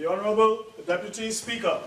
The Honourable Deputy Speaker.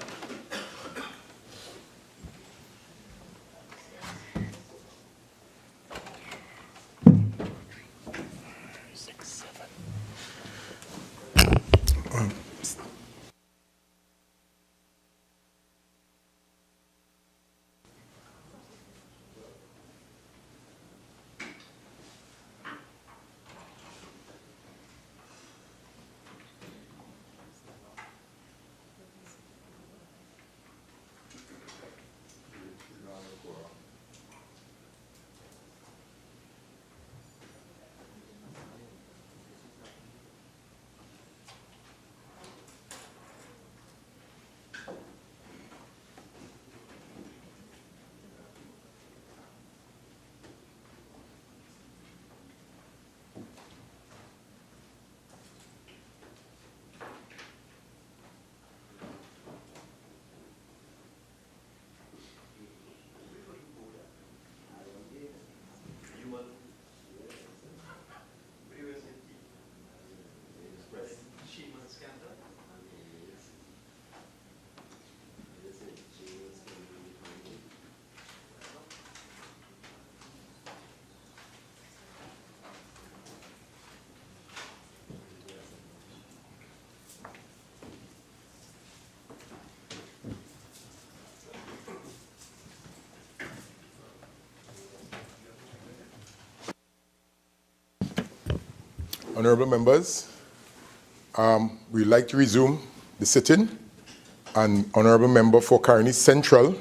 Honourable members, we'd like to resume the sitting. And Honourable Member for Caroni Central,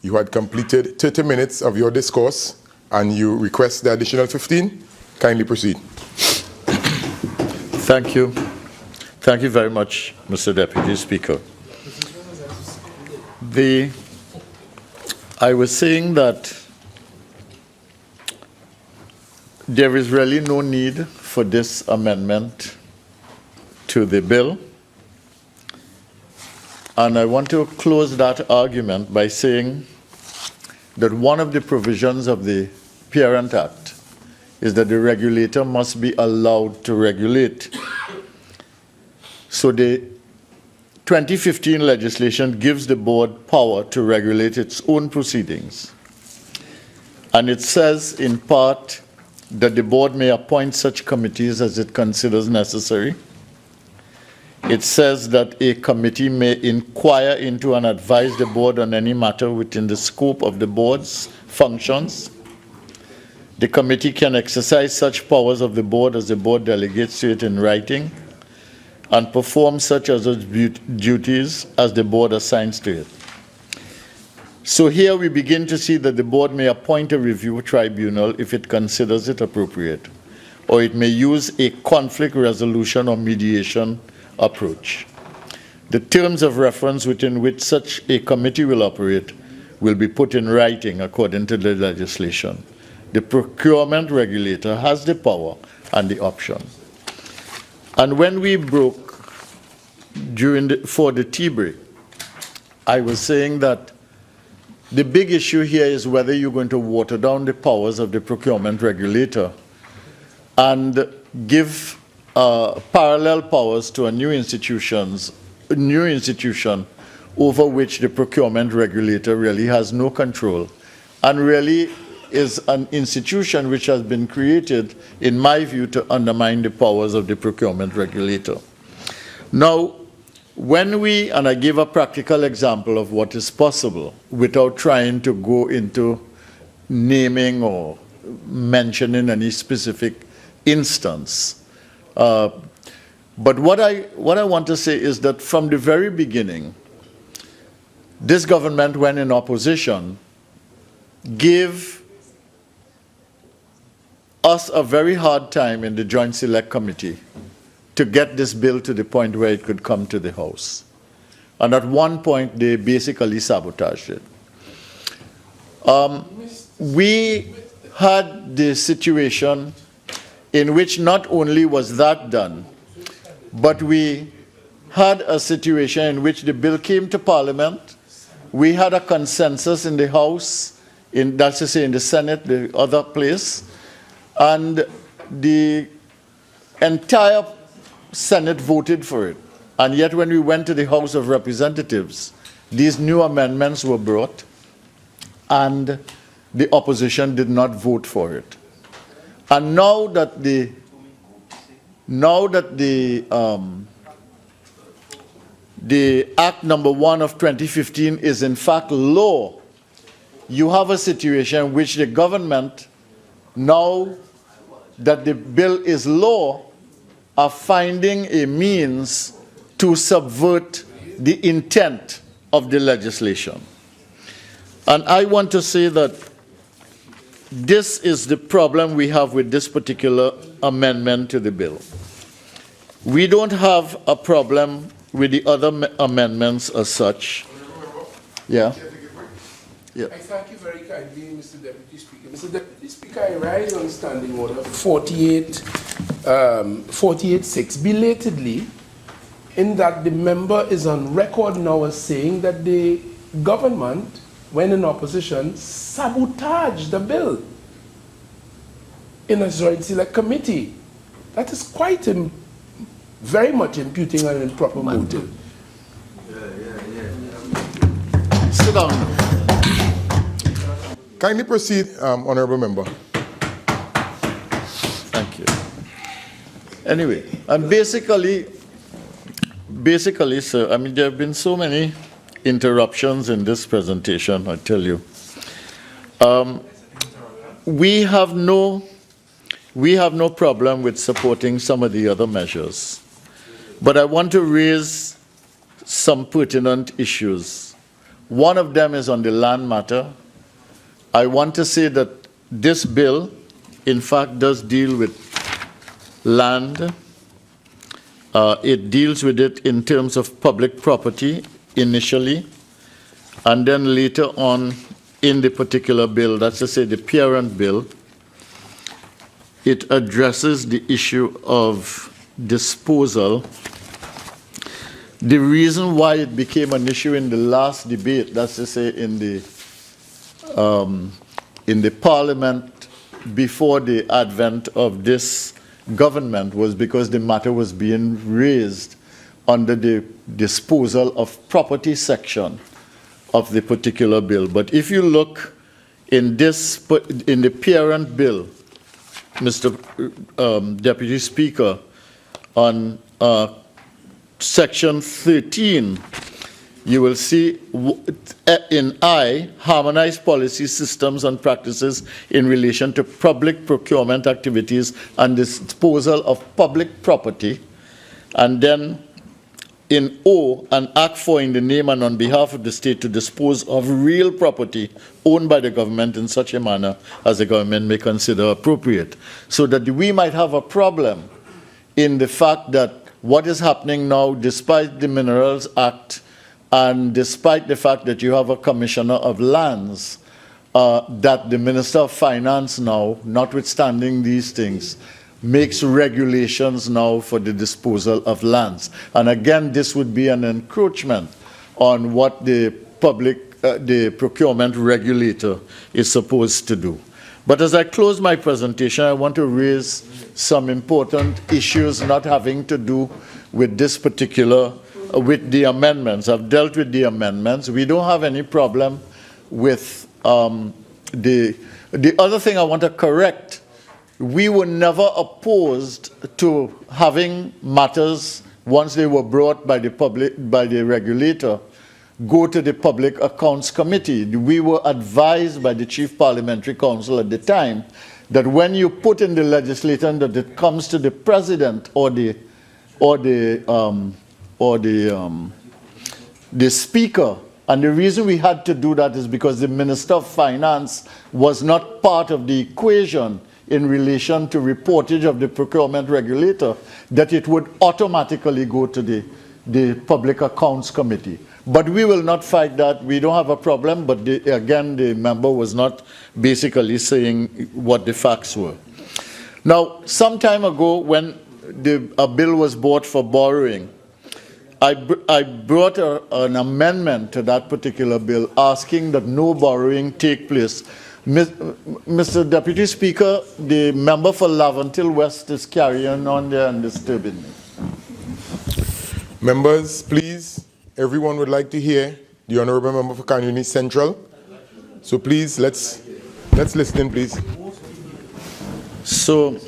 you had completed 30 minutes of your discourse and you request the additional 15. Kindly proceed. Thank you. Thank you very much, Mr. Deputy Speaker. I was saying that there is really no need for this amendment to the bill. And I want to close that argument by saying that one of the provisions of the Parent Act is that the regulator must be allowed to regulate. So the 2015 legislation gives the board power to regulate its own proceedings. And it says in part that the board may appoint such committees as it considers necessary. It says that a committee may inquire into and advise the board on any matter within the scope of the board's functions. The committee can exercise such powers of the board as the board delegates to it in writing and perform such other duties as the board assigns to it. So here we begin to see that the board may appoint a review tribunal if it considers it appropriate, or it may use a conflict resolution or mediation approach. The terms of reference within which such a committee will operate will be put in writing according to the legislation. The procurement regulator has the power and the option. And when we broke for the tea break, I was saying that the big issue here is whether you're going to water down the powers of the procurement regulator and give parallel powers to a new institution over which the procurement regulator really has no control and really is an institution which has been created, in my view, to undermine the powers of the procurement regulator. Now, when we, and I give a practical example of what is possible without trying to go into naming or mentioning any specific instance. But what I want to say is that from the very beginning, this government, when in opposition, gave us a very hard time in the Joint Select Committee to get this bill to the point where it could come to the House. And at one point, they basically sabotaged it. We had the situation in which not only was that done, but we had a situation in which the bill came to Parliament. We had a consensus in the House, that's to say in the Senate, the other place, and the entire Senate voted for it. And yet when we went to the House of Representatives, these new amendments were brought, and the opposition did not vote for it. And now that the Act number 1 of 2015 is in fact law, you have a situation in which the government, now that the bill is law, are finding a means to subvert the intent of the legislation. And I want to say that this is the problem we have with this particular amendment to the bill. We don't have a problem with the other amendments as such. Yeah. Yeah. I thank you very kindly, Mr. Deputy Speaker. Mr. Deputy Speaker, I rise on Standing Order 48.6 belatedly, in that the member is on record now as saying that the government, when in opposition, sabotaged the bill in a joint select committee. That is quite very much imputing an improper motive. Sit down. Kindly proceed, Honourable Member. Thank you. Anyway, and basically, sir, I mean, there have been so many interruptions in this presentation, I tell you. We have no problem with supporting some of the other measures, but I want to raise some pertinent issues. One of them is on the land matter. I want to say that this bill, in fact, does deal with land. It deals with it in terms of public property initially, and then later on in the particular bill, that's to say the parent bill, it addresses the issue of disposal. The reason why it became an issue in the last debate, that's to say in the Parliament before the advent of this government, was because the matter was being raised under the disposal of property section of the particular bill. But if you look in the parent bill, Mr. Deputy Speaker, on section 13, you will see in I, harmonized policy systems and practices in relation to public procurement activities and disposal of public property. And then in O, an act for in the name and on behalf of the state to dispose of real property owned by the government in such a manner as the government may consider appropriate. So that we might have a problem in the fact that what is happening now, despite the Minerals Act, and despite the fact that you have a commissioner of lands, that the Minister of Finance now, notwithstanding these things, makes regulations now for the disposal of lands. And again, this would be an encroachment on what the procurement regulator is supposed to do. But as I close my presentation, I want to raise some important issues not having to do with this particular with the amendments. I've dealt with the amendments. We don't have any problem with the other thing I want to correct. We were never opposed to having matters, once they were brought by the regulator, go to the Public Accounts Committee. We were advised by the Chief Parliamentary Counsel at the time that when you put in the legislation that it comes to the President or the Speaker, and the reason we had to do that is because the Minister of Finance was not part of the equation in relation to reportage of the procurement regulator, that it would automatically go to the Public Accounts Committee. But we will not fight that. We don't have a problem, but again, the member was not basically saying what the facts were. Now, some time ago, when a bill was brought for borrowing, I brought an amendment to that particular bill asking that no borrowing take place. Mr. Deputy Speaker, the member for Laventille West is carrying on there and disturbing me. Members, please, everyone would like to hear the Honorable Member for Caroni Central. So please, let's listen in, please. So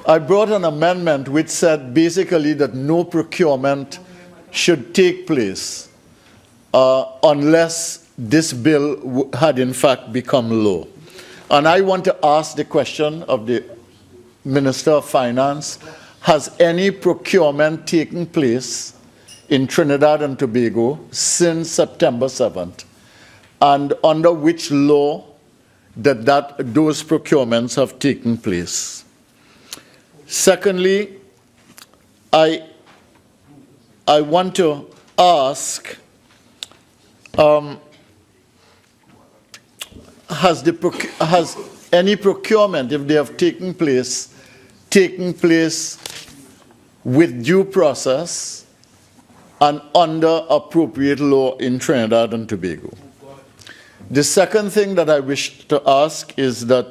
I brought an amendment which said basically that no procurement should take place unless this bill had in fact become law. And I want to ask the question of the Minister of Finance, has any procurement taken place in Trinidad and Tobago since September 7th? And under which law that those procurements have taken place? Secondly, I want to ask, has any procurement, if they have taken place with due process and under appropriate law in Trinidad and Tobago? The second thing that I wish to ask is that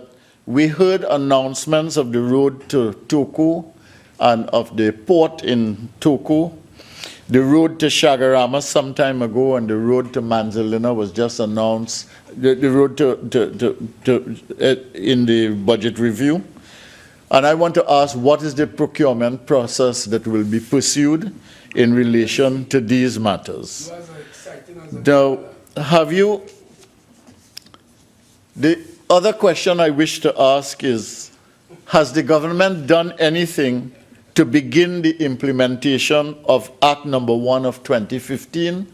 we heard announcements of the road to Toko and of the port in Toko, the road to Shagarama some time ago, and the road to Manzalina was just announced, the road in the budget review. And I want to ask, what is the procurement process that will be pursued in relation to these matters? Now, the other question I wish to ask is, has the government done anything to begin the implementation of Act Number 1 of 2015,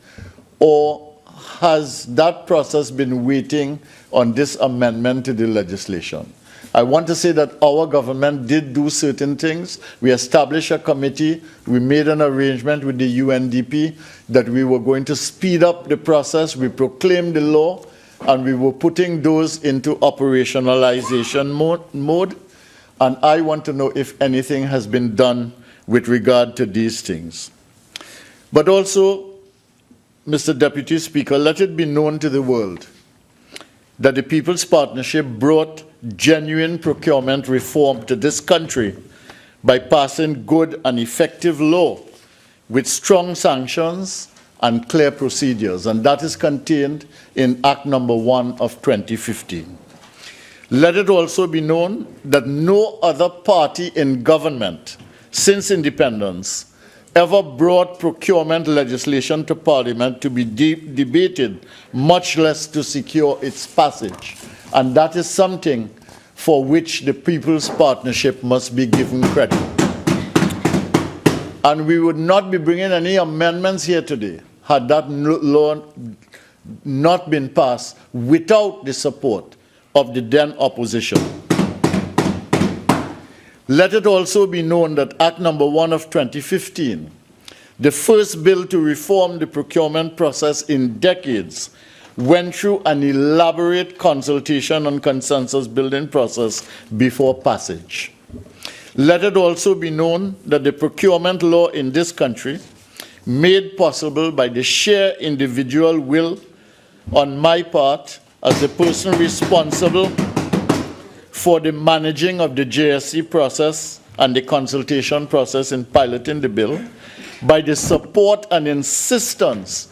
or has that process been waiting on this amendment to the legislation? I want to say that our government did do certain things. We established a committee. We made an arrangement with the UNDP that we were going to speed up the process. We proclaimed the law, and we were putting those into operationalization mode. And I want to know if anything has been done with regard to these things. But also, Mr. Deputy Speaker, let it be known to the world that the People's Partnership brought genuine procurement reform to this country by passing good and effective law with strong sanctions and clear procedures, and that is contained in Act Number 1 of 2015. Let it also be known that no other party in government since independence ever brought procurement legislation to Parliament to be debated, much less to secure its passage. And that is something for which the People's Partnership must be given credit. And we would not be bringing any amendments here today had that law not been passed without the support of the then opposition. Let it also be known that Act Number 1 of 2015, the first bill to reform the procurement process in decades, went through an elaborate consultation and consensus building process before passage. Let it also be known that the procurement law in this country, made possible by the sheer individual will on my part as the person responsible for the managing of the JSC process and the consultation process in piloting the bill, by the support and insistence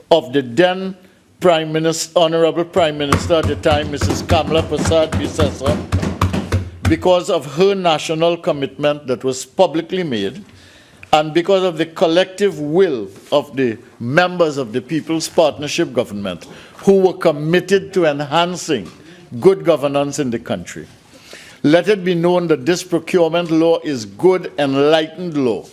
of the then Prime Minister, Honorable Prime Minister at the time, Mrs. Kamla Prasad Bisesa, because of her national commitment that was publicly made, and because of the collective will of the members of the People's Partnership government who were committed to enhancing good governance in the country. Let it be known that this procurement law is good, enlightened law,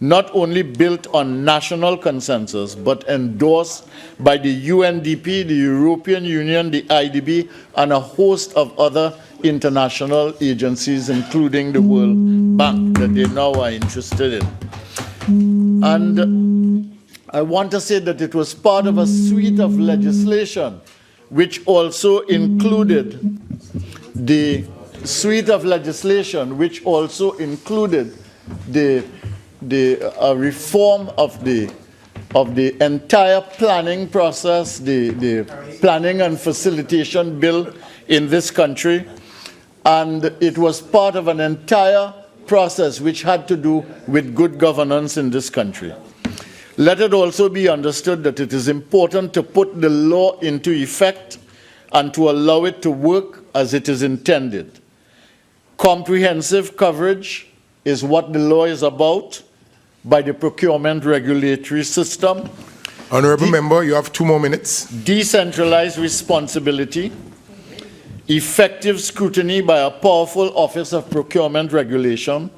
not only built on national consensus, but endorsed by the UNDP, the European Union, the IDB, and a host of other international agencies, including the World Bank, that they now are interested in. And I want to say that it was part of a suite of legislation which also included the reform of the entire planning process, the planning and facilitation bill in this country. And it was part of an entire process which had to do with good governance in this country. Let it also be understood that it is important to put the law into effect and to allow it to work as it is intended. Comprehensive coverage is what the law is about by the procurement regulatory system. Honorable Member, you have 2 more minutes. Decentralized responsibility, effective scrutiny by a powerful Office of Procurement Regulation,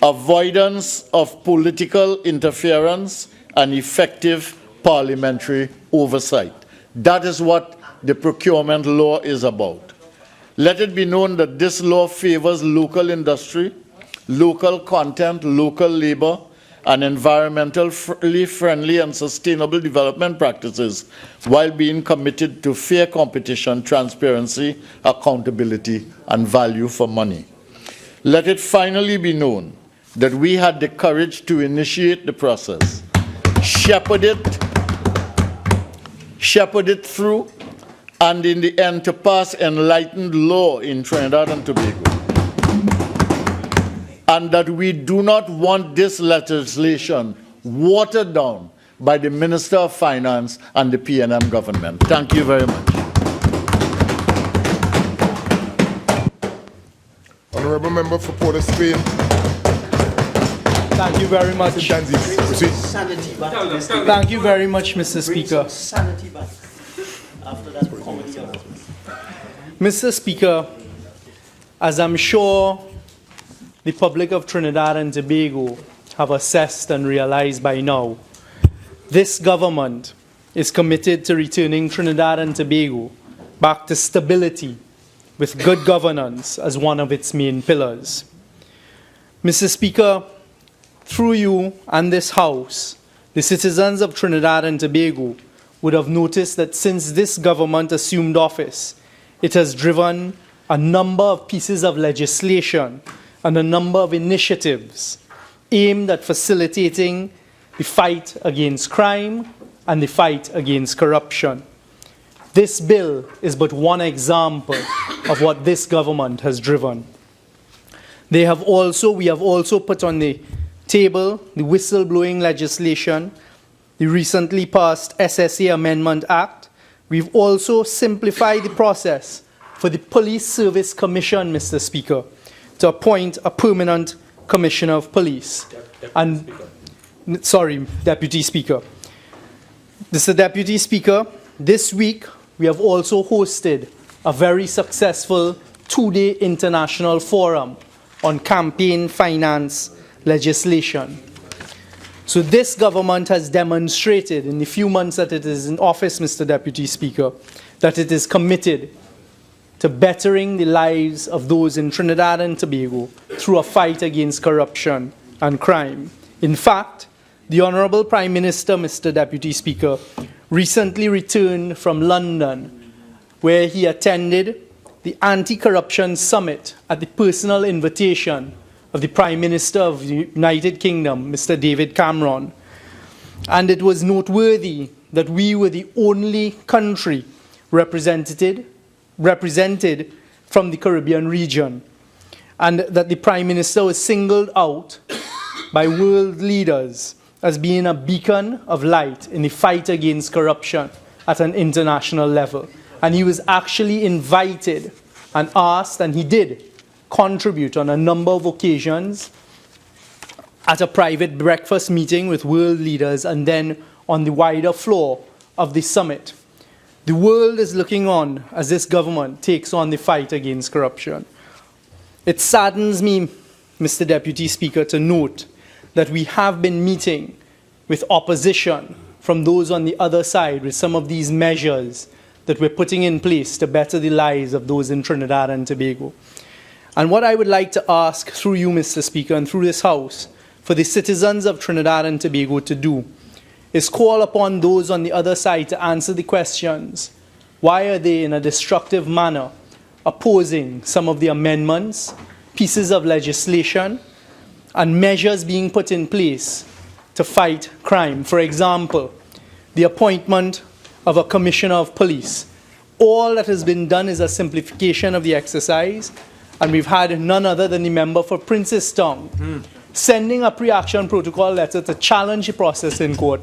avoidance of political interference, and effective parliamentary oversight. That is what the procurement law is about. Let it be known that this law favors local industry, local content, local labor, and environmentally friendly and sustainable development practices while being committed to fair competition, transparency, accountability, and value for money. Let it finally be known that we had the courage to initiate the process, shepherd it through, and in the end to pass enlightened law in Trinidad and Tobago. And that we do not want this legislation watered down by the Minister of Finance and the PNM government. Thank you very much. Honorable Member for Port of Spain. Thank you very much. Proceed. Thank you very much, Mr. Speaker. Mr. Speaker, as I'm sure the public of Trinidad and Tobago have assessed and realized by now, this government is committed to returning Trinidad and Tobago back to stability with good governance as one of its main pillars. Mr. Speaker, through you and this House, the citizens of Trinidad and Tobago would have noticed that since this government assumed office, it has driven a number of pieces of legislation and a number of initiatives aimed at facilitating the fight against crime and the fight against corruption. This bill is but one example of what this government has driven. We have also put on the table the whistleblowing legislation, the recently passed SSA Amendment Act. We've also simplified the process for the Police Service Commission, Mr. Speaker, to appoint a permanent commissioner of police. Deputy Speaker. Mr. Deputy Speaker, this week we have also hosted a very successful 2-day international forum on campaign finance legislation. So this government has demonstrated in the few months that it is in office, Mr. Deputy Speaker, that it is committed to bettering the lives of those in Trinidad and Tobago through a fight against corruption and crime. In fact, the Honourable Prime Minister, Mr. Deputy Speaker, recently returned from London, where he attended the Anti-Corruption Summit at the personal invitation of the Prime Minister of the United Kingdom, Mr. David Cameron. And it was noteworthy that we were the only country represented from the Caribbean region, and that the Prime Minister was singled out by world leaders as being a beacon of light in the fight against corruption at an international level. And he was actually invited and asked, and he did contribute on a number of occasions at a private breakfast meeting with world leaders and then on the wider floor of the summit. The world is looking on as this government takes on the fight against corruption. It saddens me, Mr. Deputy Speaker, to note that we have been meeting with opposition from those on the other side with some of these measures that we're putting in place to better the lives of those in Trinidad and Tobago. And what I would like to ask through you, Mr. Speaker, and through this House, for the citizens of Trinidad and Tobago to do, is call upon those on the other side to answer the questions. Why are they, in a destructive manner, opposing some of the amendments, pieces of legislation, and measures being put in place to fight crime? For example, the appointment of a commissioner of police. All that has been done is a simplification of the exercise, and we've had none other than the member for Princestown sending a pre-action protocol letter to challenge the process in court,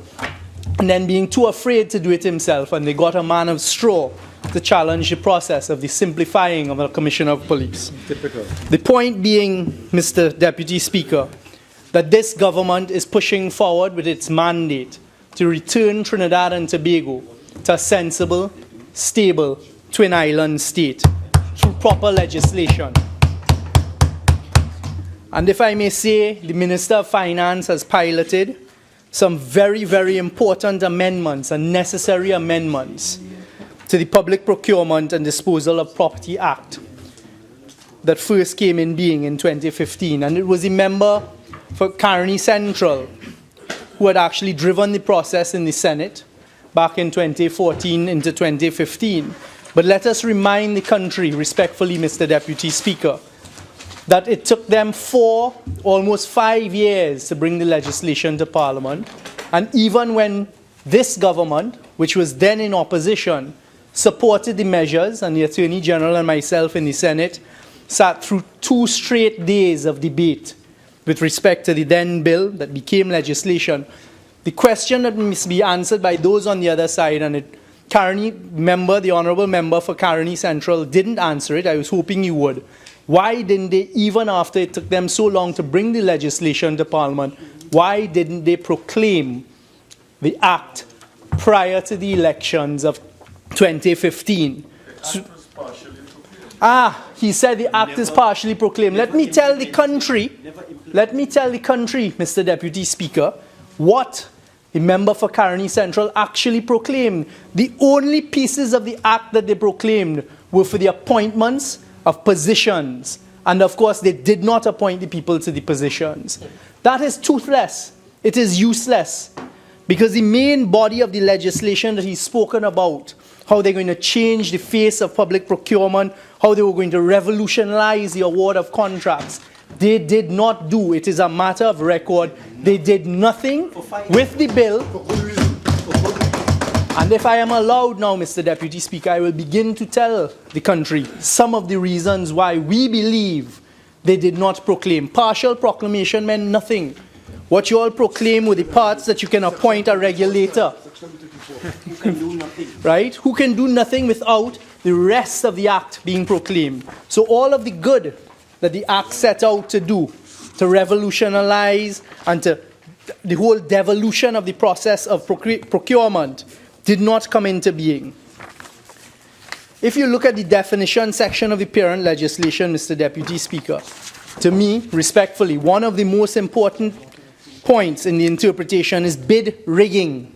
and then being too afraid to do it himself, and they got a man of straw to challenge the process of the simplifying of the Commissioner of Police. Typical. The point being, Mr. Deputy Speaker, that this government is pushing forward with its mandate to return Trinidad and Tobago to a sensible, stable, twin island state through proper legislation. And if I may say, the Minister of Finance has piloted some very, very important amendments and necessary amendments to the Public Procurement and Disposal of Property Act that first came in being in 2015. And it was a member for Caroni Central who had actually driven the process in the Senate back in 2014 into 2015. But let us remind the country, respectfully, Mr. Deputy Speaker, that it took them almost 5 years to bring the legislation to Parliament. And even when this government, which was then in opposition, supported the measures, and the Attorney General and myself in the Senate sat through 2 straight days of debate with respect to the then bill that became legislation, the question that must be answered by those on the other side, and the Honourable Member for Caroni Central didn't answer it, I was hoping you would. Why didn't they, even after it took them so long to bring the legislation to Parliament, why didn't they proclaim the Act prior to the elections of 2015? He said the Act is partially proclaimed. Let me tell the country, Mr. Deputy Speaker, what the member for Caroni Central actually proclaimed. The only pieces of the Act that they proclaimed were for the appointments of positions. And of course, they did not appoint the people to the positions. That is toothless. It is useless. Because the main body of the legislation that he's spoken about, how they're going to change the face of public procurement, how they were going to revolutionize the award of contracts, they did not do. It is a matter of record. They did nothing with the bill. And if I am allowed now, Mr. Deputy Speaker, I will begin to tell the country some of the reasons why we believe they did not proclaim. Partial proclamation meant nothing. What you all proclaim were the parts that you can appoint a regulator. Who can do nothing. Right? Who can do nothing without the rest of the Act being proclaimed. So all of the good that the Act set out to do, to revolutionize and to the whole devolution of the process of procurement, did not come into being. If you look at the definition section of the parent legislation, Mr. Deputy Speaker, to me, respectfully, one of the most important points in the interpretation is bid rigging.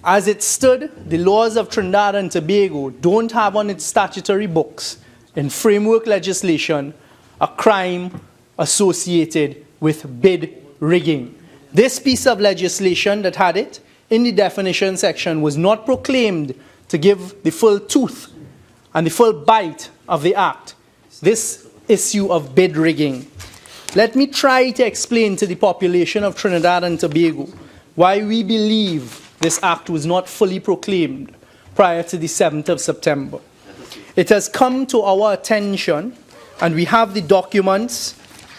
As it stood, the laws of Trinidad and Tobago don't have on its statutory books in framework legislation a crime associated with bid rigging. This piece of legislation that had it in the definition section was not proclaimed to give the full tooth and the full bite of the Act, this issue of bid rigging. Let me try to explain to the population of Trinidad and Tobago why we believe this Act was not fully proclaimed prior to the 7th of September. It has come to our attention, and we have the documents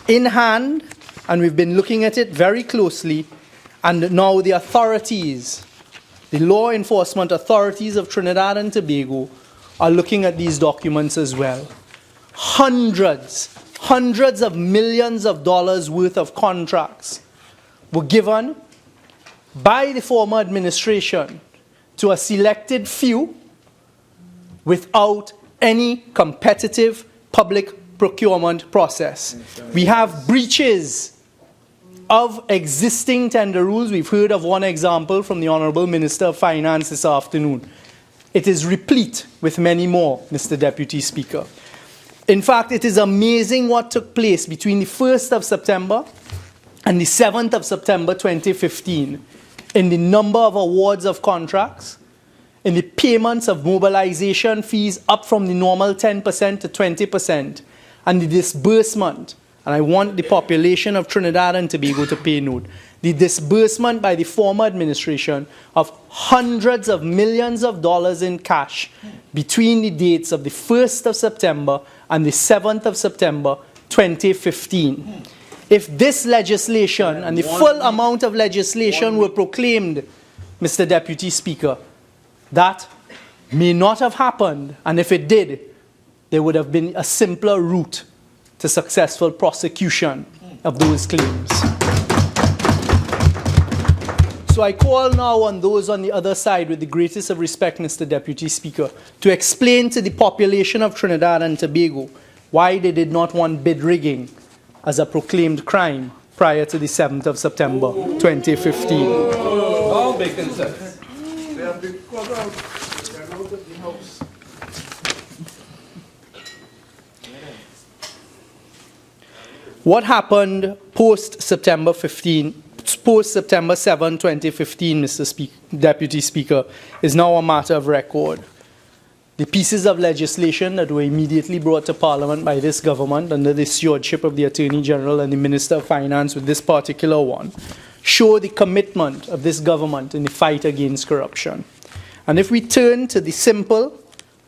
in hand, and we've been looking at it very closely. And now the authorities, the law enforcement authorities of Trinidad and Tobago are looking at these documents as well. Hundreds of millions of dollars worth of contracts were given by the former administration to a selected few without any competitive public procurement process. We have breaches of existing tender rules. We've heard of one example from the Honourable Minister of Finance this afternoon. It is replete with many more, Mr. Deputy Speaker. In fact, it is amazing what took place between the 1st of September and the 7th of September 2015 in the number of awards of contracts, in the payments of mobilization fees up from the normal 10% to 20%, and the disbursement and I want the population of Trinidad and Tobago to pay note. The disbursement by the former administration of hundreds of millions of dollars in cash between the dates of the 1st of September and the 7th of September 2015. If this legislation and the full amount of legislation were proclaimed, Mr. Deputy Speaker, that may not have happened, and if it did, there would have been a simpler route to successful prosecution of those claims. So I call now on those on the other side, with the greatest of respect, Mr. Deputy Speaker, to explain to the population of Trinidad and Tobago why they did not want bid rigging as a proclaimed crime prior to the 7th of September 2015. All making sense. They have been called out. They're out of the house. What happened post-September 15, post-September 7, 2015, Mr. Deputy Speaker, is now a matter of record. The pieces of legislation that were immediately brought to Parliament by this government under the stewardship of the Attorney General and the Minister of Finance with this particular one show the commitment of this government in the fight against corruption. And if we turn to the simple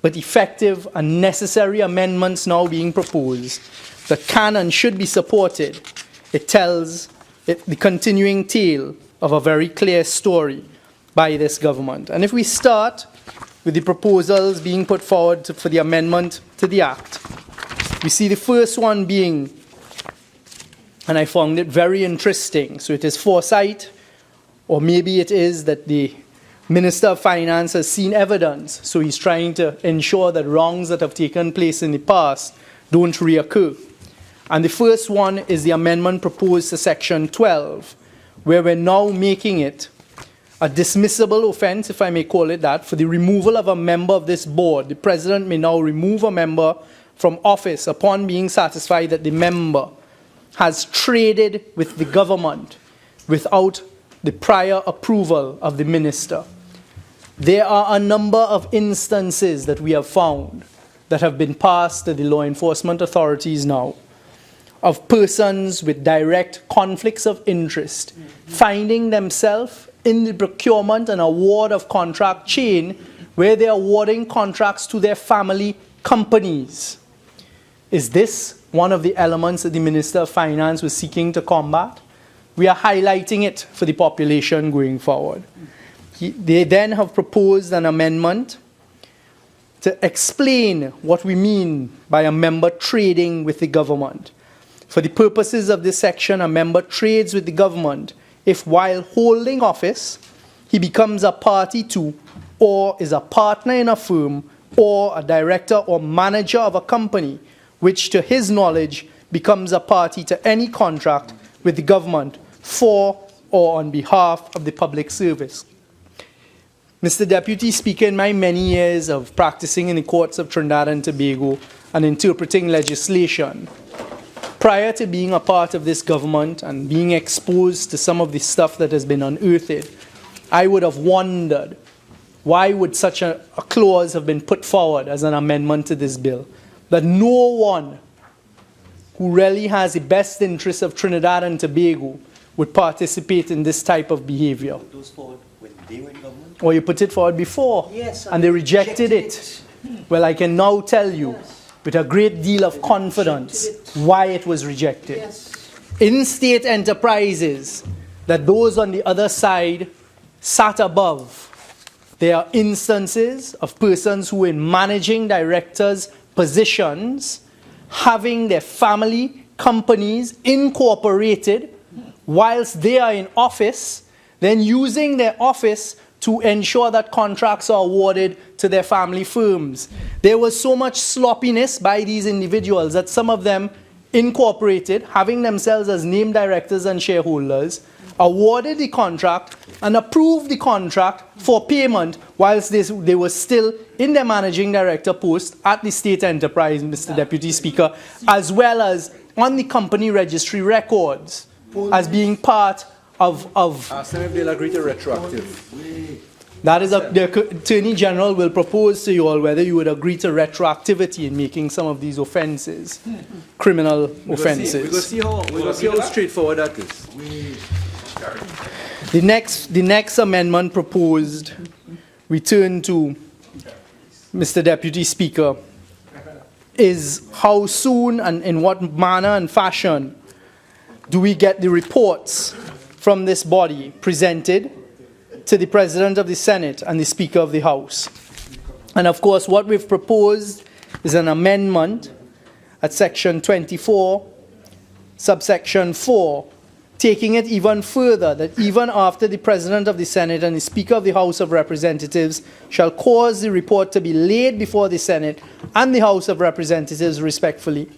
but effective and necessary amendments now being proposed that can and should be supported, it tells the continuing tale of a very clear story by this government. And if we start with the proposals being put forward for the amendment to the Act, we see the first one being, and I found it very interesting, so it is foresight, or maybe it is that the Minister of Finance has seen evidence, so he's trying to ensure that wrongs that have taken place in the past don't reoccur. And the first one is the amendment proposed to Section 12, where we're now making it a dismissible offense, if I may call it that, for the removal of a member of this board. The President may now remove a member from office upon being satisfied that the member has traded with the government without the prior approval of the minister. There are a number of instances that we have found that have been passed to the law enforcement authorities now of persons with direct conflicts of interest finding themselves in the procurement and award of contract chain where they are awarding contracts to their family companies. Is this one of the elements that the Minister of Finance was seeking to combat? We are highlighting it for the population going forward. They then have proposed an amendment to explain what we mean by a member trading with the government. For the purposes of this section, a member trades with the government if while holding office, he becomes a party to or is a partner in a firm or a director or manager of a company which to his knowledge becomes a party to any contract with the government for or on behalf of the public service. Mr. Deputy Speaker, in my many years of practicing in the courts of Trinidad and Tobago and interpreting legislation, prior to being a part of this government and being exposed to some of the stuff that has been unearthed, I would have wondered why would such a clause have been put forward as an amendment to this bill, that no one who really has the best interests of Trinidad and Tobago would participate in this type of behavior. Those forward when they were in government? Or you put it forward before, Yes, and they rejected it. Well, I can now tell you with a great deal of confidence why it was rejected. Yes. In state enterprises, that those on the other side sat above, there are instances of persons who in managing directors' positions having their family companies incorporated whilst they are in office, then using their office to ensure that contracts are awarded to their family firms. There was so much sloppiness by these individuals that some of them incorporated, having themselves as named directors and shareholders, awarded the contract and approved the contract for payment whilst they were still in their managing director post at the state enterprise, Mr. Deputy Speaker, as well as on the company registry records as being part of Ask them if they'll agree to retroactive. That is, the Attorney General will propose to you all whether you would agree to retroactivity in making some of these offences, criminal offences. We go see how straightforward that is. The next amendment proposed, we turn to Mr. Deputy Speaker, is how soon and in what manner and fashion do we get the reports from this body presented to the President of the Senate and the Speaker of the House. And of course, what we've proposed is an amendment at Section 24, subsection 4, taking it even further, that even after the President of the Senate and the Speaker of the House of Representatives shall cause the report to be laid before the Senate and the House of Representatives respectfully,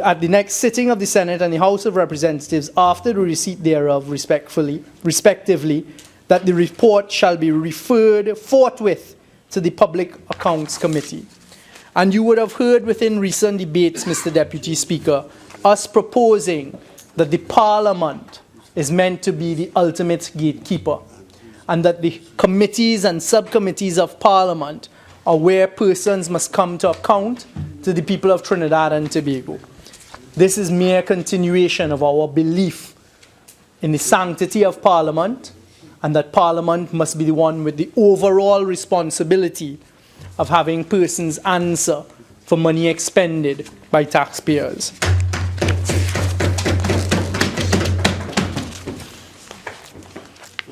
at the next sitting of the Senate and the House of Representatives after the receipt thereof respectively, that the report shall be referred forthwith to the Public Accounts Committee. And you would have heard within recent debates, Mr. Deputy Speaker, us proposing that the Parliament is meant to be the ultimate gatekeeper, and that the committees and subcommittees of Parliament are where persons must come to account to the people of Trinidad and Tobago. This is mere continuation of our belief in the sanctity of Parliament, and that Parliament must be the one with the overall responsibility of having persons answer for money expended by taxpayers.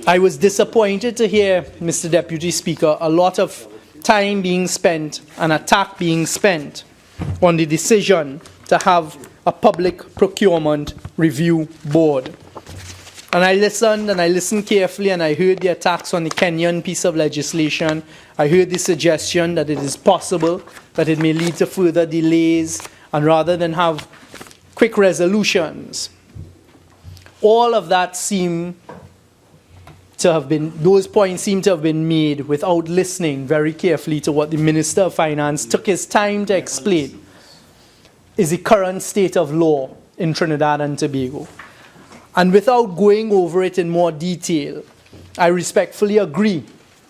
I was disappointed to hear, Mr. Deputy Speaker, a lot of time being spent and attack being spent on the decision to have a public procurement review board. And I listened carefully, and I heard the attacks on the Kenyan piece of legislation. I heard the suggestion that it is possible that it may lead to further delays, and rather than have quick resolutions, all of that those points seem to have been made without listening very carefully to what the Minister of Finance took his time to explain is the current state of law in Trinidad and Tobago. And without going over it in more detail, I respectfully agree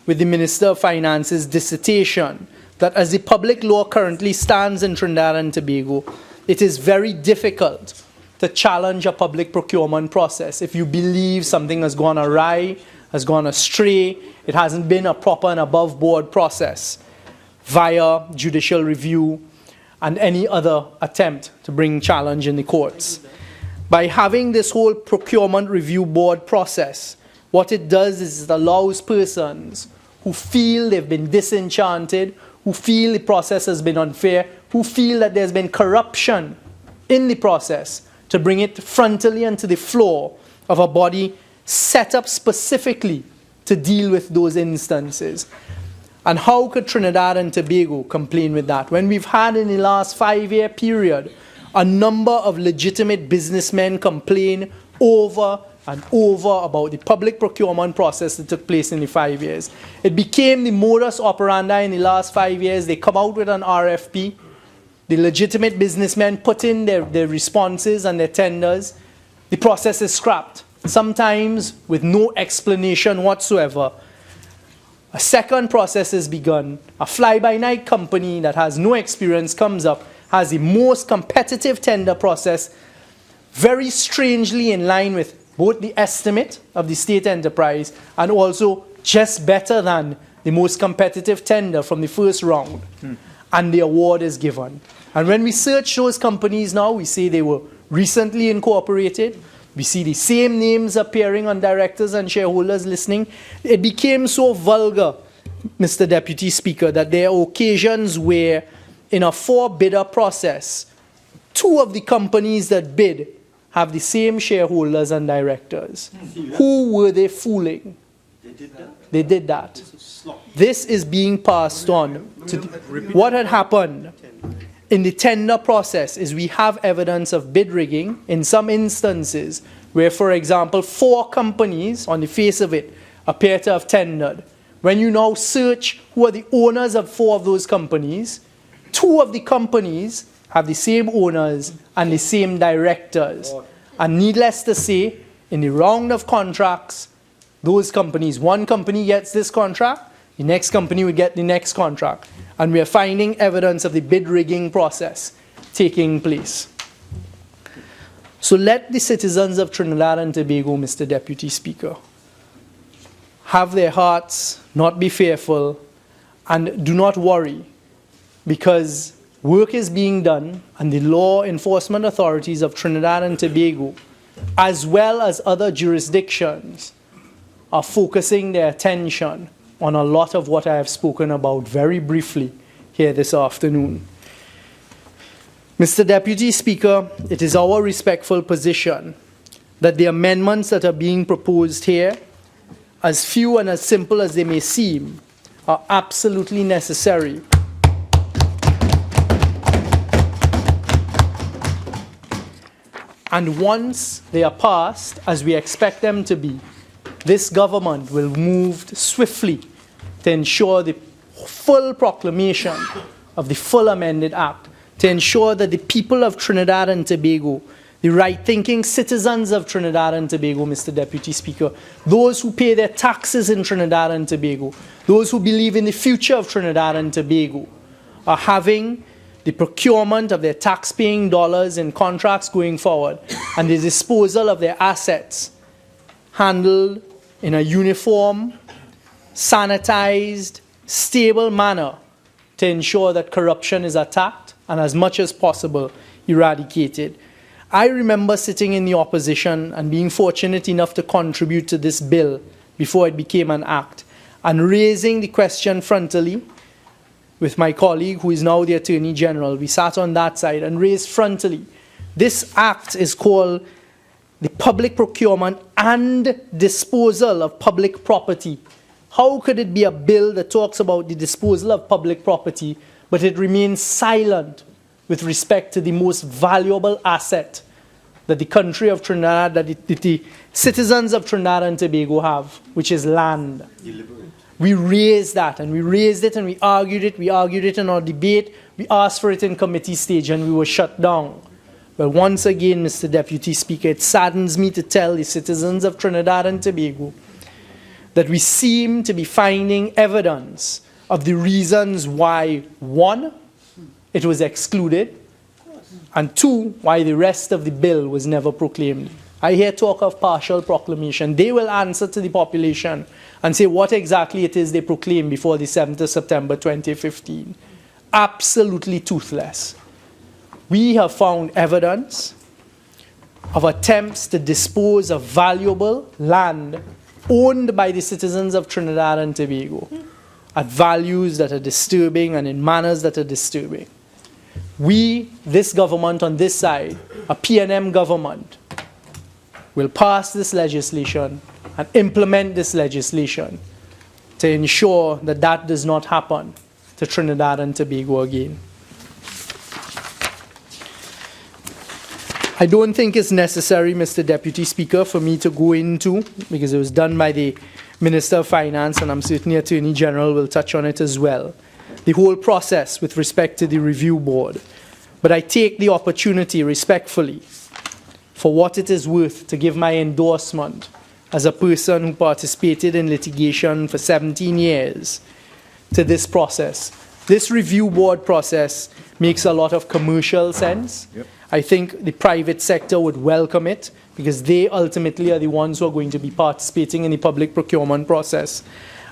with the Minister of Finance's dissertation that as the public law currently stands in Trinidad and Tobago, it is very difficult to challenge a public procurement process if you believe something has gone awry, has gone astray, it hasn't been a proper and above-board process via judicial review and any other attempt to bring challenge in the courts. By having this whole procurement review board process, what it does is it allows persons who feel they've been disenchanted, who feel the process has been unfair, who feel that there's been corruption in the process, to bring it frontally onto the floor of a body set up specifically to deal with those instances. And how could Trinidad and Tobago complain with that when we've had in the last 5-year period a number of legitimate businessmen complain over and over about the public procurement process that took place in the 5 years? It became the modus operandi in the last 5 years. They come out with an RFP. The legitimate businessmen put in their responses and their tenders. The process is scrapped, sometimes with no explanation whatsoever. A second process is begun. A fly-by-night company that has no experience comes up, has the most competitive tender process, very strangely in line with both the estimate of the state enterprise and also just better than the most competitive tender from the first round. And the award is given. And when we search those companies now, we see they were recently incorporated. We see the same names appearing on directors and shareholders listening. It became so vulgar, Mr. Deputy Speaker, that there are occasions where in a 4-bidder process, 2 of the companies that bid have the same shareholders and directors. Who were they fooling? They did that. This is being passed on. What had happened in the tender process is we have evidence of bid rigging in some instances where, for example, 4 companies on the face of it appear to have tendered. When you now search who are the owners of 4 of those companies, 2 of the companies have the same owners and the same directors. And needless to say, in the round of contracts, those companies. One company gets this contract, the next company would get the next contract. And we are finding evidence of the bid rigging process taking place. So let the citizens of Trinidad and Tobago, Mr. Deputy Speaker, have their hearts, not be fearful, and do not worry, because work is being done and the law enforcement authorities of Trinidad and Tobago, as well as other jurisdictions, are focusing their attention on a lot of what I have spoken about very briefly here this afternoon. Mr. Deputy Speaker, it is our respectful position that the amendments that are being proposed here, as few and as simple as they may seem, are absolutely necessary and once they are passed, as we expect them to be, this government will move swiftly to ensure the full proclamation of the full amended act, to ensure that the people of Trinidad and Tobago, the right-thinking citizens of Trinidad and Tobago, Mr. Deputy Speaker, those who pay their taxes in Trinidad and Tobago, those who believe in the future of Trinidad and Tobago, are having the procurement of their tax-paying dollars in contracts going forward and the disposal of their assets handled in a uniform, sanitized, stable manner to ensure that corruption is attacked and as much as possible eradicated. I remember sitting in the opposition and being fortunate enough to contribute to this bill before it became an act, and raising the question frontally with my colleague who is now the Attorney General. We sat on that side and raised frontally. This act is called the Public Procurement and Disposal of Public Property. How could it be a bill that talks about the disposal of public property, but it remains silent with respect to the most valuable asset that the country of Trinidad, that the citizens of Trinidad and Tobago have, which is land? We raised that, and we raised it, and we argued it in our debate, we asked for it in committee stage, and we were shut down. Well, once again, Mr. Deputy Speaker, it saddens me to tell the citizens of Trinidad and Tobago that we seem to be finding evidence of the reasons why, one, it was excluded, and two, why the rest of the bill was never proclaimed. I hear talk of partial proclamation. They will answer to the population and say what exactly it is they proclaimed before the 7th of September 2015. Absolutely toothless. We have found evidence of attempts to dispose of valuable land owned by the citizens of Trinidad and Tobago at values that are disturbing and in manners that are disturbing. We, this government on this side, a PNM government, will pass this legislation and implement this legislation to ensure that that does not happen to Trinidad and Tobago again. I don't think it's necessary, Mr. Deputy Speaker, for me to go into, because it was done by the Minister of Finance, and I'm certain the Attorney General will touch on it as well, the whole process with respect to the review board. But I take the opportunity respectfully, for what it is worth, to give my endorsement as a person who participated in litigation for 17 years to this process. This review board process makes a lot of commercial sense. Yep. I think the private sector would welcome it because they ultimately are the ones who are going to be participating in the public procurement process.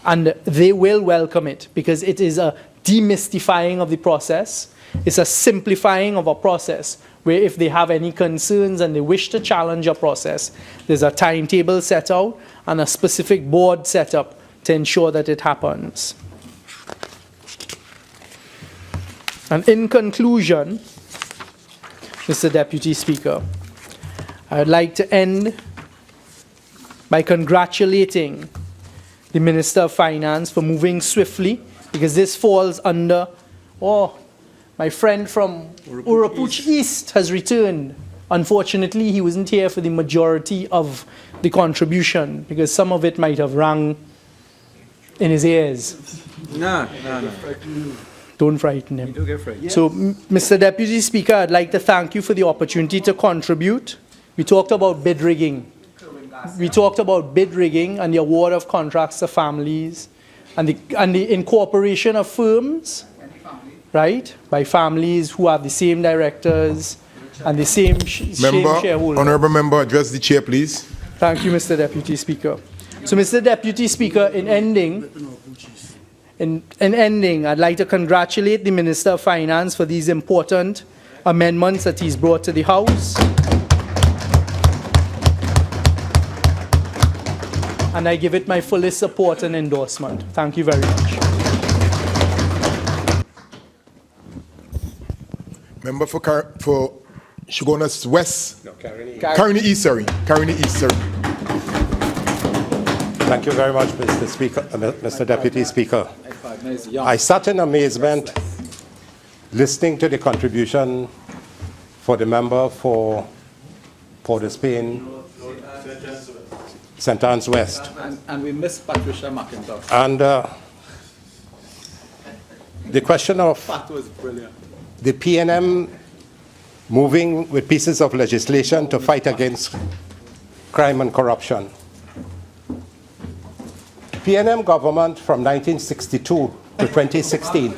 And they will welcome it because it is a demystifying of the process. It's a simplifying of a process where if they have any concerns and they wish to challenge a process, there's a timetable set out and a specific board set up to ensure that it happens. And in conclusion, Mr. Deputy Speaker, I would like to end by congratulating the Minister of Finance for moving swiftly, because this falls under, my friend from Oropouche East has returned. Unfortunately, he wasn't here for the majority of the contribution, because some of it might have rang in his ears. No. Don't frighten him. You do get frightened. So, Mr. Deputy Speaker, I'd like to thank you for the opportunity to contribute. We talked about bid rigging. we talked about bid rigging and the award of contracts to families and the incorporation of firms, right, by families who have the same directors and the same shareholders. Honorable member, address the chair, please. Thank you, Mr. Deputy Speaker. So, Mr. Deputy Speaker, in ending, I'd like to congratulate the Minister of Finance for these important amendments that he's brought to the House. And I give it my fullest support and endorsement. Thank you very much. Member for Shogunas West. No, Caroni. Caroni East, sorry. Caroni East, sorry. Thank you very much, Mr. Speaker, Mr. Deputy Speaker. I sat in amazement listening to the contribution for the member for Port of Spain, St. Anne's West. And we miss Patricia McIntosh. And the question of That was brilliant. the PNM moving with pieces of legislation to fight against crime and corruption. PNM government from 1962 to 2016.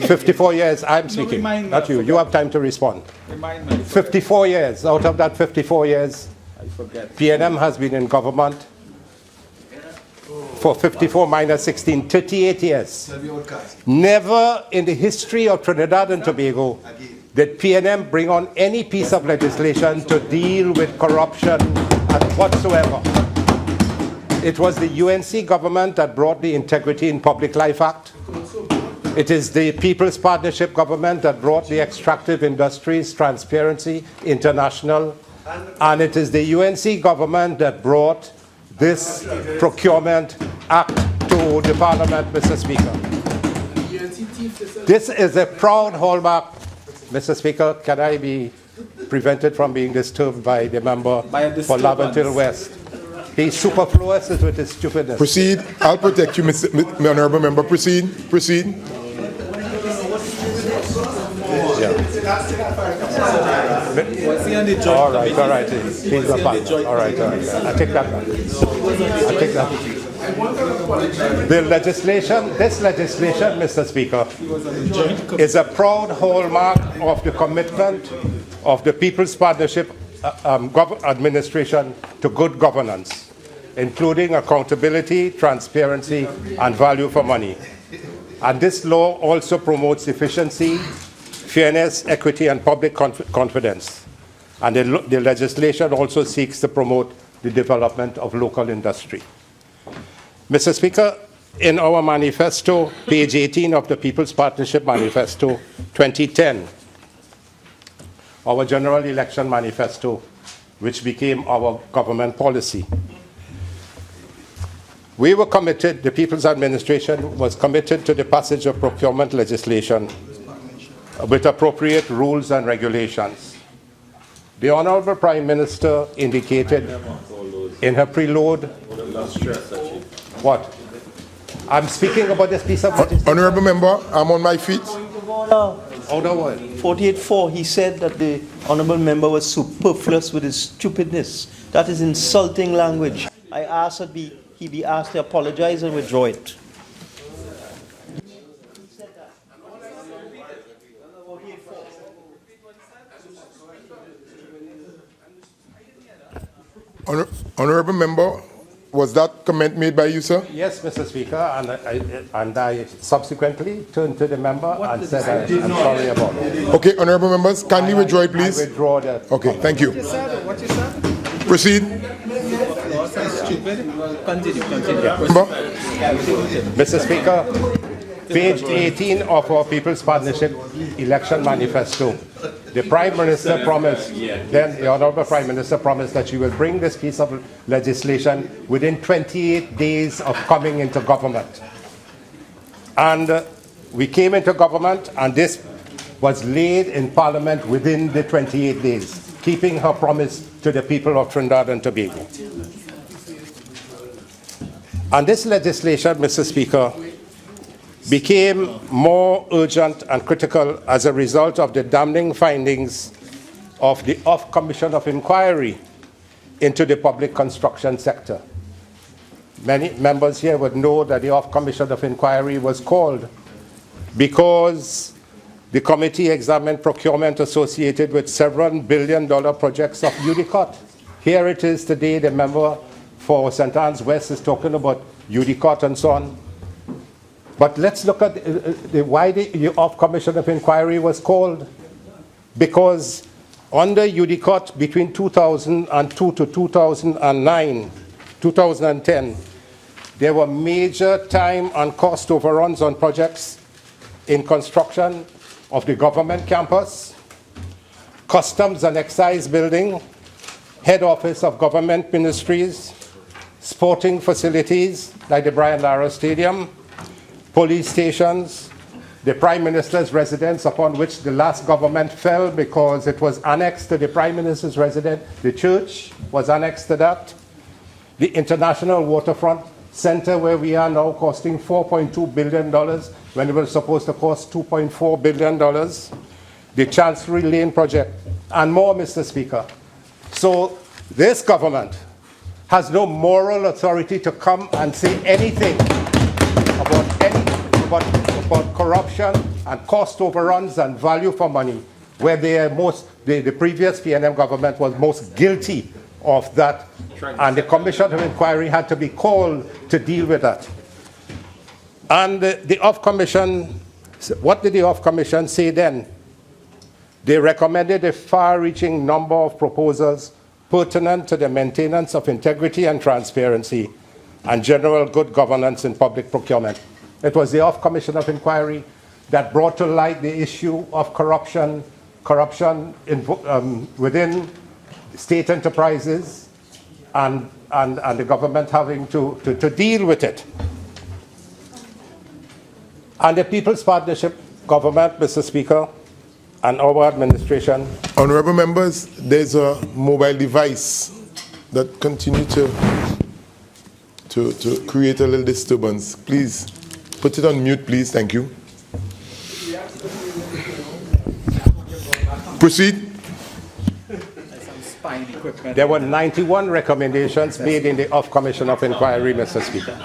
54 years, I'm speaking, not you. You have time to respond. 54 years. Out of that 54 years, PNM has been in government for 54 minus 16, 38 years. Never in the history of Trinidad and Tobago did PNM bring on any piece of legislation to deal with corruption whatsoever. It was the UNC government that brought the Integrity in Public Life Act. It is the People's Partnership government that brought the Extractive Industries Transparency International. And it is the UNC government that brought this Procurement Act to the Parliament, Mr. Speaker. This is a proud hallmark. Mr. Speaker, can I be prevented from being disturbed by the member for Laventil West? He's superfluous with his stupidness. Proceed. I'll protect you, Mr. Honorable Member. Proceed. Proceed. All right. He's a fan. All right. I take that back. This legislation, Mr. Speaker, is a proud hallmark of the commitment of the People's Partnership administration to good governance, including accountability, transparency, and value for money. And this law also promotes efficiency, fairness, equity, and public confidence. And the legislation also seeks to promote the development of local industry. Mr. Speaker, in our manifesto, page 18 of the People's Partnership Manifesto 2010, our general election manifesto, which became our government policy, we were committed, the People's Administration was committed to the passage of procurement legislation with appropriate rules and regulations. The Honorable Prime Minister indicated in her preload, what? I'm speaking about this piece of legislation. Honorable Member, I'm on my feet. Order what? 48.4, he said that the honourable member was superfluous with his stupidness. That is insulting language. I ask that he be asked to apologize and withdraw it. Honorable Member, was that comment made by you, sir? Yes, Mr. Speaker, and I subsequently turned to the member and said I'm sorry about it. Okay, honorable members, kindly withdraw it, please. I withdraw that. Okay, thank you. What you said? Proceed. Continue. Member? Mr. Speaker, page 18 of our People's Partnership election manifesto. The Prime Minister promised, then the Honourable Prime Minister promised that she will bring this piece of legislation within 28 days of coming into government. And we came into government and this was laid in Parliament within the 28 days, keeping her promise to the people of Trinidad and Tobago. And this legislation, Mr. Speaker, became more urgent and critical as a result of the damning findings of the Commission of Inquiry into the public construction sector. Many members here would know that the Commission of Inquiry was called because the committee examined procurement associated with several billion-dollar projects of UDCOT. Here it is today, the member for St. Anne's West is talking about UDCOT and so on. But let's look at why the Commission of Inquiry was called. Because under UDCOT between 2002 to 2010, there were major time and cost overruns on projects in construction of the government campus, customs and excise building, head office of government ministries, sporting facilities like the Brian Lara Stadium, police stations, the Prime Minister's residence, upon which the last government fell because it was annexed to the Prime Minister's residence. The church was annexed to that. The International Waterfront Center, where we are now, costing $4.2 billion when it was supposed to cost $2.4 billion. The Chancery Lane project, and more, Mr. Speaker. So this government has no moral authority to come and say anything about corruption and cost overruns and value for money, where the previous PNM government was most guilty of that, and the Commission of Inquiry had to be called to deal with that. And the Off Commission, what did the Off Commission say then? They recommended a far-reaching number of proposals pertinent to the maintenance of integrity and transparency and general good governance in public procurement. It was the Off Commission of Inquiry that brought to light the issue of corruption within state enterprises and the government having to deal with it. And the People's Partnership Government, Mr. Speaker, and our administration. Honorable members, there's a mobile device that continues to create a little disturbance. Please put it on mute, please. Thank you. Proceed. There were 91 recommendations made in the Off Commission of Inquiry, Mr. Speaker.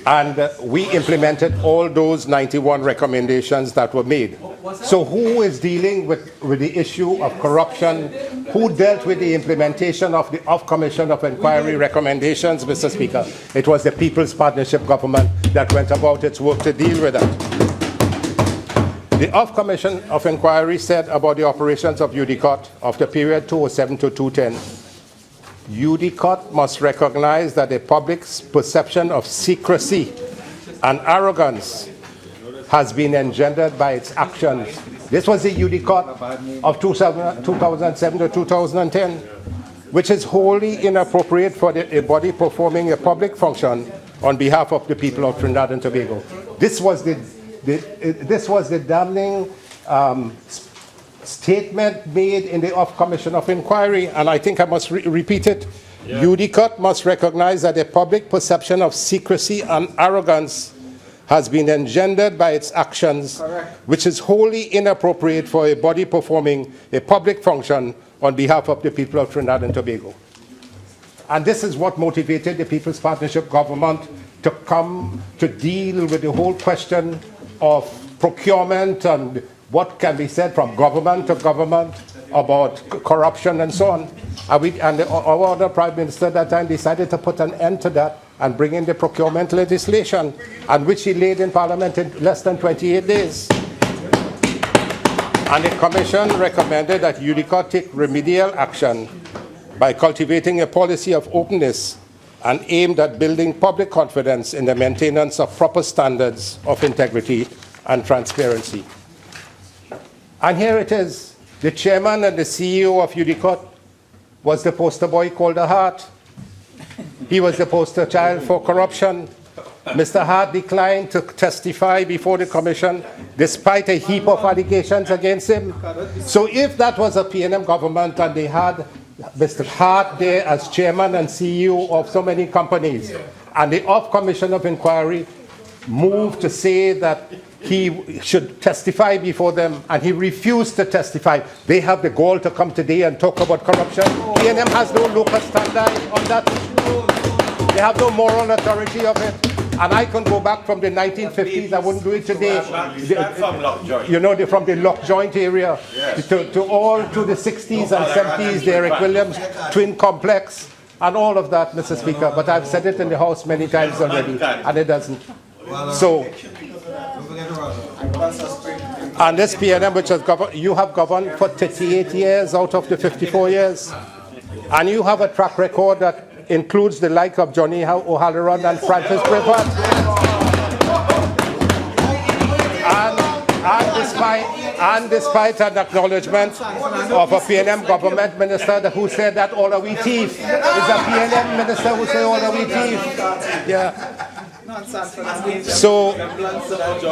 And we implemented all those 91 recommendations that were made. So who is dealing with the issue of corruption? Who dealt with the implementation of the Off Commission of Inquiry recommendations, Mr. Speaker? It was the People's Partnership Government that went about its work to deal with that. The Off Commission of Inquiry said about the operations of UDCOT of the period 2007 to 2010, UDCOT must recognize that the public's perception of secrecy and arrogance has been engendered by its actions. This was the UDCOT of 2007 to 2010, which is wholly inappropriate for a body performing a public function on behalf of the people of Trinidad and Tobago. This was the damning statement made in the Off Commission of Inquiry, and I think I must repeat it. Yeah. UDCOT must recognize that a public perception of secrecy and arrogance has been engendered by its actions, which is wholly inappropriate for a body performing a public function on behalf of the people of Trinidad and Tobago. And this is what motivated the People's Partnership Government to come to deal with the whole question of procurement and what can be said from government to government about corruption and so on. And our other Prime Minister at that time decided to put an end to that and bring in the procurement legislation, and which he laid in Parliament in less than 28 days. And the Commission recommended that UDCOT take remedial action by cultivating a policy of openness and aimed at building public confidence in the maintenance of proper standards of integrity and transparency. And here it is. The chairman and the CEO of UDCOT was the poster boy called the Hart. He was the poster child for corruption. Mr. Hart declined to testify before the commission despite a heap of allegations against him. So if that was a PNM government and they had Mr. Hart there as chairman and CEO of so many companies, and the Off Commission of Inquiry moved to say that he should testify before them, and he refused to testify. They have the gall to come today and talk about corruption. PNM has no local standard on that. They have no moral authority of it. And I can go back from the 1950s, I wouldn't do it today. You know, they're from the Lock Joint area to all to the 60s and 70s, the Eric Williams Twin Complex, and all of that, Mr. Speaker. But I've said it in the House many times already, and it doesn't. So, and this PNM, which has governed, you have governed for 38 years out of the 54 years, and you have a track record that includes the like of Johnny O'Halloran and Francis Privat. And despite an acknowledgement of a PNM government minister who said that all are we thief, is a PNM minister who said all are we thief. Yeah. So,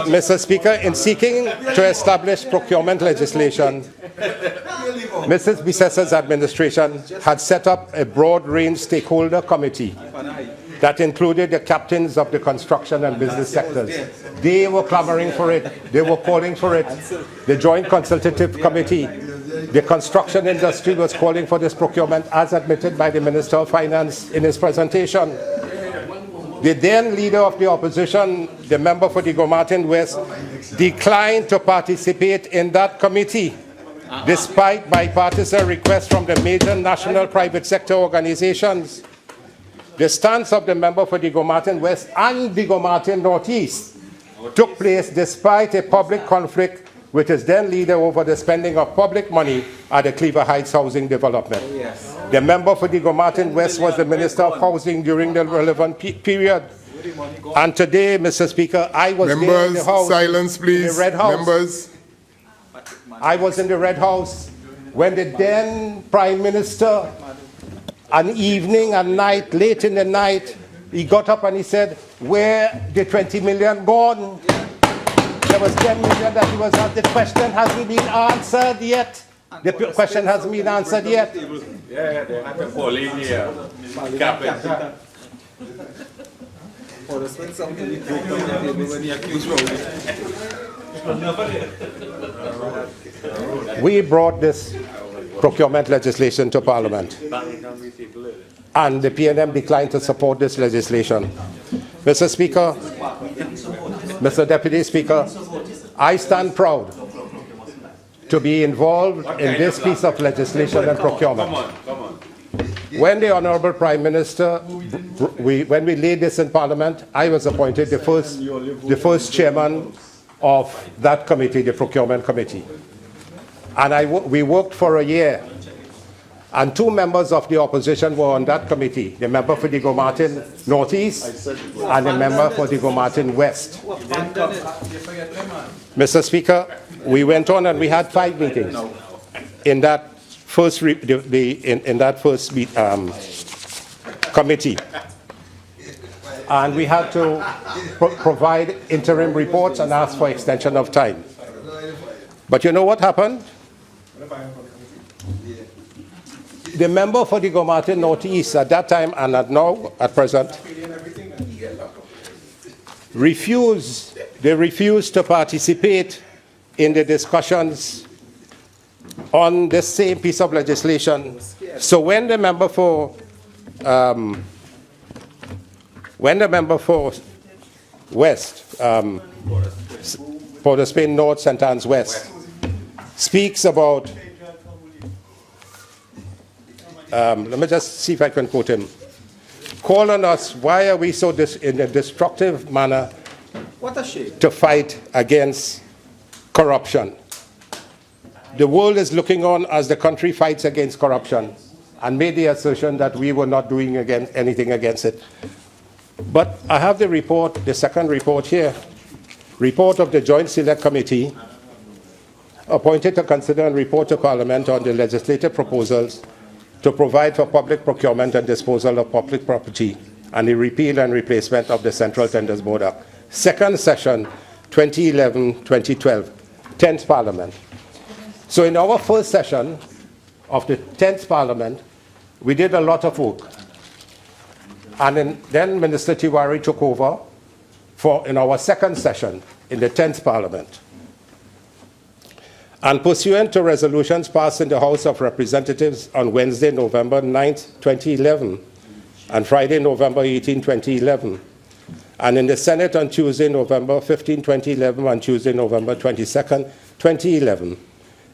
Mr. Speaker, in seeking to establish procurement legislation, Mrs. Bissessa's administration had set up a broad-range stakeholder committee that included the captains of the construction and business sectors. They were clamoring for it. They were calling for it. The Joint Consultative Committee, the construction industry was calling for this procurement, as admitted by the Minister of Finance in his presentation. The then leader of the opposition, the member for the Gomartin West, declined to participate in that committee, despite bipartisan requests from the major national private sector organizations. The stance of the member for the Gomartin West and the Gomartin Northeast took place despite a public conflict with his then leader over the spending of public money at the Cleaver Heights housing development. The member for the Gomartin West was the Minister of Housing during the relevant period. And today, Mr. Speaker, I was there in the House. Silence, please. In the Red House. Members. I was in the Red House when the then Prime Minister, an evening and night, late in the night, he got up and he said, where the 20 million gone? There was 10 million that he was asked. The question hasn't been answered yet. The question hasn't been answered yet. Yeah, they had to fall in here. We brought this procurement legislation to Parliament, and the PNM declined to support this legislation. Mr. Speaker, Mr. Deputy Speaker, I stand proud to be involved in this piece of legislation and procurement. When the Honourable Prime Minister, when we laid this in Parliament, I was appointed the first chairman of that committee, the Procurement Committee. And we worked for a year. And two members of the opposition were on that committee, the member for the Gomartin Northeast and the member for the Gomartin West. Mr. Speaker, we went on and we had 5 meetings in that first committee. And we had to provide interim reports and ask for extension of time. But you know what happened? The member for the Gomartin Northeast at that time and now at present refused to participate in the discussions on the same piece of legislation. So when the member for West, for the Spain North, St. Anne's West, speaks about let me just see if I can quote him. Call on us, why are we so in a destructive manner to fight against corruption? The world is looking on as the country fights against corruption, and made the assertion that we were not doing anything against it. But I have the report, the second report here, report of the Joint Select Committee, appointed to consider and report to Parliament on the legislative proposals to provide for public procurement and disposal of public property and the repeal and replacement of the Central Tenders Board Act. Second session, 2011-2012, 10th Parliament. So in our first session of the 10th Parliament, we did a lot of work. And then Minister Tewarie took over in our second session in the 10th Parliament. And pursuant to resolutions passed in the House of Representatives on Wednesday, November 9th, 2011, and Friday, November 18, 2011, and in the Senate on Tuesday, November 15, 2011, and Tuesday, November 22nd, 2011,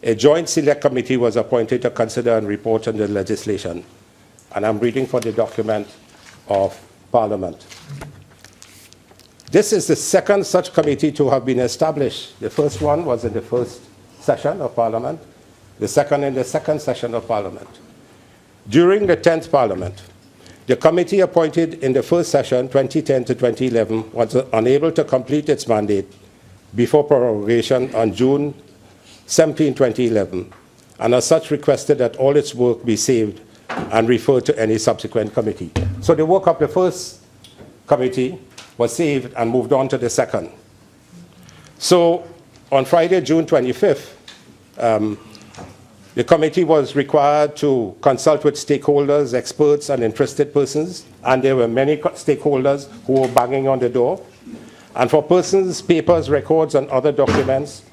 a joint select committee was appointed to consider and report on the legislation. And I'm reading for the document of Parliament. This is the second such committee to have been established. The first one was in the first session of Parliament, the second in the second session of Parliament. During the 10th Parliament, the committee appointed in the first session, 2010 to 2011, was unable to complete its mandate before prorogation on June 17, 2011, and as such requested that all its work be saved and referred to any subsequent committee. So the work of the first committee was saved and moved on to the second. So on Friday, June 25th, the committee was required to consult with stakeholders, experts, and interested persons, and there were many stakeholders who were banging on the door. And for persons, papers, records, and other documents,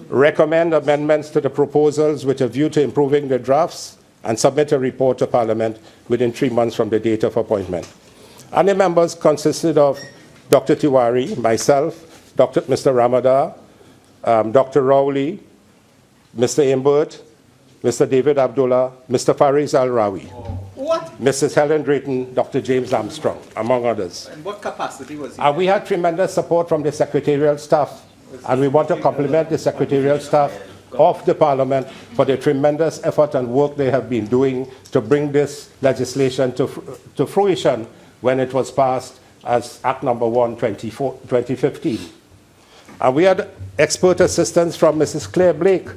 recommend amendments to the proposals with a view to improving the drafts and submit a report to Parliament within 3 months from the date of appointment. And the members consisted of Dr. Tewarie, myself, Mr. Ramadhar, Dr. Al-Rawi, Mr. Imbert, Mr. David Abdullah, Mr. Faris Al-Rawi, Mrs. Helen Drayton, Dr. James Armstrong, among others. In what capacity was he? And we had tremendous support from the secretarial staff, and we want to compliment the secretarial staff of the Parliament for the tremendous effort and work they have been doing to bring this legislation to fruition when it was passed as Act Number 1, 2015. And we had expert assistance from Mrs. Claire Blake,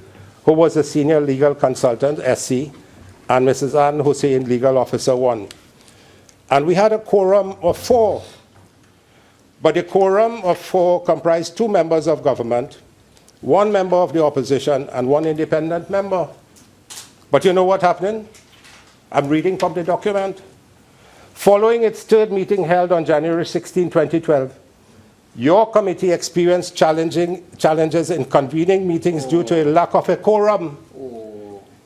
who was a senior legal consultant, SC, and Mrs. Ann Hussein, legal officer 1. And we had a quorum of 4. But the quorum of 4 comprised 2 members of government, 1 member of the opposition, and 1 independent member. But you know what happened? I'm reading from the document. Following its 3rd meeting held on January 16, 2012, your committee experienced challenges in convening meetings due to a lack of a quorum.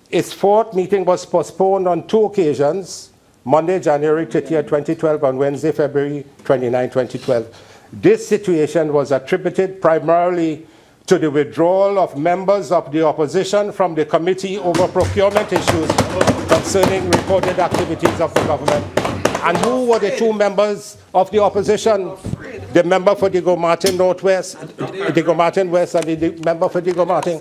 Its 4th meeting was postponed on 2 occasions, Monday, January 30, 2012, and Wednesday, February 29, 2012. This situation was attributed primarily to the withdrawal of members of the opposition from the committee over procurement issues concerning reported activities of the government. And who were the 2 members of the opposition? The member for Diego Martin Northwest, Diego Martin West, and the member for Diego Martin.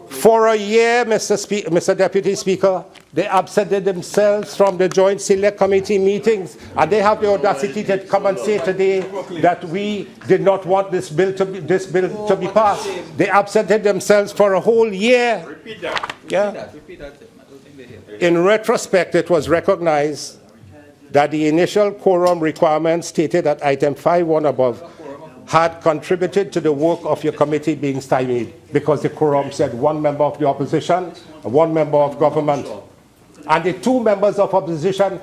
For a year, Mr. Deputy Speaker, they absented themselves from the Joint Select Committee meetings, and they have the audacity to come and say today that we did not want this bill to be passed. They absented themselves for a whole year. Repeat that. Yeah. Repeat that. I don't think they hear. In retrospect, it was recognized that the initial quorum requirements stated at item 5.1 above had contributed to the work of your committee being stymied, because the quorum said 1 member of the opposition and 1 member of government. And the 2 members of opposition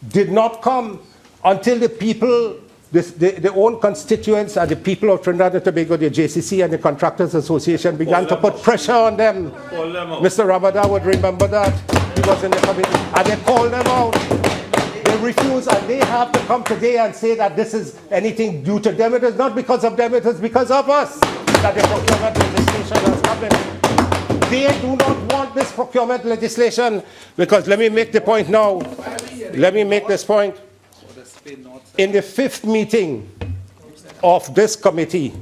did not come until the people, their own constituents and the people of Trinidad and Tobago, the JCC and the Contractors Association began to put pressure on them. Mr. Ramadhar would remember that. He was in the committee. And they called them out. They refuse, and they have to come today and say that this is anything due to them. It is not because of them, it is because of us that the procurement legislation has come in. They do not want this procurement legislation, because let me make the point now. Let me make this point. In the 5th meeting of this committee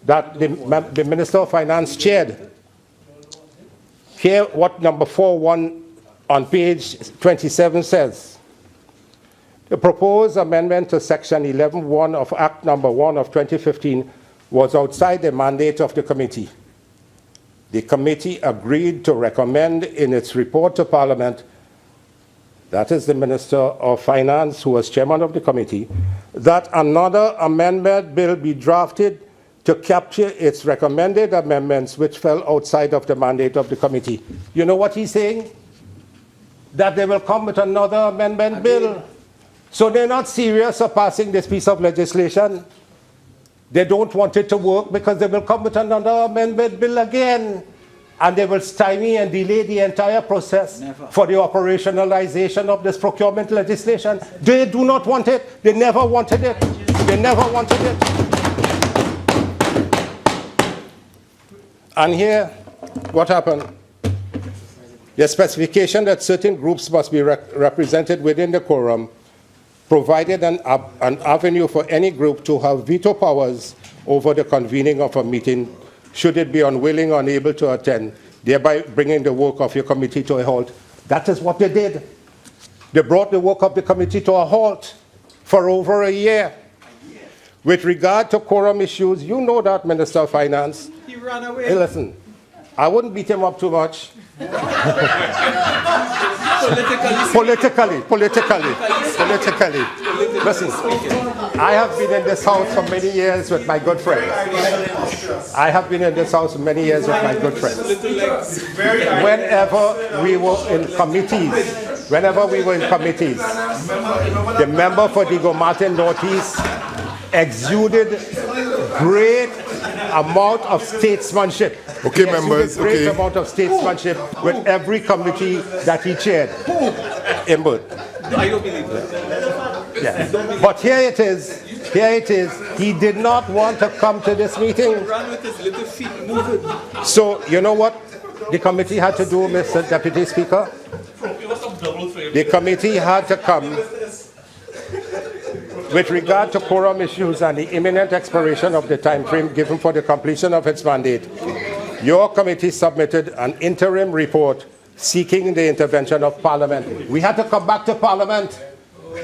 that the Minister of Finance chaired, here what number 4.1 on page 27 says. The proposed amendment to Section 11.1 of Act Number 1 of 2015 was outside the mandate of the committee. The committee agreed to recommend in its report to Parliament, that is the Minister of Finance who was chairman of the committee, that another amendment bill be drafted to capture its recommended amendments which fell outside of the mandate of the committee. You know what he's saying? That they will come with another amendment bill. So they're not serious of passing this piece of legislation. They don't want it to work because they will come with another amendment bill again. And they will stymie and delay the entire process for the operationalization of this procurement legislation. They do not want it. They never wanted it. They never wanted it. And here, what happened? The specification that certain groups must be represented within the quorum provided an avenue for any group to have veto powers over the convening of a meeting should it be unwilling or unable to attend, thereby bringing the work of your committee to a halt. That is what they did. They brought the work of the committee to a halt for over a year. With regard to quorum issues, you know that, Minister of Finance. He ran away. Hey, listen, I wouldn't beat him up too much. Politically. Listen, I have been in this house for many years with my good friends. Whenever we were in committees, the member for Diego Martin Northeast exuded great amount of statesmanship. Okay, members. Great amount of statesmanship with every committee that he chaired. Imbert. I don't believe that. Yes. But here it is. He did not want to come to this meeting. He ran with his little feet moving. So, you know what the committee had to do, Mr. Deputy Speaker? The committee had to come with regard to quorum issues and the imminent expiration of the time frame given for the completion of its mandate. Your committee submitted an interim report seeking the intervention of Parliament. We had to come back to Parliament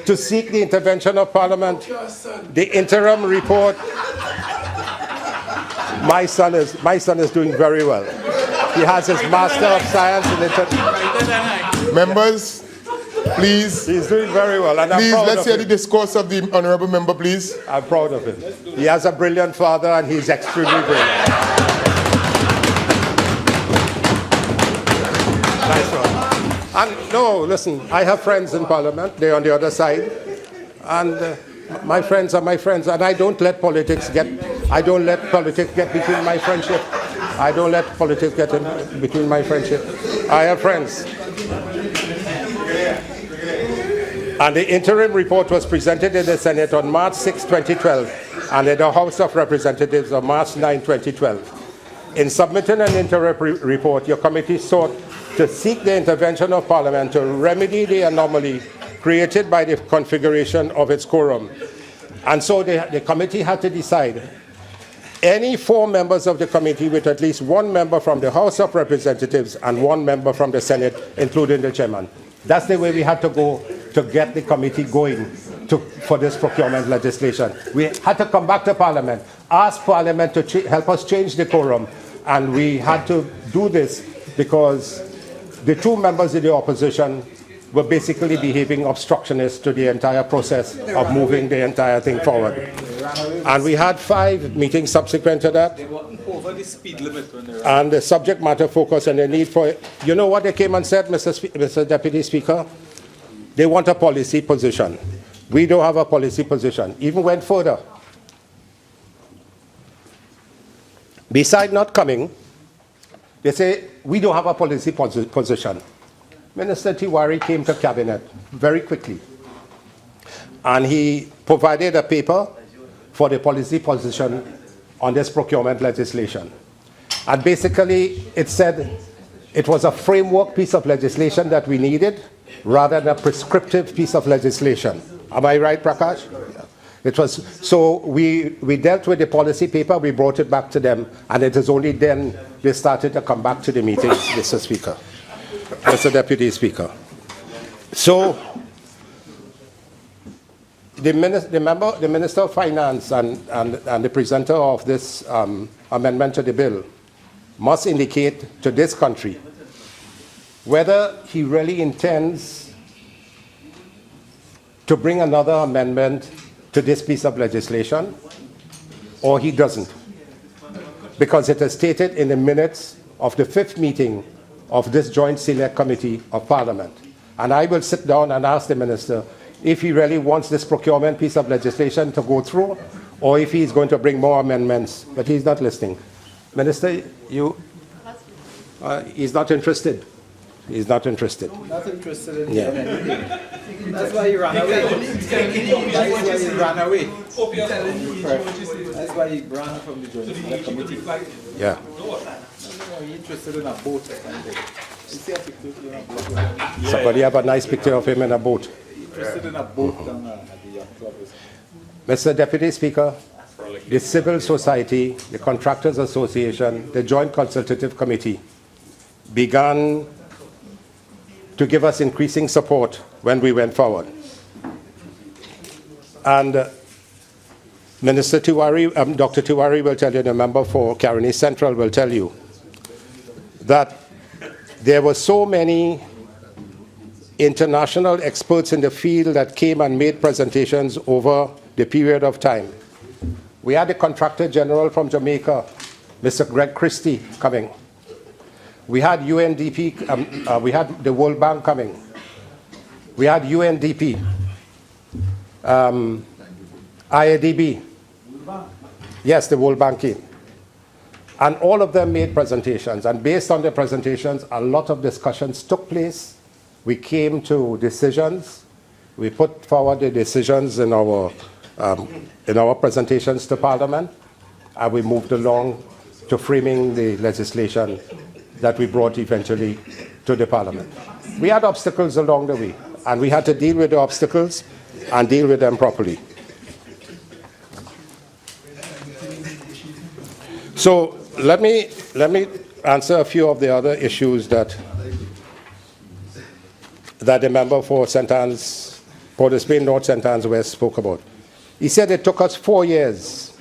to seek the intervention of Parliament. The interim report, my son is doing very well. He has his Master of Science in Members, please. He's doing very well. And Please, let's hear the discourse of the honorable member, please. I'm proud of him. He has a brilliant father and he's extremely brilliant. Nice one. And no, listen, I have friends in Parliament. They're on the other side. And my friends are my friends. And I don't let politics get between my friendship. I have friends. And the interim report was presented in the Senate on March 6, 2012, and in the House of Representatives on March 9, 2012. In submitting an interim report, your committee sought to seek the intervention of Parliament to remedy the anomaly created by the configuration of its quorum. And so the committee had to decide. Any 4 members of the committee with at least 1 member from the House of Representatives and 1 member from the Senate, including the chairman. That's the way we had to go to get the committee going for this procurement legislation. We had to come back to Parliament, ask Parliament to help us change the quorum, and we had to do this because the 2 members of the opposition were basically behaving obstructionists to the entire process of moving the entire thing forward. And we had 5 meetings subsequent to that. They were over the speed limit when they ran. And the subject matter focus and the need for it. You know what they came and said, Mr. Deputy Speaker? They want a policy position. We don't have a policy position. Even went further. Beside not coming, they say, we don't have a policy position. Minister Tewarie came to Cabinet very quickly. And he provided a paper for the policy position on this procurement legislation. And basically, it said it was a framework piece of legislation that we needed rather than a prescriptive piece of legislation. Am I right, Prakash? It was, so we dealt with the policy paper, we brought it back to them, and it is only then they started to come back to the meetings, Mr. Speaker, Mr. Deputy Speaker. So, the Minister of Finance and the presenter of this amendment to the bill must indicate to this country whether he really intends to bring another amendment to this piece of legislation, or he doesn't. Because it is stated in the minutes of the 5th meeting of this Joint Select Committee of Parliament. And I will sit down and ask the Minister if he really wants this procurement piece of legislation to go through, or if he's going to bring more amendments, but he's not listening. Minister, he's not interested. He's not interested. Not interested in Yeah. anything. That's why he ran away. That's why he ran away. That's why he ran from the joint committee. Yeah. He's interested in a boat or something. You see a picture of him in a boat? Somebody have a nice picture of him in a boat. Interested in a boat down at the yacht club. Mr. Deputy Speaker, the civil society, the Contractors Association, the Joint Consultative Committee began to give us increasing support when we went forward. And Minister Tewarie, Dr. Tewarie will tell you, the member for Caroni Central will tell you, that there were so many international experts in the field that came and made presentations over the period of time. We had the Contractor General from Jamaica, Mr. Greg Christie, coming. We had UNDP, we had the World Bank coming. We had UNDP, IADB. Yes, the World Bank came. And all of them made presentations. And based on the presentations, a lot of discussions took place. We came to decisions. We put forward the decisions in our presentations to Parliament. And we moved along to framing the legislation that we brought eventually to the Parliament. We had obstacles along the way, and we had to deal with the obstacles and deal with them properly. So let me answer a few of the other issues that the member for St. Anne's, Port of Spain North, St. Anne's West spoke about. He said it took us 4 years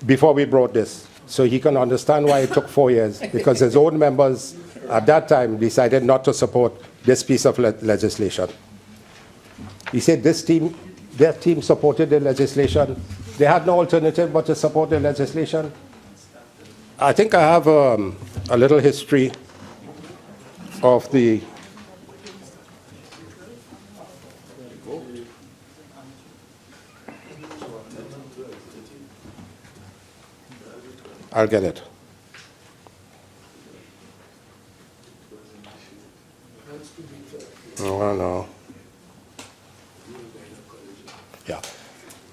before we brought this. So he can understand why it took 4 years, because his own members at that time decided not to support this piece of legislation. He said their team supported the legislation. They had no alternative but to support the legislation. I think I have a little history of the I'll get it. Oh, no. Yeah.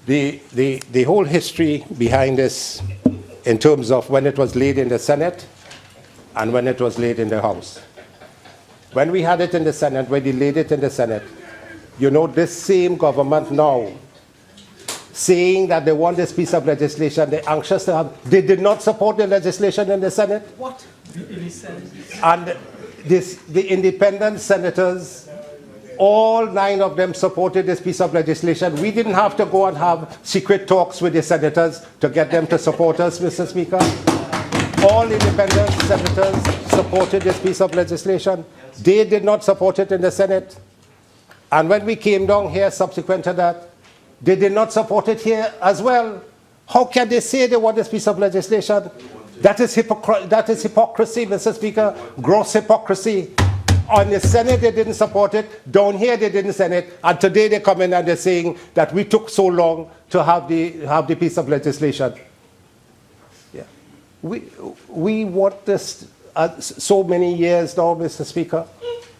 The whole history behind this, in terms of when it was laid in the Senate and when it was laid in the House. When we had it in the Senate, when they laid it in the Senate, you know, this same government now, saying that they want this piece of legislation, they're anxious to have, they did not support the legislation in the Senate. What? And the independent senators, all 9 of them supported this piece of legislation. We didn't have to go and have secret talks with the senators to get them to support us, Mr. Speaker. All independent senators supported this piece of legislation. They did not support it in the Senate. And when we came down here subsequent to that, they did not support it here as well. How can they say they want this piece of legislation? That is hypocrisy, Mr. Speaker, gross hypocrisy. On the Senate, they didn't support it. Down here, they didn't send it. And today, they come in and they're saying that we took so long to have the piece of legislation. Yeah. We want this so many years now, Mr. Speaker.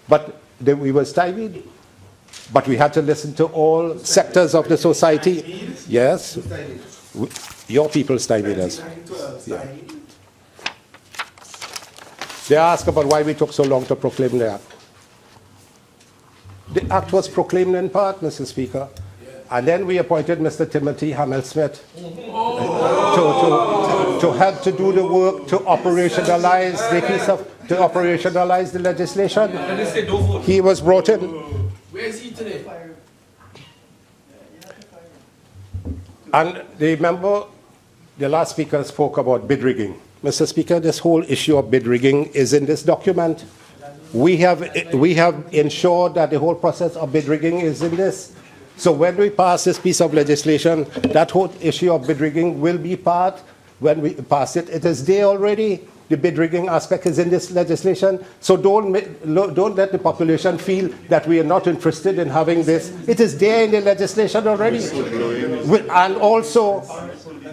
But we were stymied. But we had to listen to all sectors of the society. Yes. Your people stymied us. Yeah. They ask about why we took so long to proclaim the Act. The Act was proclaimed in part, Mr. Speaker. And then we appointed Mr. Timothy Hamel-Smith to help to do the work to operationalize the legislation. He was brought in. Where is he today? And the last speaker spoke about bid rigging. Mr. Speaker, this whole issue of bid rigging is in this document. We have ensured that the whole process of bid rigging is in this. So when we pass this piece of legislation, that whole issue of bid rigging will be part, when we pass it, it is there already. the bid rigging aspect is in this legislation. So don't let the population feel that we are not interested in having this. It is there in the legislation already. And also,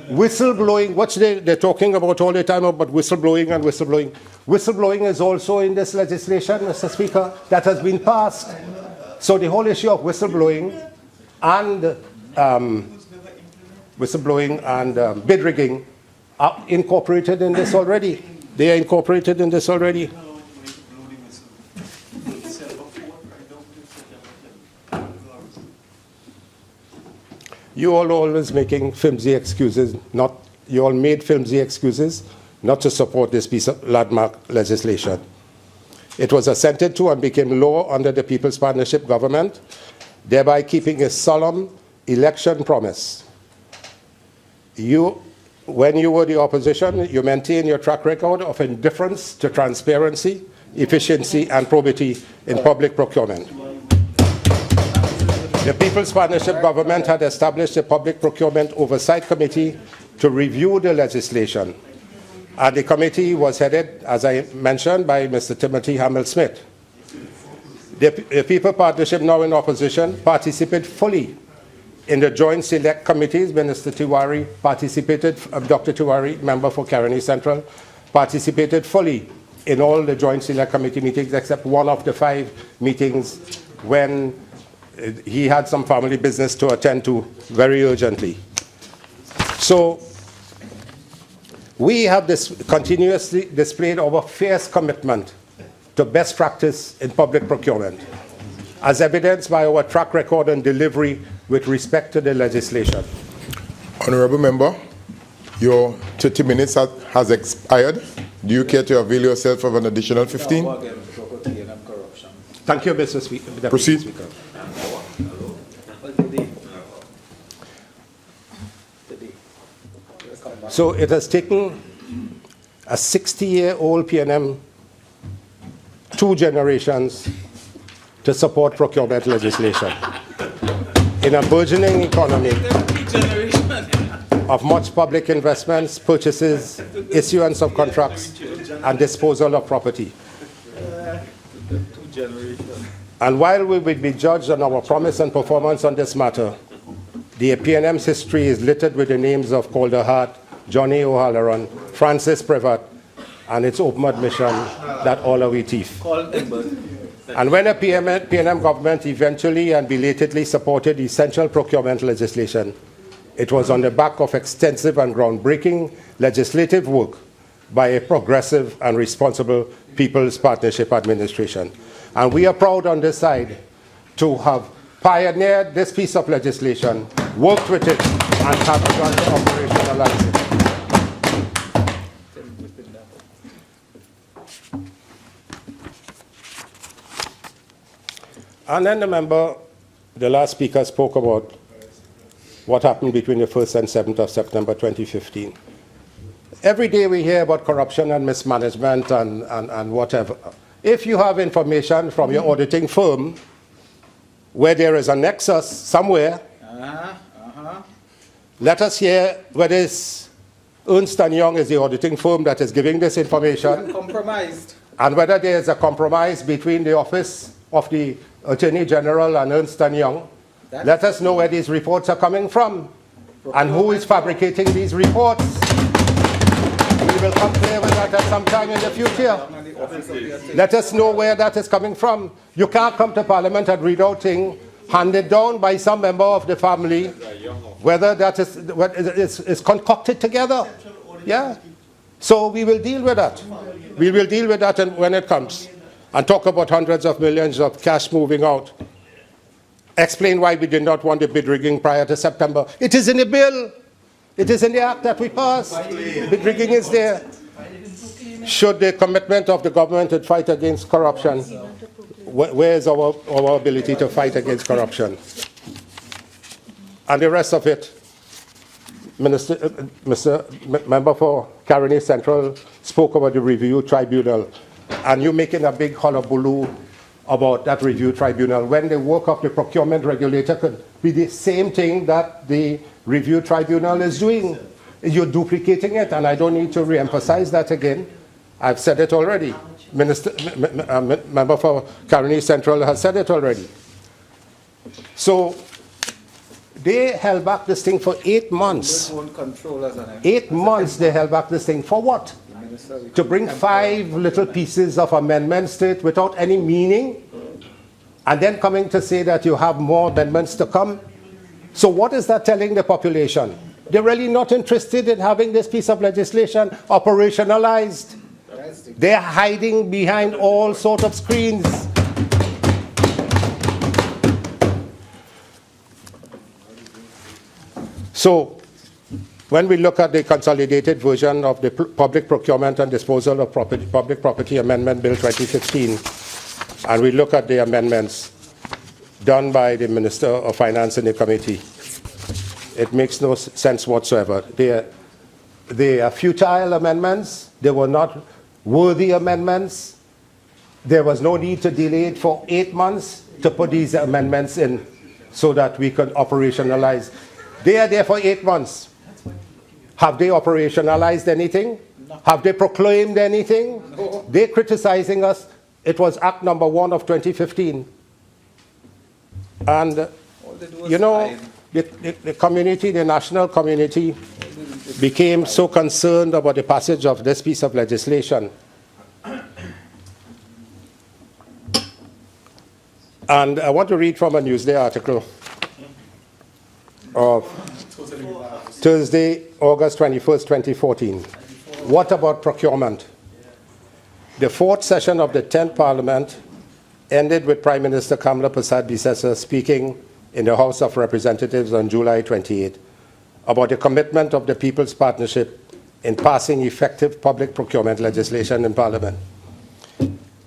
whistleblowing, what they're talking about all the time about whistleblowing and whistleblowing. Whistleblowing is also in this legislation, Mr. Speaker, that has been passed. So the whole issue of whistleblowing and bid rigging are incorporated in this already. They are incorporated in this already. You all always making flimsy excuses, you all made flimsy excuses not to support this piece of landmark legislation. It was assented to and became law under the People's Partnership government, thereby keeping a solemn election promise. When you were the opposition, you maintained your track record of indifference to transparency, efficiency, and probity in public procurement. The People's Partnership government had established a Public Procurement Oversight Committee to review the legislation. And the committee was headed, as I mentioned, by Mr. Timothy Hamill-Smith. The People Partnership, now in opposition, participated fully in the joint select committees. Minister Tewarie participated, Dr. Tewarie, member for Caroni Central, participated fully in all the joint select committee meetings except one of the 5 meetings when he had some family business to attend to very urgently. So we have continuously displayed our fierce commitment to best practice in public procurement, as evidenced by our track record and delivery with respect to the legislation. Honourable Member, your 30 minutes has expired. Do you care to avail yourself of an additional 15? Thank you, Mr. Speaker. Proceed. Speaker. So it has taken a 60-year-old PNM 2 generations to support procurement legislation. In a burgeoning economy of much public investments, purchases, issuance of contracts, and disposal of property. And while we will be judged on our promise and performance on this matter, the PNM's history is littered with the names of Calder Hart, Johnny O'Halloran, Francis Prevat, and its open admission that all are we thief. And when a PNM government eventually and belatedly supported essential procurement legislation, it was on the back of extensive and groundbreaking legislative work by a progressive and responsible People's Partnership administration. And we are proud on this side to have pioneered this piece of legislation, worked with it, and have begun to operationalize it. And then the last speaker spoke about what happened between the 1st and 7th of September 2015. Every day we hear about corruption and mismanagement and whatever. If you have information from your auditing firm where there is a nexus somewhere, let us hear whether it's Ernst & Young is the auditing firm that is giving this information. Compromised. And whether there is a compromise between the Office of the Attorney General and Ernst & Young. Let us know where these reports are coming from and who is fabricating these reports. We will come clear with that at some time in the future. Let us know where that is coming from. You can't come to Parliament and read out things handed down by some member of the family, whether that is concocted together. Yeah. So we will deal with that. We will deal with that when it comes. And talk about hundreds of millions of cash moving out. Explain why we did not want the bid rigging prior to September. It is in the bill. It is in the act that we passed. Bid rigging is there. Should the commitment of the government to fight against corruption, where is our ability to fight against corruption? And the rest of it, Mr. Member for Caroni Central spoke about the review tribunal. And you're making a big hullabaloo about that review tribunal when the work of the procurement regulator could be the same thing that the review tribunal is doing. You're duplicating it, and I don't need to re-emphasize that again. I've said it already. Member for Caroni Central has said it already. So they held back this thing for 8 months. 8 months they held back this thing for what? To bring 5 little pieces of amendments to it without any meaning, and then coming to say that you have more amendments to come. So what is that telling the population? They're really not interested in having this piece of legislation operationalized. They're hiding behind all sorts of screens. So when we look at the consolidated version of the Public Procurement and Disposal of Public Property Amendment Bill 2015, and we look at the amendments done by the Minister of Finance in the committee, it makes no sense whatsoever. They are futile amendments. They were not worthy amendments. There was no need to delay it for 8 months to put these amendments in so that we could operationalize. They are there for 8 months. Have they operationalized anything? No. Have they proclaimed anything? No. They're criticizing us. It was Act number 1 of 2015. And, you know, the community, the national community, became so concerned about the passage of this piece of legislation. And I want to read from a Newsday article of Thursday, August 21st, 2014. What about procurement? The 4th session of the 10th Parliament ended with Prime Minister Kamla Persad-Bissessar speaking in the House of Representatives on July 28 about the commitment of the People's Partnership in passing effective public procurement legislation in Parliament.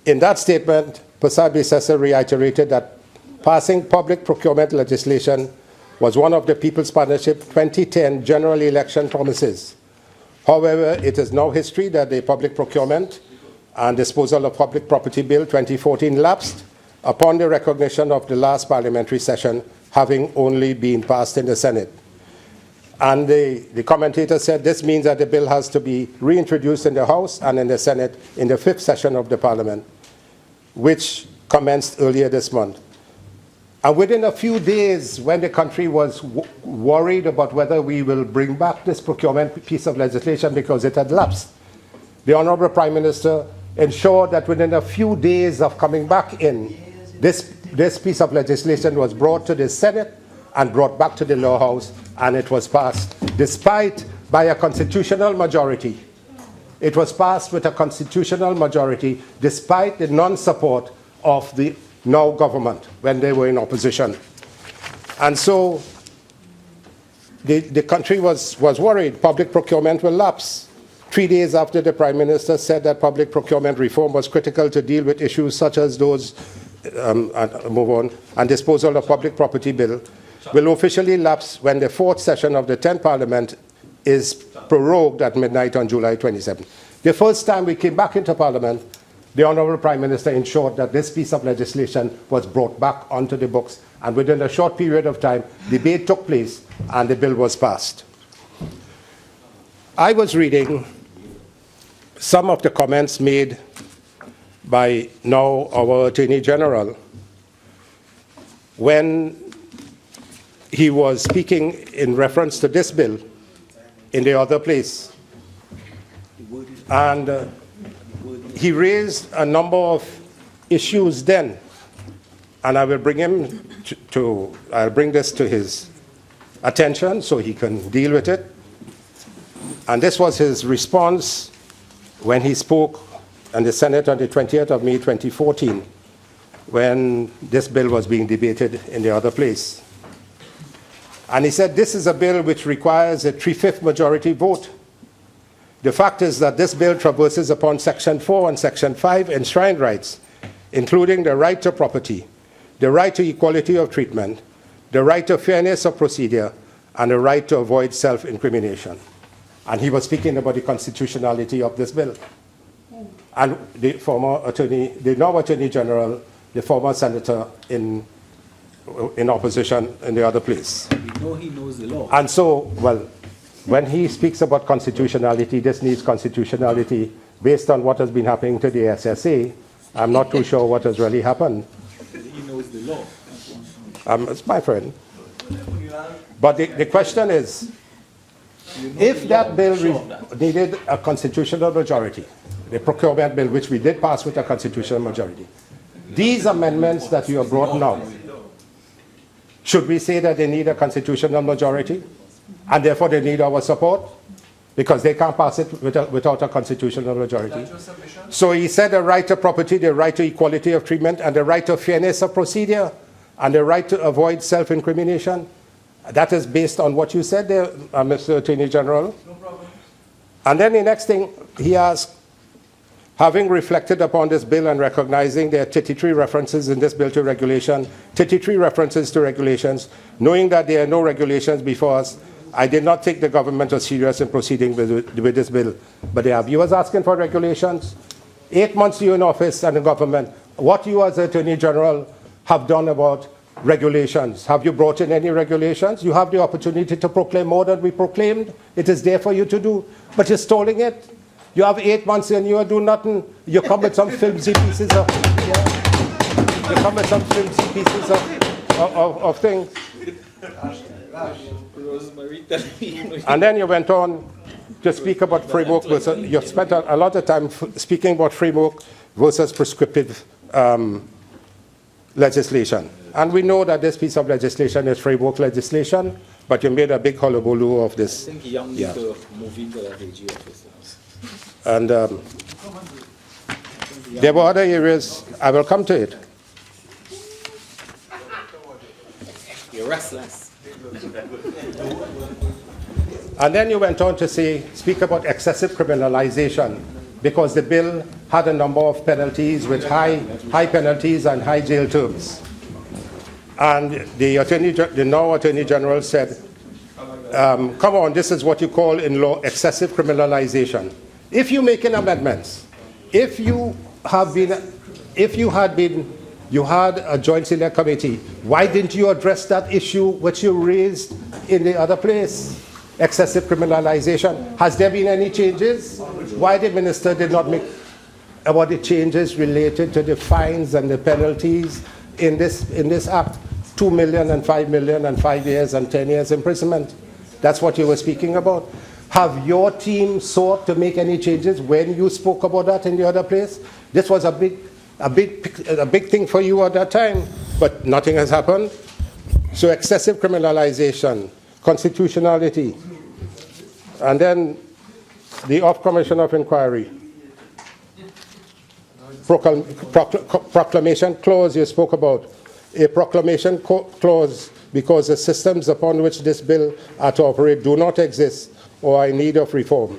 In that statement, Persad-Bissessar reiterated that passing public procurement legislation was one of the People's Partnership 2010 general election promises. However, it is now history that the Public Procurement and Disposal of Public Property Bill 2014 lapsed upon the recognition of the last parliamentary session, having only been passed in the Senate. And the commentator said this means that the bill has to be reintroduced in the House and in the Senate in the 5th session of the Parliament, which commenced earlier this month. And within a few days, when the country was worried about whether we will bring back this procurement piece of legislation because it had lapsed, the Honourable Prime Minister ensured that within a few days of coming back in, this piece of legislation was brought to the Senate and brought back to the Lower House, and it was passed by a constitutional majority. It was passed with a constitutional majority despite the non-support of the now government when they were in opposition. And so the country was worried public procurement will lapse. 3 days after the Prime Minister said that public procurement reform was critical to deal with issues such as those, and disposal of public property bill, will officially lapse when the 4th session of the 10th Parliament is prorogued at midnight on July 27. The first time we came back into Parliament, the Honourable Prime Minister ensured that this piece of legislation was brought back onto the books, and within a short period of time, debate took place and the bill was passed. I was reading some of the comments made by now our Attorney General when he was speaking in reference to this bill in the other place. And he raised a number of issues then, and I will bring him I'll bring this to his attention so he can deal with it. And this was his response when he spoke in the Senate on the 20th of May 2014, when this bill was being debated in the other place. And he said, this is a bill which requires a 3/5 majority vote. The fact is that this bill traverses upon Section 4 and Section 5 enshrined rights, including the right to property, the right to equality of treatment, the right to fairness of procedure, and the right to avoid self-incrimination. And he was speaking about the constitutionality of this bill. And the now Attorney General, the former senator in opposition in the other place. We know he knows the law. And so, well, when he speaks about constitutionality, this needs constitutionality based on what has been happening to the SSA, I'm not too sure what has really happened. He knows the law. It's my friend. But the question is, if that bill needed a constitutional majority, the procurement bill, which we did pass with a constitutional majority, these amendments that you have brought now, should we say that they need a constitutional majority and therefore they need our support? Because they can't pass it without a constitutional majority. So he said the right to property, the right to equality of treatment, and the right to fairness of procedure, and the right to avoid self-incrimination. That is based on what you said there, Mr. Attorney General. No problem. And then the next thing he asked, having reflected upon this bill and recognizing there are 33 references in this bill to regulation, 33 references to regulations, knowing that there are no regulations before us, I did not think the government was serious in proceeding with this bill. But there are viewers asking for regulations. 8 months you in office and in government, what you as Attorney General have done about regulations? Have you brought in any regulations? You have the opportunity to proclaim more than we proclaimed. It is there for you to do, but you're stalling it. You have 8 months and you do nothing. You come with some flimsy pieces of, you come with some flimsy pieces of things. And then you went on to speak about framework versus, you spent a lot of time speaking about framework versus prescriptive legislation. And we know that this piece of legislation is framework legislation, but you made a big hullabaloo of this. I think young need to move into the AG office. And there were other areas, I will come to it. You're restless. And then you went on to speak about excessive criminalization, because the bill had a number of penalties with high penalties and high jail terms. And the now Attorney General said, come on, this is what you call in law excessive criminalization. If you make amendments, if you had a joint select committee, why didn't you address that issue which you raised in the other place? Excessive criminalization. Has there been any changes? Why the minister did not make about the changes related to the fines and the penalties in this act? 2 million and 5 million and 5 years and 10 years imprisonment. That's what you were speaking about. Have your team sought to make any changes when you spoke about that in the other place? This was a big thing for you at that time, but nothing has happened. So excessive criminalization, constitutionality, and then the off-commission of inquiry. Proclamation clause you spoke about. A proclamation clause because the systems upon which this bill are to operate do not exist or are in need of reform.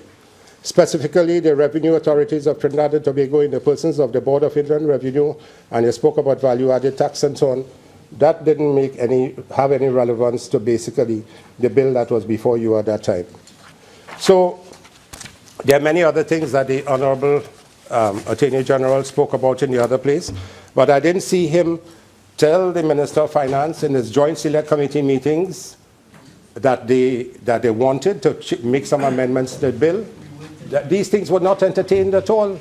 Specifically, the revenue authorities of Trinidad and Tobago in the persons of the Board of Inland Revenue, and you spoke about value-added tax and so on. That didn't have any relevance to basically the bill that was before you at that time. So there are many other things that the Honorable Attorney General spoke about in the other place, but I didn't see him tell the Minister of Finance in his Joint Select Committee meetings that they wanted to make some amendments to the bill. That these things were not entertained at all.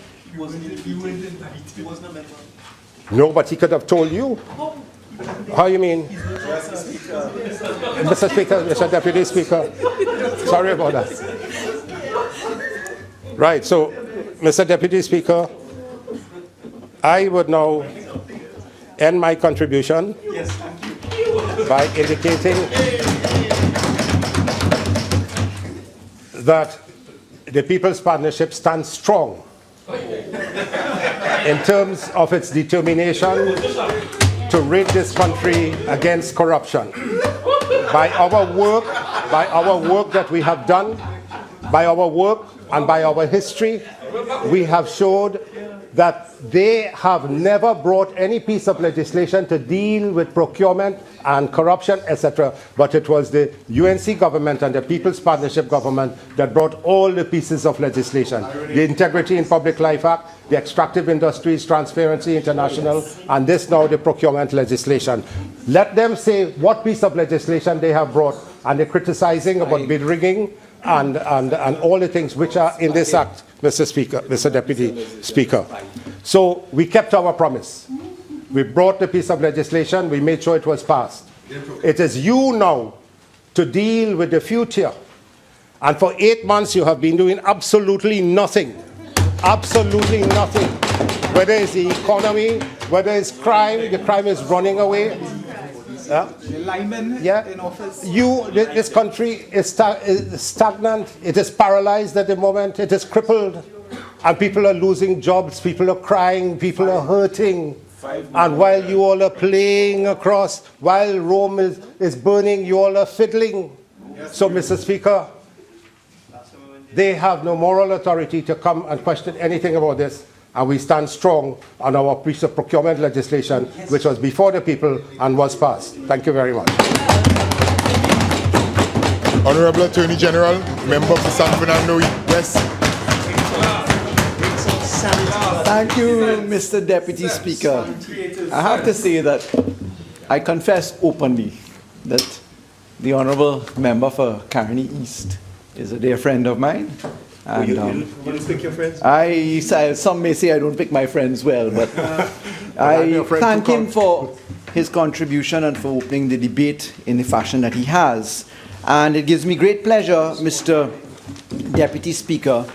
No, but he could have told you. How you mean? Mr. Speaker, Mr. Deputy Speaker, sorry about that. Right, so, Mr. Deputy Speaker, I would now end my contribution by indicating that the People's Partnership stands strong in terms of its determination to rid this country against corruption. By our work that we have done, by our work and by our history, we have showed that they have never brought any piece of legislation to deal with procurement and corruption, etc. But it was the UNC government and the People's Partnership government that brought all the pieces of legislation. The Integrity in Public Life Act, the Extractive Industries Transparency International, and this now the procurement legislation. Let them say what piece of legislation they have brought, and they're criticizing about bid rigging and all the things which are in this act. Mr. Speaker, Mr. Deputy Speaker. So we kept our promise. We brought the piece of legislation. We made sure it was passed. It is you now to deal with the future. And for 8 months, you have been doing absolutely nothing. Absolutely nothing. Whether it's the economy, whether it's crime, the crime is running away. The linemen in office. This country is stagnant. It is paralyzed at the moment. It is crippled. And people are losing jobs. People are crying. People are hurting. And while you all are playing across, while Rome is burning, you all are fiddling. So, Mr. Speaker, they have no moral authority to come and question anything about this. And we stand strong on our piece of procurement legislation, which was before the people and was passed. Thank you very much. Honorable Attorney General, member for San Fernando West. Thank you, Mr. Deputy Speaker. I have to say that I confess openly that the Honorable Member for Caroni East is a dear friend of mine. And, you don't pick your friends? Some may say I don't pick my friends well, but I thank him for his contribution and for opening the debate in the fashion that he has. And it gives me great pleasure, Mr. Deputy Speaker,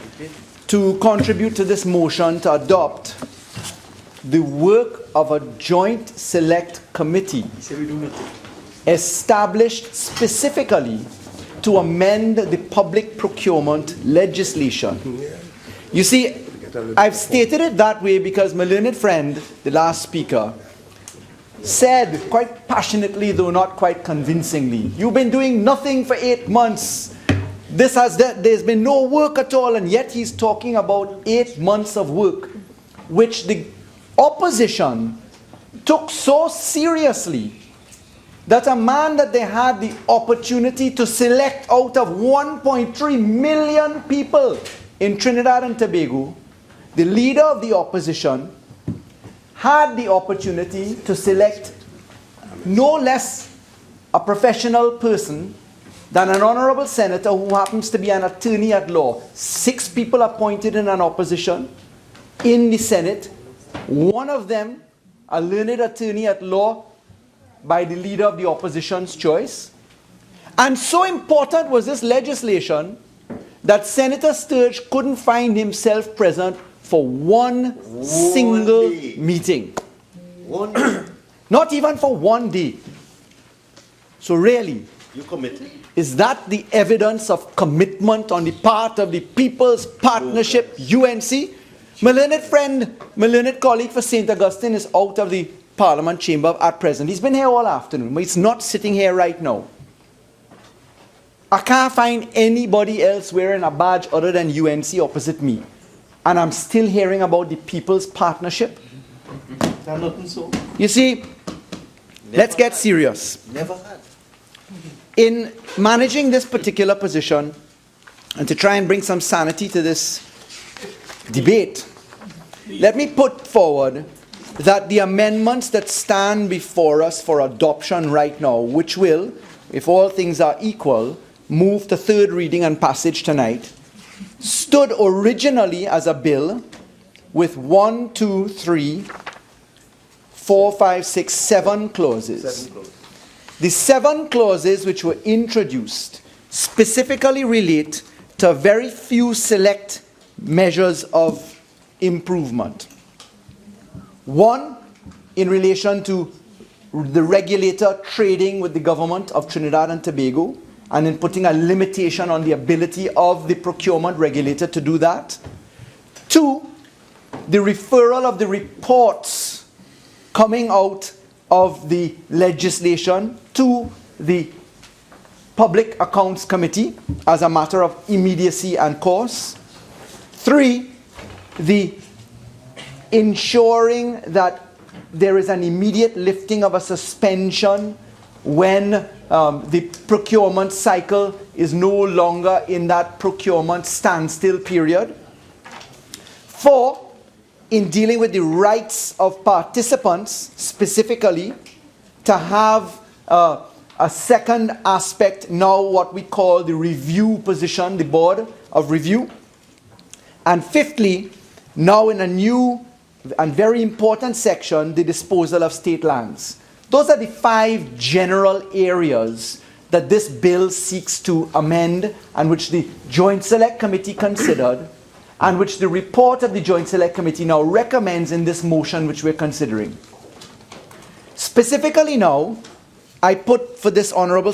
to contribute to this motion to adopt the work of a joint select committee established specifically to amend the public procurement legislation. You see, I've stated it that way because my learned friend, the last speaker, said quite passionately, though not quite convincingly, you've been doing nothing for 8 months. There's been no work at all, and yet he's talking about 8 months of work, which the opposition took so seriously that a man that they had the opportunity to select out of 1.3 million people in Trinidad and Tobago, the leader of the opposition had the opportunity to select no less a professional person than an honorable senator who happens to be an attorney at law. 6 people appointed in an opposition in the Senate, one of them a learned attorney at law by the leader of the opposition's choice. And so important was this legislation that Senator Sturge couldn't find himself present for one single meeting. Not even for one day. So really, you committed? Is that the evidence of commitment on the part of the People's Partnership, UNC? My learned friend, my learned colleague for St. Augustine is out of the Parliament chamber at present. He's been here all afternoon, but he's not sitting here right now. I can't find anybody else wearing a badge other than UNC opposite me. And I'm still hearing about the People's Partnership. You see, let's get serious. Never had. In managing this particular position, and to try and bring some sanity to this debate, let me put forward that the amendments that stand before us for adoption right now, which will, if all things are equal, move to third reading and passage tonight, stood originally as a bill with 7 clauses. The 7 clauses which were introduced specifically relate to very few select measures of improvement. One, in relation to the regulator trading with the government of Trinidad and Tobago, and in putting a limitation on the ability of the procurement regulator to do that. 2, the referral of the reports coming out of the legislation to the Public Accounts Committee as a matter of immediacy and course. 3, the ensuring that there is an immediate lifting of a suspension when the procurement cycle is no longer in that procurement standstill period. 4, in dealing with the rights of participants, specifically, to have a second aspect, now what we call the review position, the board of review. And fifthly, now in a new and very important section, the disposal of state lands. Those are the 5 general areas that this bill seeks to amend and which the Joint Select Committee considered and which the report of the Joint Select Committee now recommends in this motion which we're considering. Specifically now, I put for this Honorable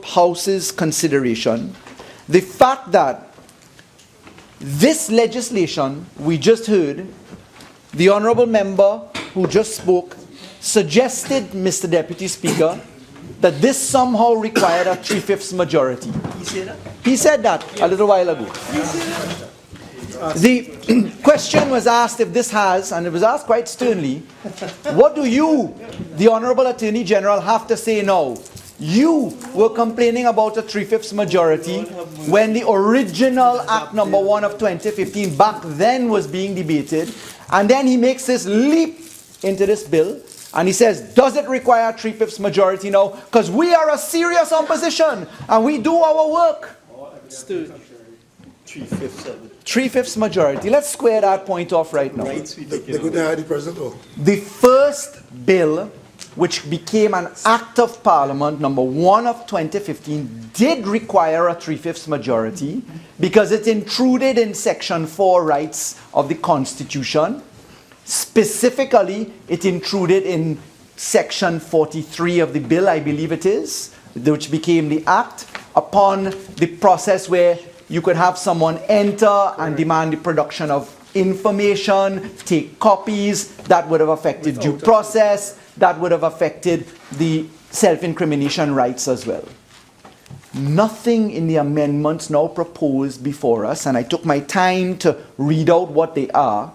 House's consideration the fact that this legislation we just heard, the Honorable Member who just spoke suggested, Mr. Deputy Speaker, that this somehow required a 3/5 majority. He said that? He said that a little while ago. The question was asked if this has, and it was asked quite sternly, what do you, the Honorable Attorney General, have to say now? You were complaining about a 3/5 majority when the original Act number 1 of 2015 back then was being debated, and then he makes this leap into this bill, and he says, does it require a 3/5 majority now? Because we are a serious opposition, and we do our work. 3/5 majority. Let's square that point off right now. The first bill, which became an Act of Parliament, number 1 of 2015, did require a 3/5 majority because it intruded in Section 4 rights of the Constitution. Specifically, it intruded in Section 43 of the bill, I believe it is, which became the Act, upon the process where you could have someone enter and demand the production of information, take copies. That would have affected due process. That would have affected the self-incrimination rights as well. Nothing in the amendments now proposed before us, and I took my time to read out what they are,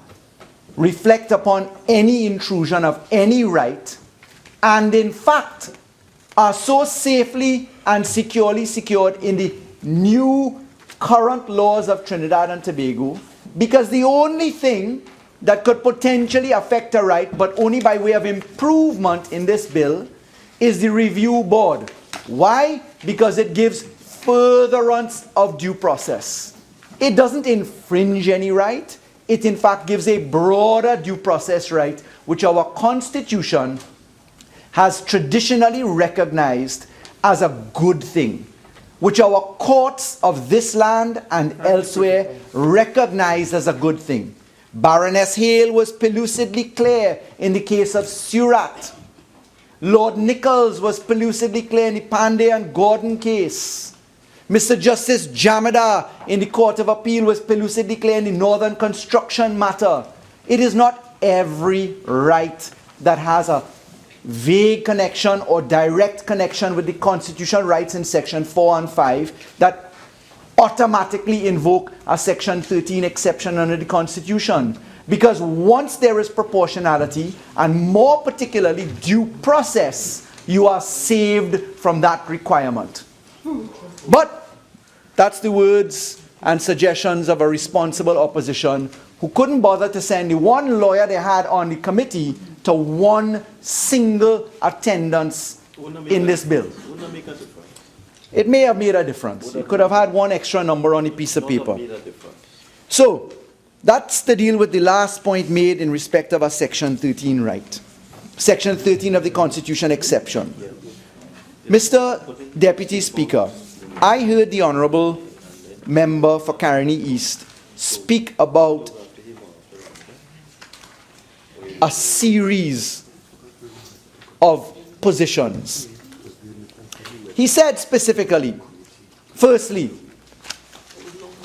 reflect upon any intrusion of any right, and in fact are so safely and securely secured in the new current laws of Trinidad and Tobago, because the only thing that could potentially affect a right, but only by way of improvement in this bill, is the review board. Why? Because it gives furtherance of due process. It doesn't infringe any right. It in fact gives a broader due process right, which our Constitution has traditionally recognized as a good thing, which our courts of this land and elsewhere recognize as a good thing. Baroness Hale was pellucidly clear in the case of Stuart. Lord Nichols was pellucidly clear in the Pandey and Gordon case. Mr. Justice Jamadar in the Court of Appeal was pellucidly clear in the Northern Construction matter. It is not every right that has a vague connection or direct connection with the constitutional rights in Section 4 and 5 that automatically invoke a Section 13 exception under the Constitution. Because once there is proportionality, and more particularly due process, you are saved from that requirement. But that's the words and suggestions of a responsible opposition who couldn't bother to send the one lawyer they had on the committee to one single attendance in this bill. It may have made a difference. You could have had one extra number on a piece of paper. So, that's the deal with the last point made in respect of a Section 13 right. Section 13 of the Constitution exception. Mr. Deputy Speaker, I heard the Honourable Member for Caroni East speak about a series of positions. He said specifically, firstly,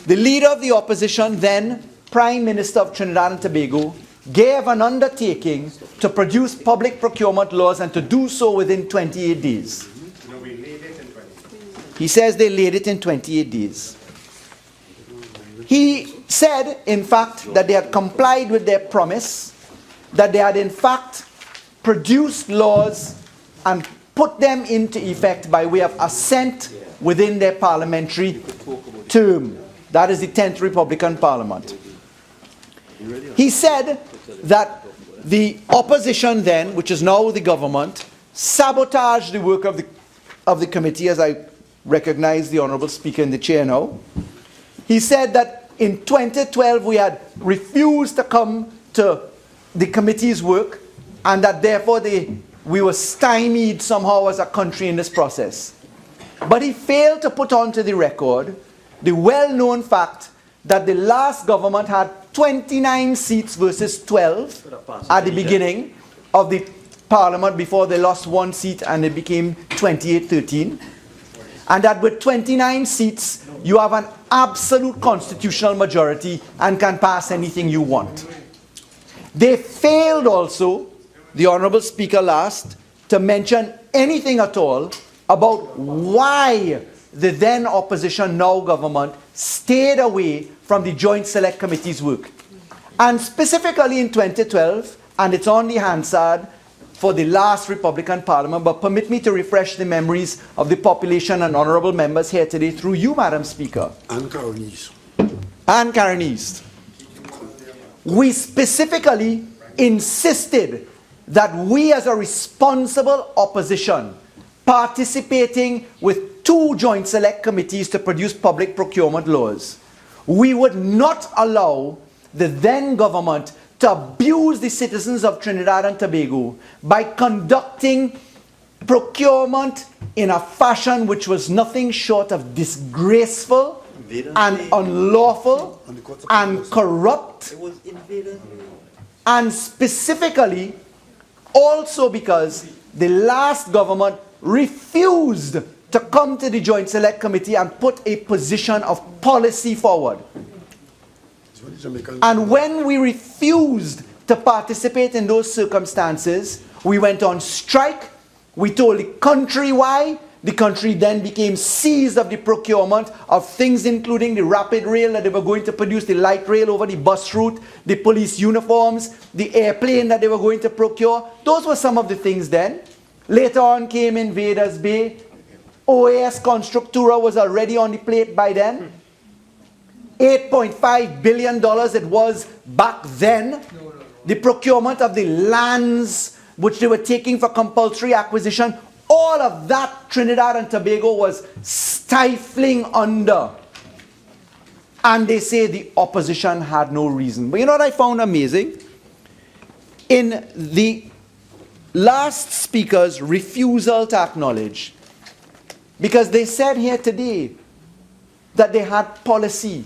the leader of the opposition, then Prime Minister of Trinidad and Tobago, gave an undertaking to produce public procurement laws and to do so within 28 days. He says they laid it in 28 days. He said, in fact, that they had complied with their promise, that they had in fact produced laws and put them into effect by way of assent within their parliamentary term. That is the 10th Republican Parliament. He said that the opposition then, which is now the government, sabotaged the work of the committee, as I recognize the Honourable Speaker in the chair now. He said that in 2012 we had refused to come to the committee's work, and that therefore we were stymied somehow as a country in this process. But he failed to put onto the record the well-known fact that the last government had 29 seats versus 12 at the beginning of the parliament before they lost 1 seat and it became 28-13. And that with 29 seats, you have an absolute constitutional majority and can pass anything you want. They failed also, the Honourable Speaker last, to mention anything at all about why the then opposition, now government, stayed away from the Joint Select Committee's work. And specifically in 2012, and it's on the Hansard for the last Republican Parliament, but permit me to refresh the memories of the population and honourable members here today through you, Madam Speaker. And Caroni's. And Caroni's. We specifically insisted that we as a responsible opposition, participating with 2 joint select committees to produce public procurement laws, we would not allow the then government to abuse the citizens of Trinidad and Tobago by conducting procurement in a fashion which was nothing short of disgraceful and unlawful and corrupt, and specifically also because the last government refused to come to the Joint Select Committee and put a position of policy forward. And when we refused to participate in those circumstances, we went on strike. We told the country why. The country then became seized of the procurement of things including the rapid rail that they were going to produce, the light rail over the bus route, the police uniforms, the airplane that they were going to procure. Those were some of the things then. Later on came Invaders Bay. OAS Constructura was already on the plate by then. $8.5 billion it was back then. The procurement of the lands which they were taking for compulsory acquisition, all of that Trinidad and Tobago was stifling under. And they say the opposition had no reason. But you know what I found amazing? In the last speaker's refusal to acknowledge, because they said here today that they had policy,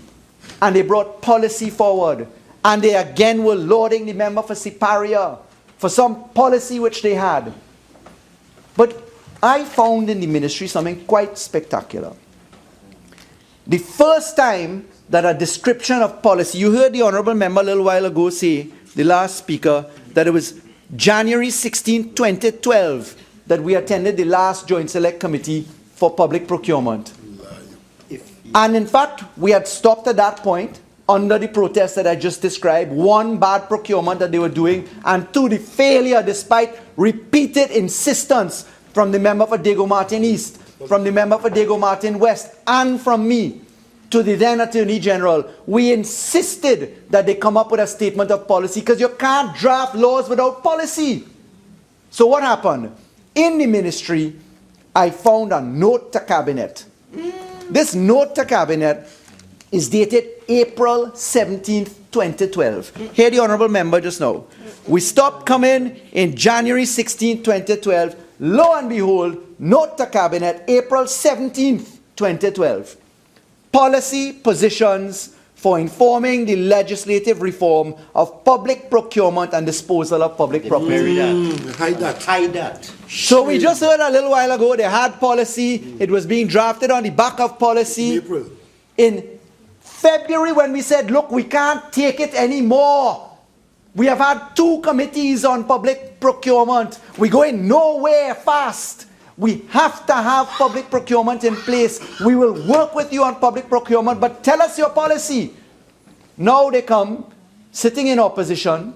and they brought policy forward, and they again were lauding the member for Siparia for some policy which they had. But I found in the ministry something quite spectacular. The first time that a description of policy, you heard the honourable member a little while ago say, the last speaker, that it was January 16, 2012 that we attended the last Joint Select Committee for Public Procurement. And in fact, we had stopped at that point under the protest that I just described. 1, bad procurement that they were doing, and 2, the failure despite repeated insistence from the member for Diego Martin East, from the member for Diego Martin West, and from me to the then Attorney General. We insisted that they come up with a statement of policy, because you can't draft laws without policy. So what happened? In the ministry, I found a note to Cabinet. This note to Cabinet is dated April 17th, 2012. Here the honourable member just now. We stopped coming in January 16th, 2012. Lo and behold, note to Cabinet, April 17th, 2012. Policy positions for informing the legislative reform of public procurement and disposal of public property. Hide that. So we just heard a little while ago they had policy. It was being drafted on the back of policy. April. In February, when we said, look, we can't take it anymore. We have had 2 committees on public procurement. We're going nowhere fast. We have to have public procurement in place. We will work with you on public procurement, but tell us your policy. Now they come, sitting in opposition,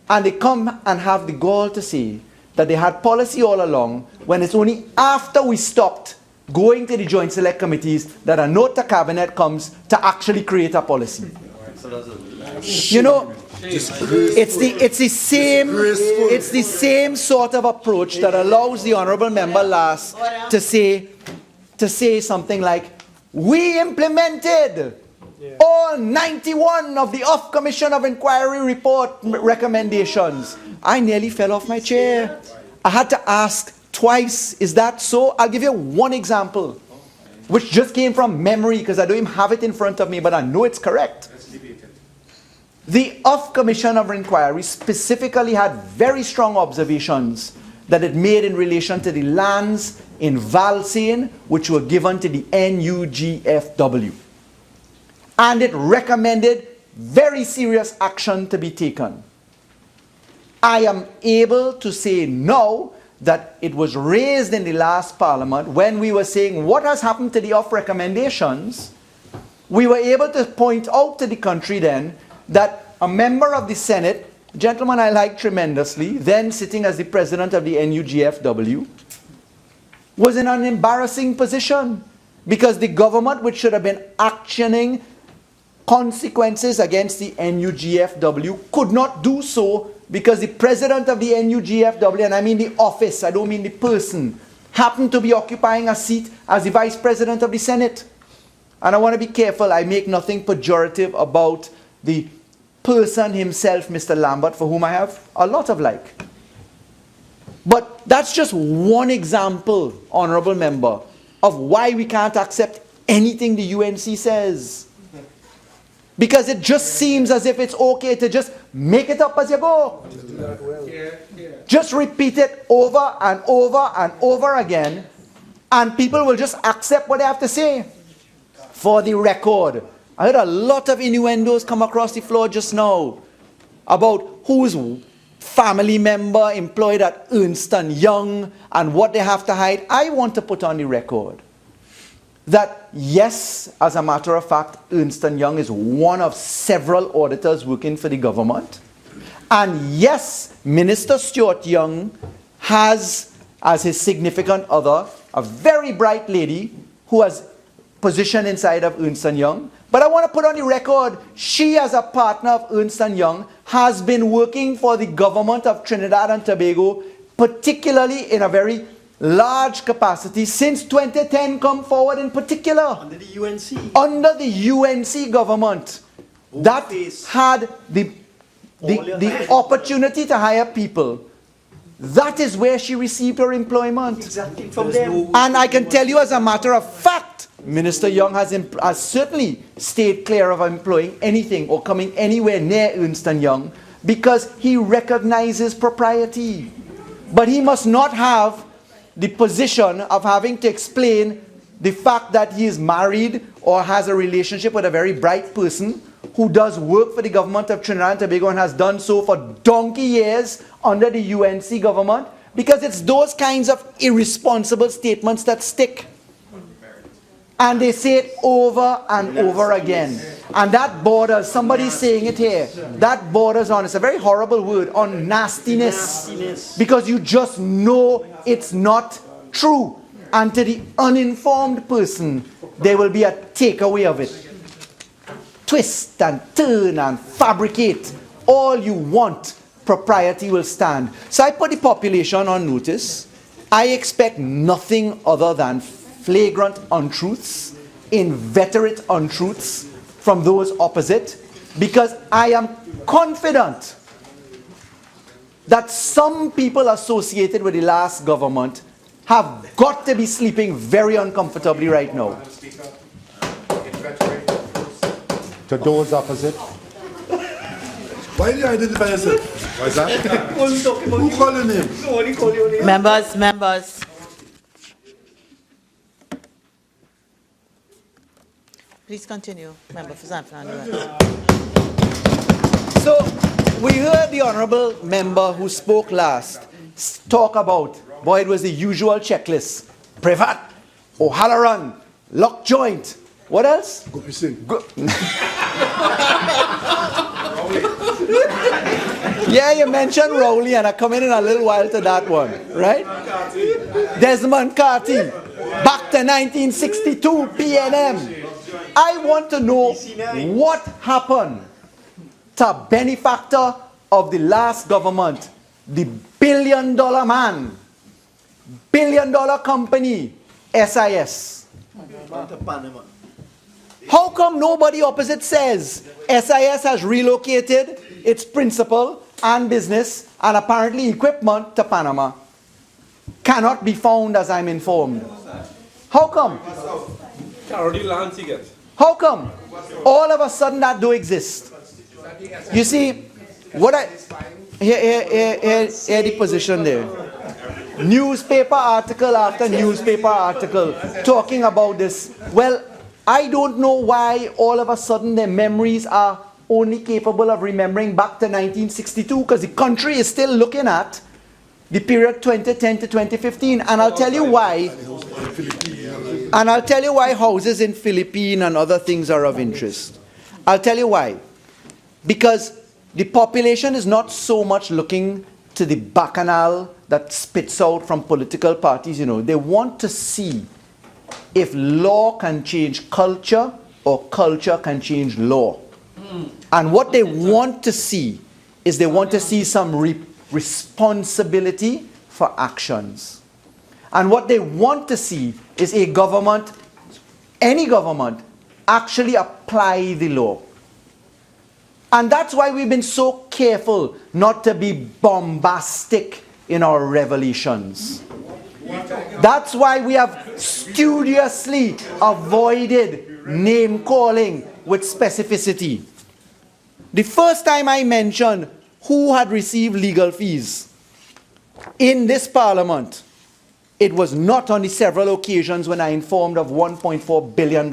and they come and have the gall to say that they had policy all along, when it's only after we stopped going to the Joint Select Committees that a note to Cabinet comes to actually create a policy. You know, it's the same sort of approach that allows the honourable member last to say something like, we implemented All 91 of the Off Commission of Inquiry report recommendations. I nearly fell off my chair. I had to ask twice, is that so? I'll give you one example, which just came from memory because I don't even have it in front of me, but I know it's correct. The Off Commission of Inquiry specifically had very strong observations that it made in relation to the lands in Valsayn, which were given to the NUGFW. And it recommended very serious action to be taken. I am able to say now that it was raised in the last parliament when we were saying what has happened to the off recommendations. We were able to point out to the country then that a member of the Senate, a gentleman I like tremendously, then sitting as the president of the NUGFW, was in an embarrassing position because the government, which should have been actioning consequences against the NUGFW, could not do so because the president of the NUGFW, and I mean the office, I don't mean the person, happened to be occupying a seat as the vice president of the Senate. And I want to be careful, I make nothing pejorative about the person himself, Mr. Lambert, for whom I have a lot of like. But that's just one example, honorable member, of why we can't accept anything the UNC says. Because it just seems as if it's okay to just make it up as you go. Just repeat it over and over and over again, and people will just accept what they have to say. For the record, I heard a lot of innuendos come across the floor just now about whose family member employed at Ernst & Young and what they have to hide. I want to put on the record that yes, as a matter of fact, Ernst & Young is one of several auditors working for the government. And yes, Minister Stuart Young has as his significant other a very bright lady who has position inside of Ernst & Young. But I want to put on the record, she as a partner of Ernst & Young has been working for the government of Trinidad and Tobago, particularly in a very large capacity since 2010 come forward in particular. Under the UNC. Under the UNC government. That had the opportunity to hire people. That is where she received her employment. Exactly from them. And I can tell you as a matter of fact, Minister Young has certainly stayed clear of employing anything or coming anywhere near Ernst & Young because he recognizes propriety. But he must not have the position of having to explain the fact that he is married or has a relationship with a very bright person who does work for the government of Trinidad and Tobago and has done so for donkey years under the UNC government, because it's those kinds of irresponsible statements that stick. And they say it over and over again. And that borders, somebody's saying it here, that borders on, it's a very horrible word, on nastiness. Because you just know it's not true. And to the uninformed person, there will be a takeaway of it. Twist and turn and fabricate all you want, propriety will stand. So I put the population on notice. I expect nothing other than flagrant untruths, inveterate untruths from those opposite, because I am confident that some people associated with the last government have got to be sleeping very uncomfortably right now. To those opposite. Why do you identify yourself? What's that? Who calling him? Members. Please continue, Member for San Fernando. So, we heard the honourable member who spoke last talk about, boy, it was the usual checklist. Privat, O'Halloran, lock joint. What else? Gopeesingh. Yeah, you mentioned Rowley, and I come in a little while to that one, right? Desmond Carty, back to 1962 PNM. I want to know what happened to benefactor of the last government, the billion-dollar man, billion-dollar company, SIS. How come nobody opposite says SIS has relocated its principal and business and apparently equipment to Panama? Cannot be found, as I'm informed. How come? How come? All of a sudden that do exist. You see, what I here the position there. Newspaper article after newspaper article talking about this. Well, I don't know why all of a sudden their memories are only capable of remembering back to 1962, because the country is still looking at the period 2010 to 2015, and I'll tell you why. And I'll tell you why houses in Philippines and other things are of interest. I'll tell you why. Because the population is not so much looking to the bacchanal that spits out from political parties, you know. They want to see if law can change culture or culture can change law. And what they want to see is they want to see some responsibility for actions. And what they want to see is a government, any government, actually apply the law. And that's why we've been so careful not to be bombastic in our revelations. That's why we have studiously avoided name calling with specificity. The first time I mentioned who had received legal fees in this parliament, it was not on the several occasions when I informed of $1.4 billion.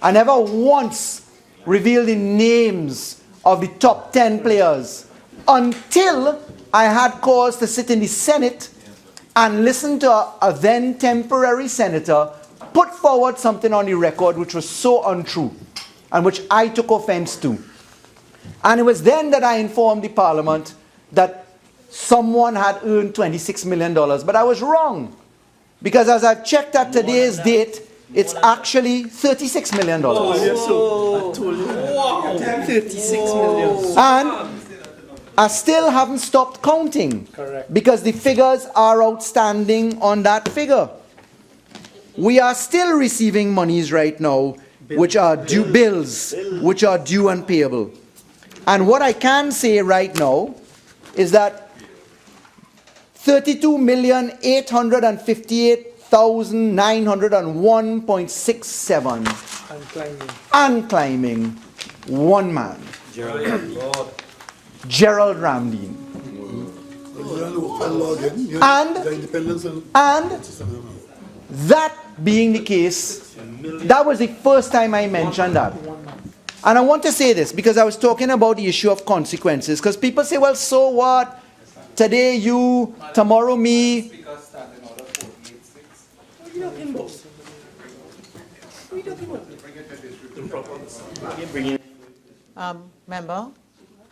I never once revealed the names of the top 10 players until I had cause to sit in the Senate and listen to a then temporary senator put forward something on the record which was so untrue and which I took offense to. And it was then that I informed the parliament that someone had earned $26 million. But I was wrong, because as I've checked at today's date, it's actually $36 million. Oh, yes, so I told you. Wow. $36 million. And I still haven't stopped counting. Correct. Because the figures are outstanding on that figure. We are still receiving monies right now, which are due bills, which are due and payable. And what I can say right now is that 32,858,901.67 and climbing. One man. Gerald Ramdeen. And that being the case, that was the first time I mentioned that. And I want to say this because I was talking about the issue of consequences. Because people say, well, so what? Today you, tomorrow me. Member,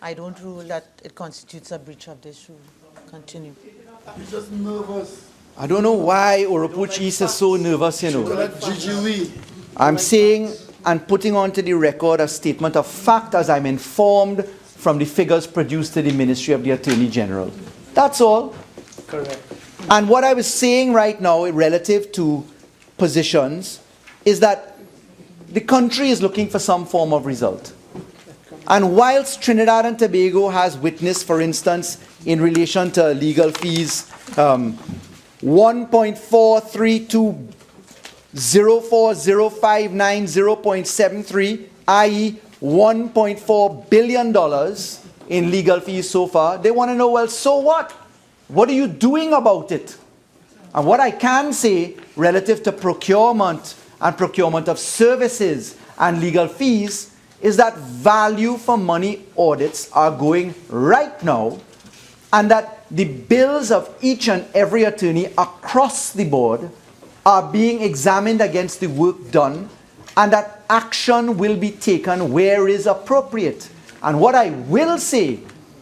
I don't rule that it constitutes a breach of this rule. Continue. You're just nervous. I don't know why Oropouche East is so nervous, you know. I'm saying and putting onto the record a statement of fact as I'm informed from the figures produced to the Ministry of the Attorney General. That's all. Correct. And what I was saying right now relative to positions is that the country is looking for some form of result. And whilst Trinidad and Tobago has witnessed, for instance, in relation to legal fees, 1.43204059.0.73, i.e. $1.4 billion in legal fees so far. They want to know, well, so what? What are you doing about it? And what I can say relative to procurement and procurement of services and legal fees is that value for money audits are going right now, and that the bills of each and every attorney across the board are being examined against the work done, and that action will be taken where is appropriate. And what I will say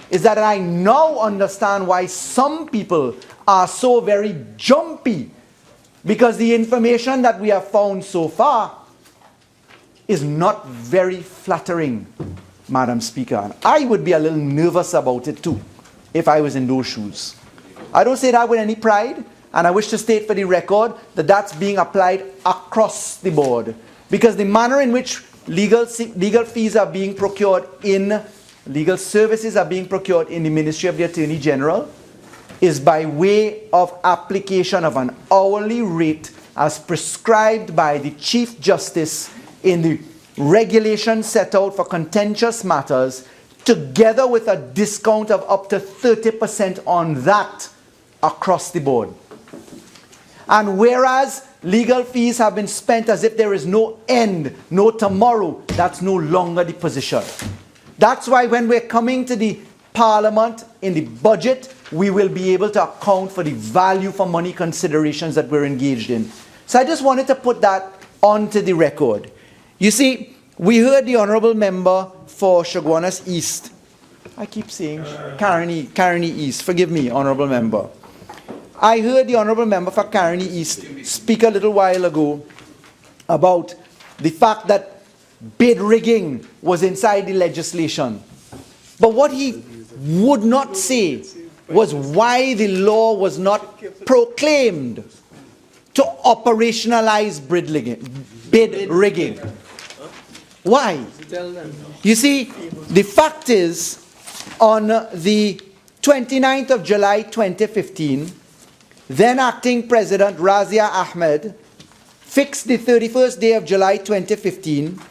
is that I now understand why some people are so very jumpy, because the information that we have found so far is not very flattering, Madam Speaker. And I would be a little nervous about it too, if I was in those shoes. I don't say that with any pride, and I wish to state for the record that that's being applied across the board. Because the manner in which legal fees are being procured in, legal services are being procured in the Ministry of the Attorney General is by way of application of an hourly rate as prescribed by the Chief Justice in the regulation set out for contentious matters, together with a discount of up to 30% on that across the board. And whereas legal fees have been spent as if there is no end, no tomorrow, that's no longer the position. That's why when we're coming to the Parliament in the budget, we will be able to account for the value for money considerations that we're engaged in. So I just wanted to put that onto the record. You see, we heard the Honourable Member for Chaguanas East. I keep saying Caroni East. Forgive me, Honourable Member. I heard the Honourable Member for Caroni East speak a little while ago about the fact that bid rigging was inside the legislation. But what he would not say was why the law was not proclaimed to operationalize bid rigging. Why? You see, the fact is, on the 29th of July 2015, then Acting President Razia Ahmed fixed the 31st day of July 2015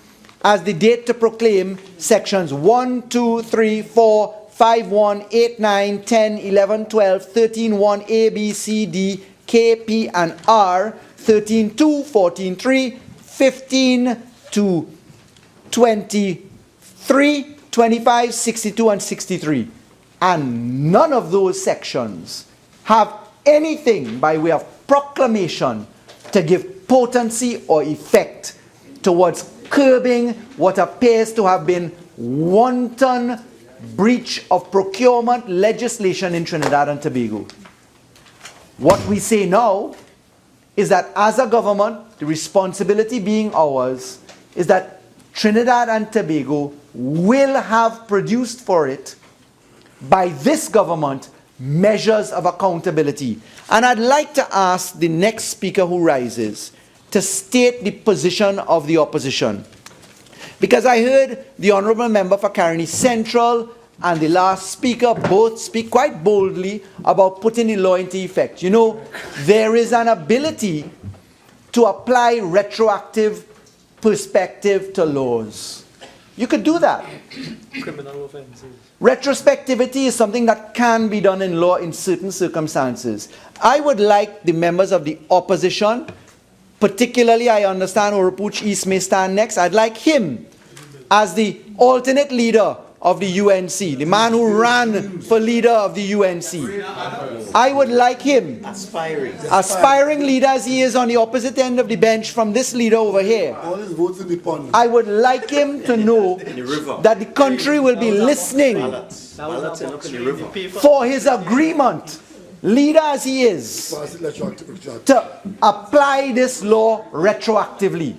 as the date to proclaim sections 1, 2, 3, 4, 5, 1, 8, 9, 10, 11, 12, 13, 1, A, B, C, D, K, P, and R, 13, 2, 14, 3, 15 to 23, 25, 62, and 63. And none of those sections have anything by way of proclamation to give potency or effect towards curbing what appears to have been wanton breach of procurement legislation in Trinidad and Tobago. What we say now is that as a government, the responsibility being ours is that Trinidad and Tobago will have produced for it by this government measures of accountability. And I'd like to ask the next speaker who rises to state the position of the opposition. Because I heard the Honourable Member for Caroni Central and the last speaker both speak quite boldly about putting the law into effect. You know, there is an ability to apply retroactive perspective to laws. You could do that. Criminal offences. Retrospectivity is something that can be done in law in certain circumstances. I would like the members of the opposition, particularly I understand Oropouche East may stand next, I'd like him as the alternate leader of the UNC, the man who ran for leader of the UNC. I would like him, aspiring leader as he is on the opposite end of the bench from this leader over here. I would like him to know that the country will be listening for his agreement, leader as he is, to apply this law retroactively.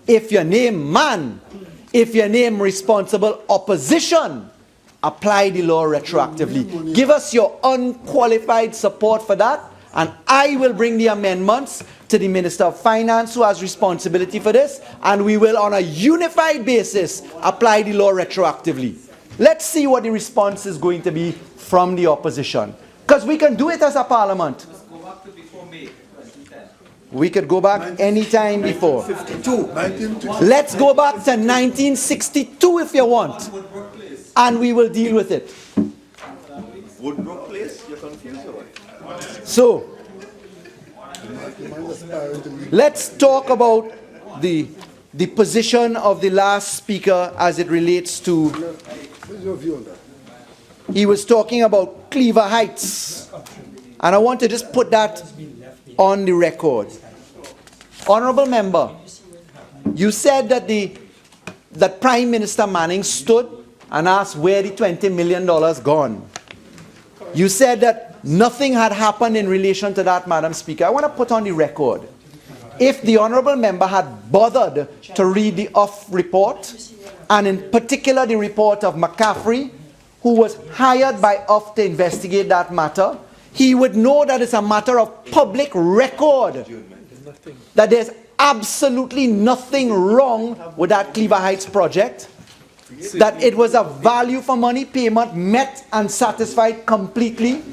If you name man, if you name responsible opposition, apply the law retroactively. Give us your unqualified support for that, and I will bring the amendments to the Minister of Finance who has responsibility for this, and we will on a unified basis apply the law retroactively. Let's see what the response is going to be from the opposition. Because we can do it as a parliament. We could go back any time before. Let's go back to 1962 if you want. And we will deal with it. Woodbrook Place? You're confused or what? So, let's talk about the position of the last speaker as it relates to... He was talking about Cleaver Heights. And I want to just put that on the record. Honourable Member, you said that Prime Minister Manning stood and asked where the $20 million gone. You said that nothing had happened in relation to that, Madam Speaker. I want to put on the record. If the Honourable Member had bothered to read the OFF report, and in particular the report of McCaffrey, who was hired by OFF to investigate that matter, he would know that it's a matter of public record that there's absolutely nothing wrong with that Cleaver Heights project, that it was a value for money payment, met and satisfied completely.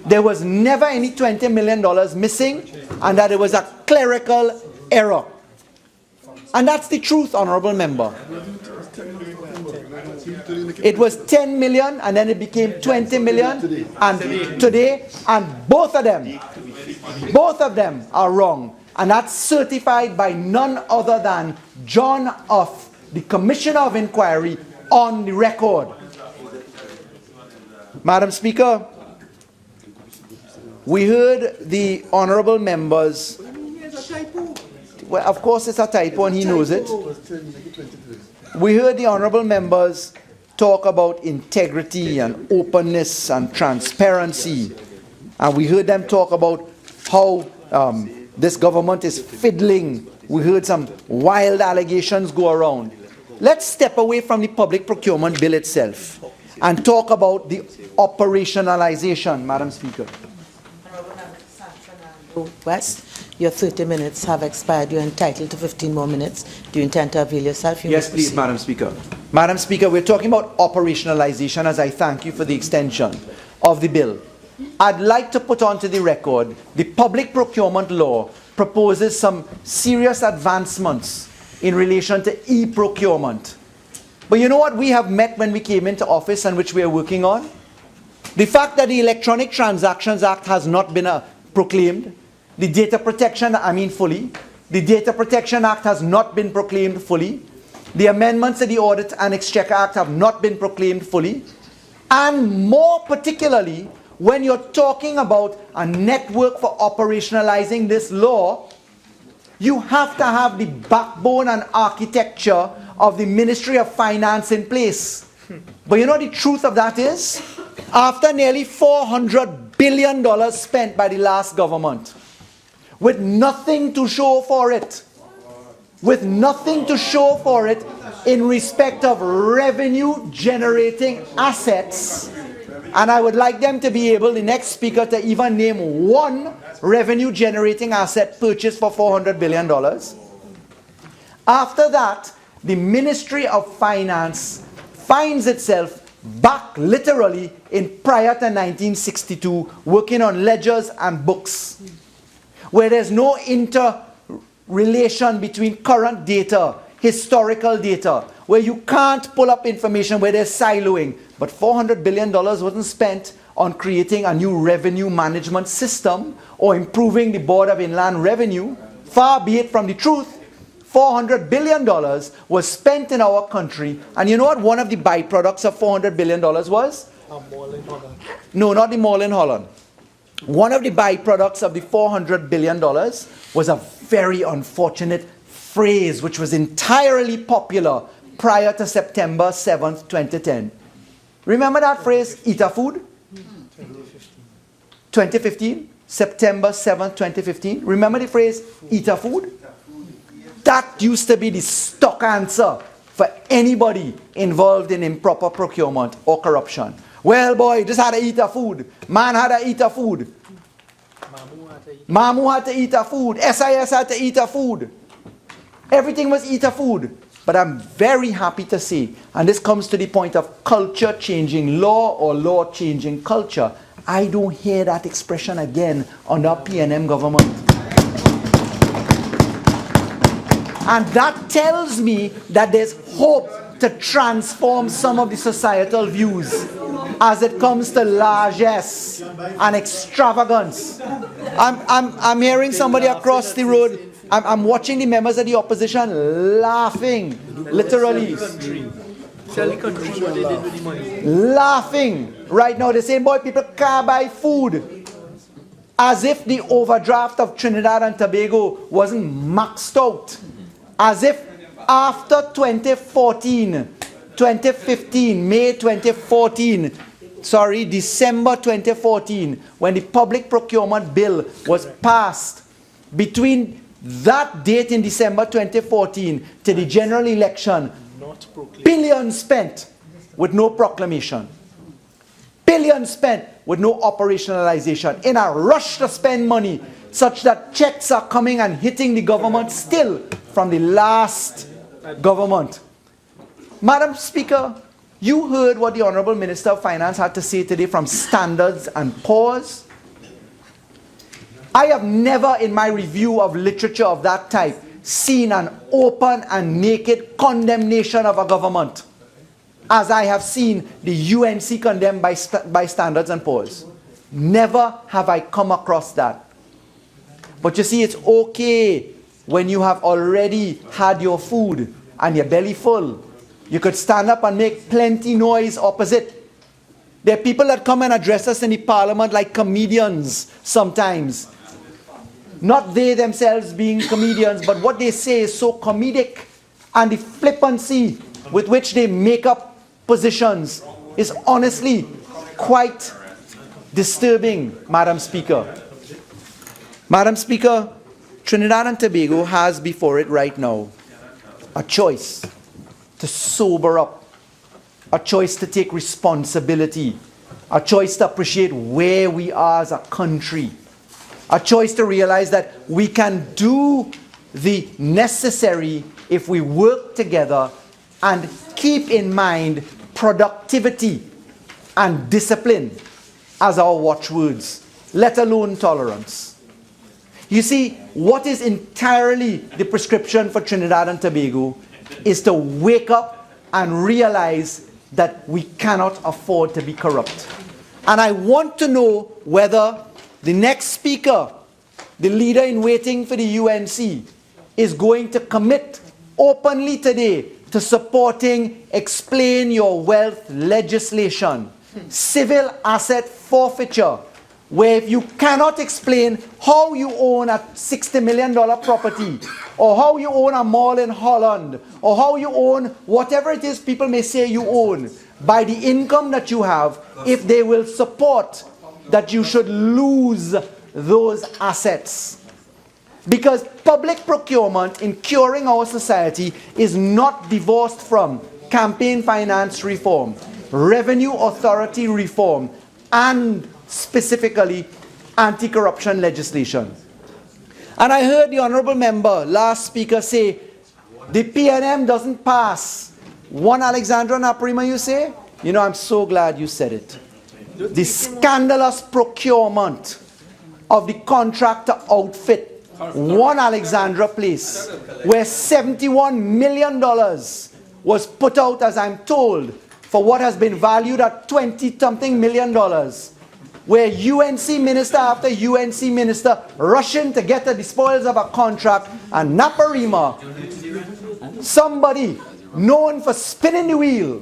There was never any $20 million missing, and that it was a clerical error. And that's the truth, honorable member. It was 10 million and then it became 20 million and today, and both of them are wrong. And that's certified by none other than John Uff, the Commissioner of Inquiry, on the record. Madam Speaker, we heard the honorable members. Well, of course it's a typo and he knows it. We heard the honorable members talk about integrity and openness and transparency. And we heard them talk about how this government is fiddling. We heard some wild allegations go around. Let's step away from the public procurement bill itself and talk about the operationalization, Madam Speaker. West, your 30 minutes have expired. You're entitled to 15 more minutes. Do you intend to avail yourself? Yes, please, Madam Speaker. Madam Speaker, we're talking about operationalization, as I thank you for the extension of the bill. I'd like to put onto the record the public procurement law proposes some serious advancements in relation to e-procurement. But you know what we have met when we came into office and which we are working on? The fact that the Electronic Transactions Act has not been proclaimed. The Data Protection, fully. The Data Protection Act has not been proclaimed fully. The amendments to the Audit and Exchequer Act have not been proclaimed fully. And more particularly, when you're talking about a network for operationalizing this law, you have to have the backbone and architecture of the Ministry of Finance in place. But you know the truth of that is, after nearly $400 billion spent by the last government, with nothing to show for it, in respect of revenue generating assets, and I would like them to be able, the next speaker, to even name one revenue generating asset purchased for $400 billion. After that, the Ministry of Finance finds itself back literally in prior to 1962, working on ledgers and books, where there's no interrelation between current data, historical data, where you can't pull up information, where there's siloing. But $400 billion wasn't spent on creating a new revenue management system or improving the Board of Inland Revenue. Far be it from the truth. $400 billion was spent in our country. And you know what one of the byproducts of $400 billion was? A mall in Holland. No, not the mall in Holland. One of the byproducts of the $400 billion was a very unfortunate phrase which was entirely popular prior to September 7th, 2010. Remember that phrase, eat a food? 2015? September 7th, 2015. Remember the phrase, eat a food? That used to be the stock answer for anybody involved in improper procurement or corruption. Well, boy, just had to eat a food. Man had to eat a food. Mamu had to eat a food. SIS had to eat a food. Everything was eat a food. But I'm very happy to say, and this comes to the point of culture changing law or law changing culture, I don't hear that expression again under PNM government. And that tells me that there's hope to transform some of the societal views as it comes to largesse and extravagance. I'm hearing somebody across the road. I'm watching the members of the opposition laughing, literally. Tell the country what they did with the money. Laughing. Right now, they're saying, boy, people can't buy food. As if the overdraft of Trinidad and Tobago wasn't maxed out. As if after 2015, May 2014, December 2014, when the public procurement bill was passed, between that date in December 2014 to the general election, billions spent with no proclamation. Billions spent with no operationalization. In a rush to spend money, such that checks are coming and hitting the government still from the last government. Madam Speaker, you heard what the Honorable Minister of Finance had to say today from Standards and Poor's. I have never in my review of literature of that type seen an open and naked condemnation of a government as I have seen the UNC condemned by Standards and Poor's. Never have I come across that. But you see, it's okay when you have already had your food and your belly full. You could stand up and make plenty noise opposite. There are people that come and address us in the parliament like comedians sometimes. Not they themselves being comedians, but what they say is so comedic, and the flippancy with which they make up positions is honestly quite disturbing, Madam Speaker. Madam Speaker, Trinidad and Tobago has before it right now a choice to sober up, a choice to take responsibility, a choice to appreciate where we are as a country, a choice to realize that we can do the necessary if we work together and keep in mind productivity and discipline as our watchwords, let alone tolerance. You see, what is entirely the prescription for Trinidad and Tobago is to wake up and realize that we cannot afford to be corrupt. And I want to know whether the next speaker, the leader in waiting for the UNC, is going to commit openly today to supporting Explain Your Wealth legislation, civil asset forfeiture, where if you cannot explain how you own a $60 million property, or how you own a mall in Holland, or how you own whatever it is people may say you own, by the income that you have, if they will support that you should lose those assets. Because public procurement in curing our society is not divorced from campaign finance reform, revenue authority reform, and specifically anti-corruption legislation. And I heard the honorable member, last speaker, say the PNM doesn't pass. One Alexandra Naparima, you say? You know, I'm so glad you said it. The scandalous procurement of the contractor outfit, One Alexandra Place, where $71 million was put out, as I'm told, for what has been valued at $20-something million, where UNC minister after UNC minister rushing to get the spoils of a contract, and Naparima, somebody known for spinning the wheel,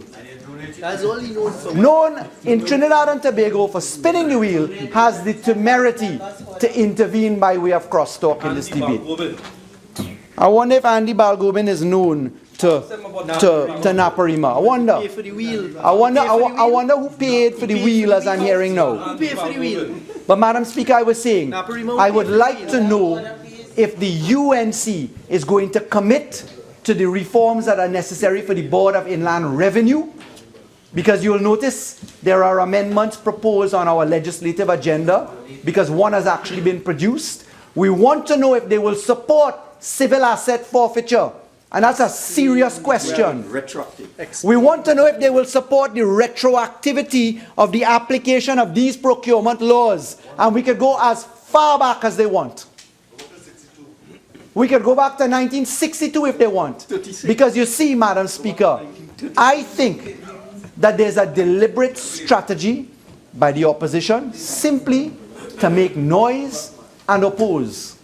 known in Trinidad and Tobago for spinning the wheel, has the temerity to intervene by way of crosstalk in this debate. I wonder if Andy Balgobin is known to Naparima. I wonder who paid for the wheel, as I'm hearing now. Who paid for the wheel? But Madam Speaker, I was saying, I would like to know if the UNC is going to commit to the reforms that are necessary for the Board of Inland Revenue, because you'll notice there are amendments proposed on our legislative agenda, because one has actually been produced. We want to know if they will support civil asset forfeiture. And that's a serious question. We want to know if they will support the retroactivity of the application of these procurement laws. And we could go as far back as they want. We could go back to 1962 if they want. Because you see, Madam Speaker, I think that there's a deliberate strategy by the opposition simply to make noise and oppose.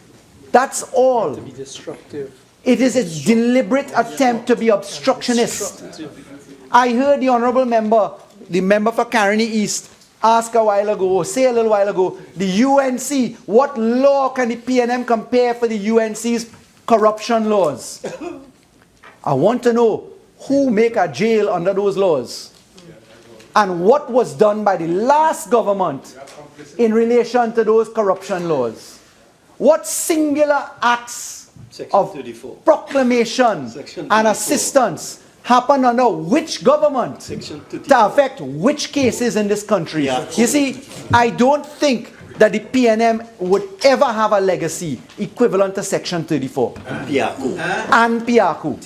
That's all. To be destructive. It is a deliberate attempt to be obstructionist. I heard the honorable member, the member for Caroni East, ask a while ago, or say a little while ago, the UNC, what law can the PNM compare for the UNC's corruption laws? I want to know who make a jail under those laws. And what was done by the last government in relation to those corruption laws. What singular acts of proclamation and assistance happened under which government to affect which cases in this country? You see, I don't think that the PNM would ever have a legacy equivalent to Section 34. And Piaku.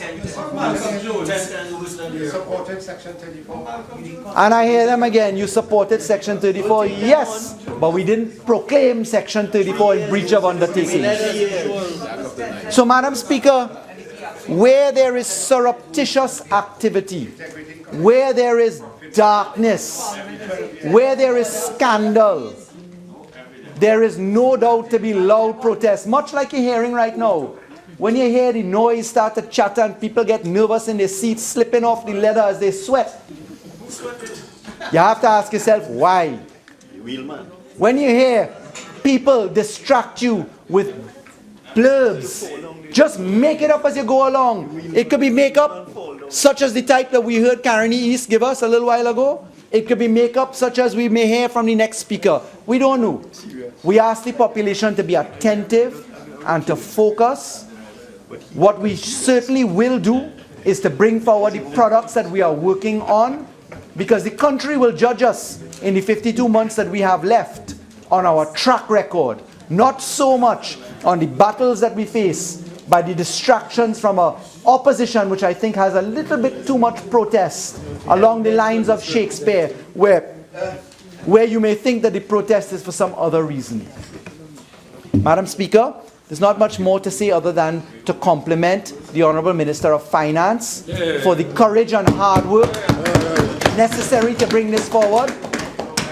You supported Section 34. And I hear them again, you supported Section 34. Yes, but we didn't proclaim Section 34 in breach of undertaking. So, Madam Speaker, where there is surreptitious activity, where there is darkness, where there is scandal, there is no doubt to be loud protest, much like you're hearing right now. When you hear the noise start to chatter and people get nervous in their seats, slipping off the leather as they sweat, you have to ask yourself, why? When you hear people distract you with blurbs, just make it up as you go along. It could be makeup such as the type that we heard Caroni East give us a little while ago. It could be makeup such as we may hear from the next speaker. We don't know. We ask the population to be attentive and to focus. What we certainly will do is to bring forward the products that we are working on, because the country will judge us in the 52 months that we have left on our track record, not so much on the battles that we face by the distractions from an opposition which I think has a little bit too much protest along the lines of Shakespeare, where you may think that the protest is for some other reason. Madam Speaker, there's not much more to say other than to compliment the Honourable Minister of Finance for the courage and hard work necessary to bring this forward,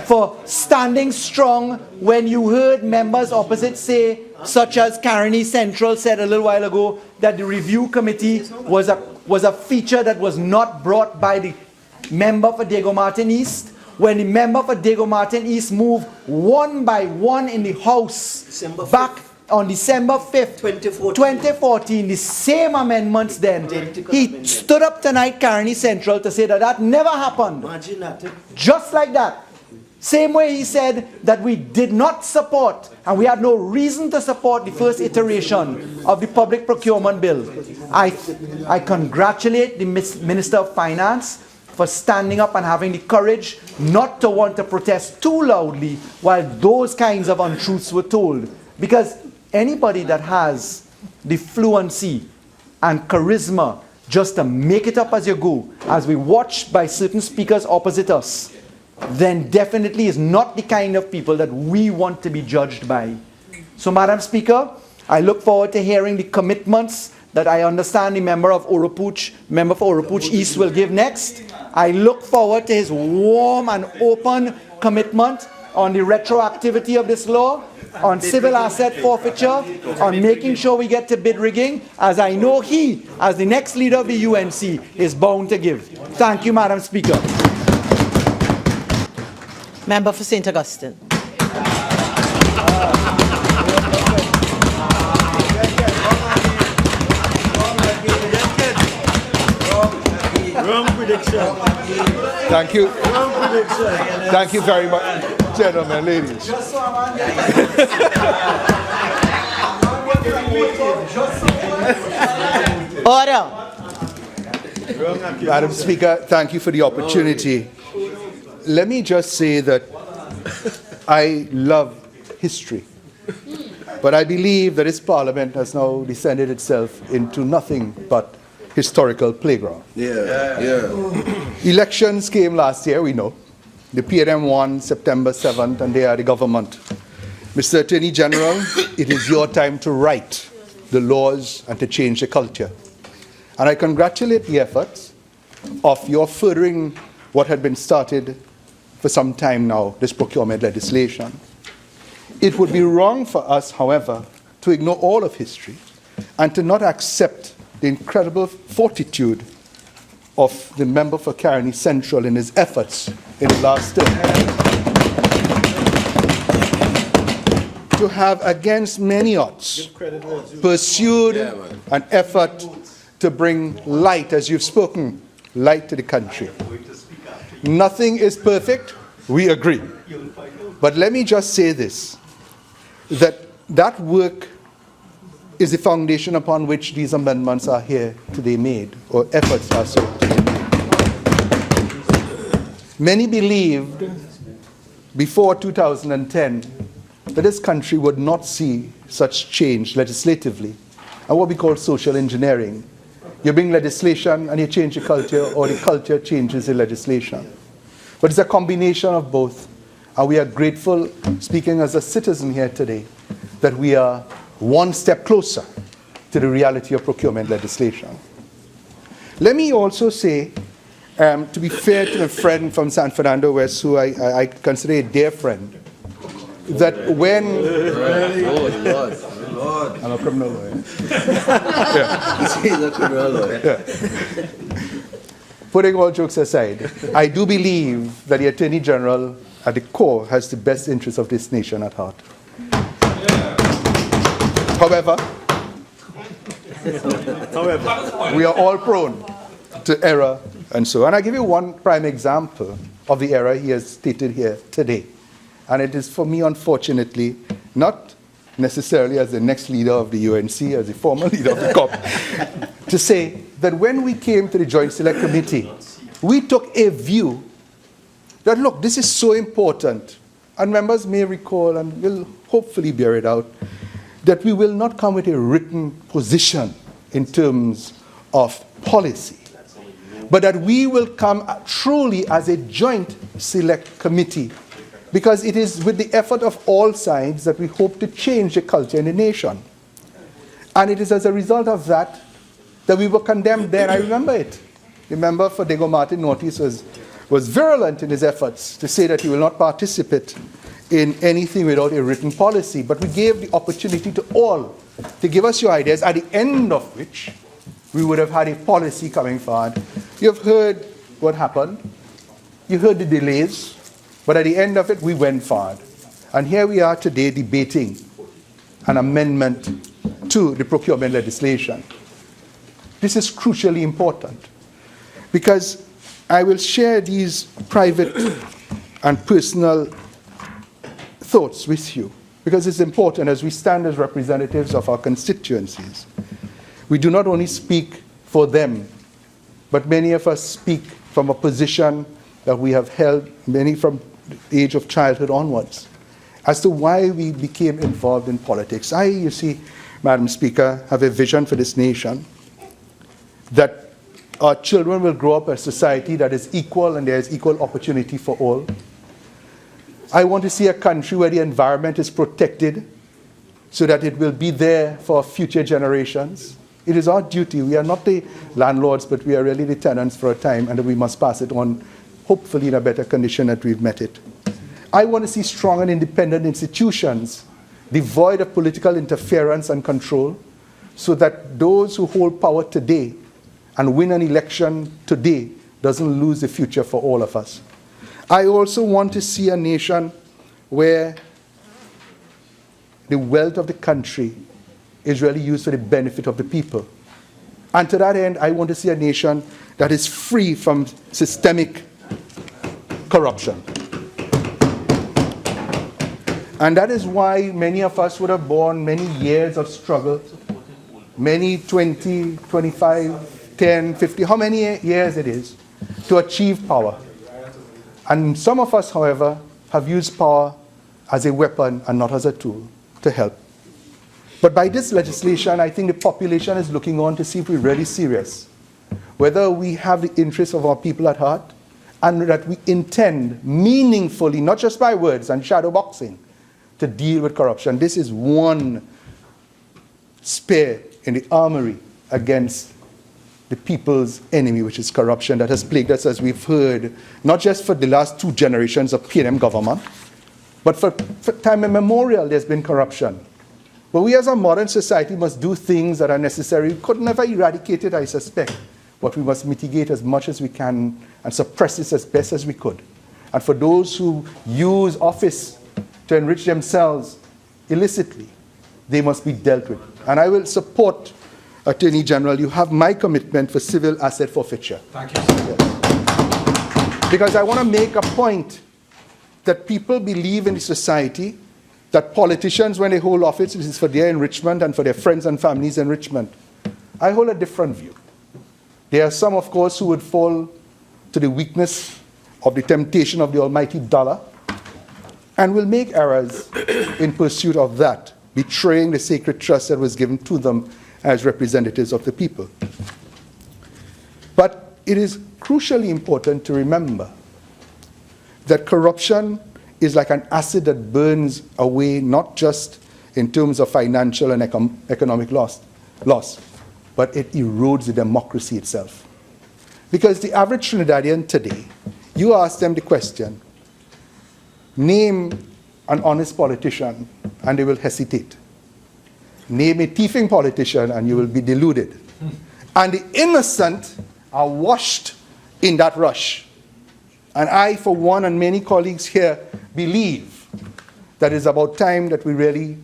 for standing strong when you heard members opposite say, such as Caroni Central said a little while ago, that the review committee was a feature that was not brought by the member for Diego Martin East. When the member for Diego Martin East moved one by one in the House back on December 5th, 2014, the same amendments then, he stood up tonight, Caroni Central, to say that that never happened. Just like that. Same way he said that we did not support, and we had no reason to support the first iteration of the public procurement bill. I congratulate the Minister of Finance for standing up and having the courage not to want to protest too loudly while those kinds of untruths were told. Because anybody that has the fluency and charisma just to make it up as you go, as we watch by certain speakers opposite us, then definitely is not the kind of people that we want to be judged by. So, Madam Speaker, I look forward to hearing the commitments that I understand the member for Oropouche East will give next. I look forward to his warm and open commitment on the retroactivity of this law, on civil asset forfeiture, on making sure we get to bid rigging, as I know he, as the next leader of the UNC, is bound to give. Thank you, Madam Speaker. Member for St. Augustine. Wrong prediction. Thank you. Thank you very much, gentlemen, ladies. Order. Madam Speaker, thank you for the opportunity. Let me just say that I love history, but I believe that this Parliament has now descended itself into nothing but historical playground. Elections came last year, we know. The PNM won September 7th, and they are the government. Mr. Attorney General, it is your time to write the laws and to change the culture. And I congratulate the efforts of your furthering what had been started for some time now, this procurement legislation. It would be wrong for us, however, to ignore all of history and to not accept the incredible fortitude of the member for Caroni Central in his efforts in the last term to have, against many odds, pursued an effort to bring light, as you've spoken, light to the country. Nothing is perfect, we agree. But let me just say this, that work is the foundation upon which these amendments are here today made, or efforts are so. Many believed before 2010 that this country would not see such change legislatively and what we call social engineering. You bring legislation and you change the culture, or the culture changes the legislation. But it's a combination of both. And we are grateful, speaking as a citizen here today, that we are one step closer to the reality of procurement legislation. Let me also say, to be fair to a friend from San Fernando West, who I consider a dear friend, that when... I'm a criminal lawyer. He's a criminal lawyer. Yeah. Putting all jokes aside, I do believe that the Attorney General at the core has the best interests of this nation at heart. However, we are all prone to error and so on. I give you one prime example of the error he has stated here today. And it is for me, unfortunately, not necessarily as the next leader of the UNC, as the former leader of the COP, to say that when we came to the Joint Select Committee, we took a view that, look, this is so important, and members may recall and will hopefully bear it out, that we will not come with a written position in terms of policy, but that we will come truly as a joint select committee, because it is with the effort of all sides that we hope to change the culture in the nation. And it is as a result of that that we were condemned then. I remember it. The member for Diego Martin Nortis was virulent in his efforts to say that he will not participate in anything without a written policy. But we gave the opportunity to all to give us your ideas, at the end of which we would have had a policy coming forward. You've heard what happened. You heard the delays. But at the end of it, we went forward. And here we are today debating an amendment to the procurement legislation. This is crucially important, because I will share these private and personal thoughts with you, because it's important as we stand as representatives of our constituencies. We do not only speak for them, but many of us speak from a position that we have held, many from the age of childhood onwards, as to why we became involved in politics. I, you see, Madam Speaker, have a vision for this nation that our children will grow up in a society that is equal and there is equal opportunity for all. I want to see a country where the environment is protected so that it will be there for future generations. It is our duty. We are not the landlords, but we are really the tenants for a time, and we must pass it on, hopefully in a better condition that we've met it. I want to see strong and independent institutions, devoid of political interference and control, so that those who hold power today and win an election today doesn't lose the future for all of us. I also want to see a nation where the wealth of the country is really used for the benefit of the people. And to that end, I want to see a nation that is free from systemic corruption. And that is why many of us would have borne many years of struggle, many 20, 25, 10, 50, how many years it is, to achieve power. And some of us, however, have used power as a weapon and not as a tool to help. But by this legislation, I think the population is looking on to see if we're really serious, whether we have the interests of our people at heart, and that we intend meaningfully, not just by words and shadow boxing, to deal with corruption. This is one spear in the armory against the people's enemy, which is corruption, that has plagued us, as we've heard, not just for the last 2 generations of PNM government, but for time immemorial there's been corruption. But we as a modern society must do things that are necessary. We could never eradicate it, I suspect, but we must mitigate as much as we can and suppress this as best as we could. And for those who use office to enrich themselves illicitly, they must be dealt with. And I will support, Attorney General, you have my commitment for civil asset forfeiture. Thank you, sir. Yes. Because I want to make a point that people believe in the society that politicians, when they hold office, it is for their enrichment and for their friends and families' enrichment. I hold a different view. There are some, of course, who would fall to the weakness of the temptation of the almighty dollar and will make errors in pursuit of that, betraying the sacred trust that was given to them as representatives of the people. But it is crucially important to remember that corruption is like an acid that burns away not just in terms of financial and economic loss, but it erodes the democracy itself. Because the average Trinidadian today, you ask them the question, name an honest politician, and they will hesitate. Name a thieving politician, and you will be deluded. And the innocent are washed in that rush. And I, for one, and many colleagues here, believe that it's about time that we really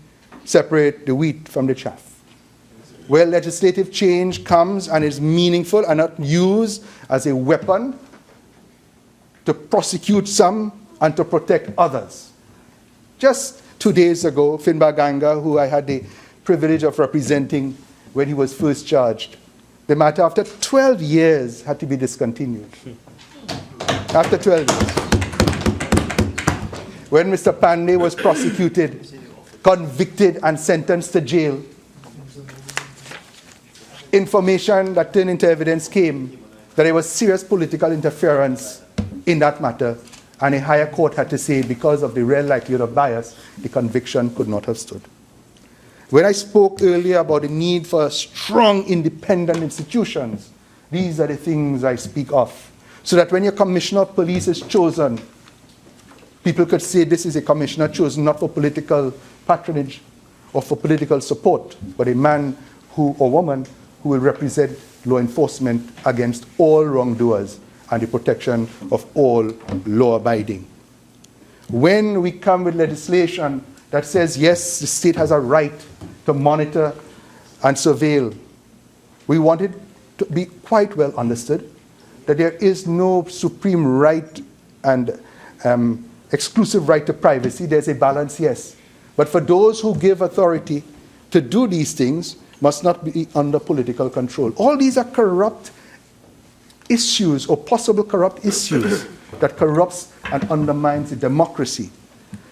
separate the wheat from the chaff. Where legislative change comes and is meaningful and not used as a weapon to prosecute some and to protect others. Just 2 days ago, Finbar Ganga, who I had the privilege of representing when he was first charged, the matter after 12 years had to be discontinued. After 12 years. When Mr. Pandey was prosecuted, convicted and sentenced to jail, information that turned into evidence came that there was serious political interference in that matter, and a higher court had to say because of the real likelihood of bias, the conviction could not have stood. When I spoke earlier about the need for strong independent institutions, these are the things I speak of. So that when your commissioner of police is chosen, people could say this is a commissioner chosen not for political patronage or for political support, but a man who, or woman who will represent law enforcement against all wrongdoers and the protection of all law-abiding. When we come with legislation that says, yes, the state has a right to monitor and surveil, we want it to be quite well understood that there is no supreme right and exclusive right to privacy. There's a balance, yes. But for those who give authority to do these things, must not be under political control. All these are corrupt issues or possible corrupt issues that corrupts and undermines the democracy.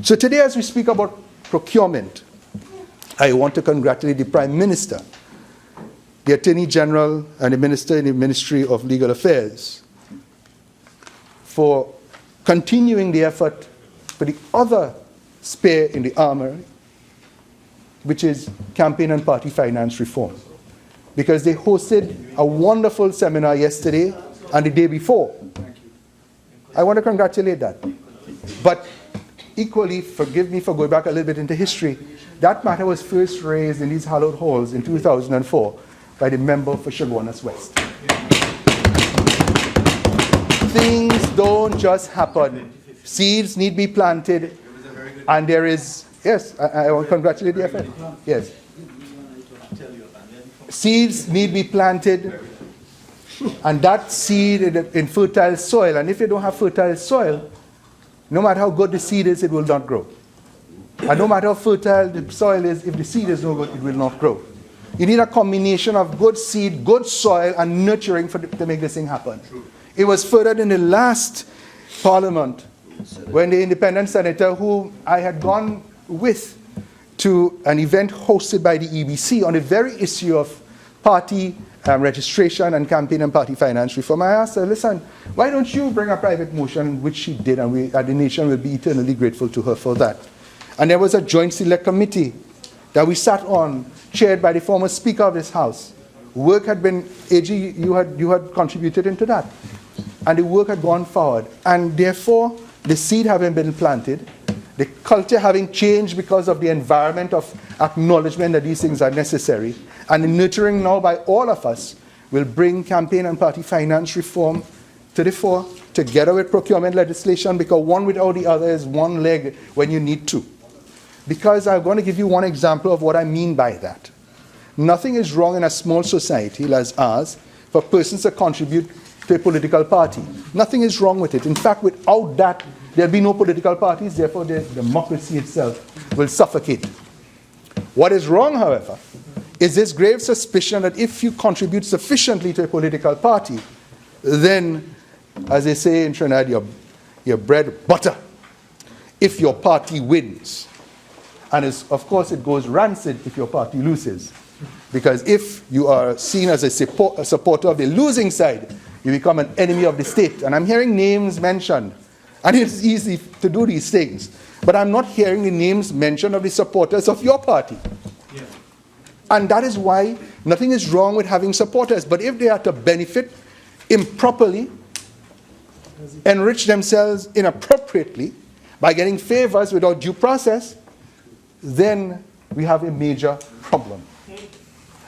So today as we speak about procurement, I want to congratulate the Prime Minister, the Attorney General and the Minister in the Ministry of Legal Affairs for continuing the effort for the other spear in the armor, which is campaign and party finance reform. Because they hosted a wonderful seminar yesterday and the day before. I want to congratulate that. But equally, forgive me for going back a little bit into history, that matter was first raised in these hallowed halls in 2004 by the member for Chaguanas West. Things don't just happen. Seeds need to be planted, and there is, yes, I want to congratulate the effort. Yes. Seeds need to be planted, and that seed in fertile soil. And if you don't have fertile soil, no matter how good the seed is, it will not grow. And no matter how fertile the soil is, if the seed is no good, it will not grow. You need a combination of good seed, good soil, and nurturing to make this thing happen. It was furthered in the last Parliament when the independent senator, who I had gone with to an event hosted by the EBC on the very issue of party registration and campaign and party finance reform, I asked her, listen, why don't you bring a private motion, which she did, and the nation will be eternally grateful to her for that. And there was a joint select committee that we sat on, chaired by the former Speaker of this House. Work had been, AG, you had contributed into that. And the work had gone forward. And therefore, the seed having been planted, the culture having changed because of the environment of acknowledgement that these things are necessary, and the nurturing now by all of us will bring campaign and party finance reform to the fore, together with procurement legislation, because one without the other is one leg when you need two. Because I'm going to give you one example of what I mean by that. Nothing is wrong in a small society like ours for persons to contribute to a political party. Nothing is wrong with it. In fact, without that, there'll be no political parties, therefore the democracy itself will suffocate. What is wrong, however, is this grave suspicion that if you contribute sufficiently to a political party, then, as they say in Trinidad, you're bread butter. if your party wins. And of course, it goes rancid if your party loses. Because if you are seen as a supporter of the losing side, you become an enemy of the state. And I'm hearing names mentioned. And it's easy to do these things. But I'm not hearing the names mentioned of the supporters of your party. Yeah. And that is why nothing is wrong with having supporters. But if they are to benefit improperly, enrich themselves inappropriately by getting favors without due process, then we have a major problem.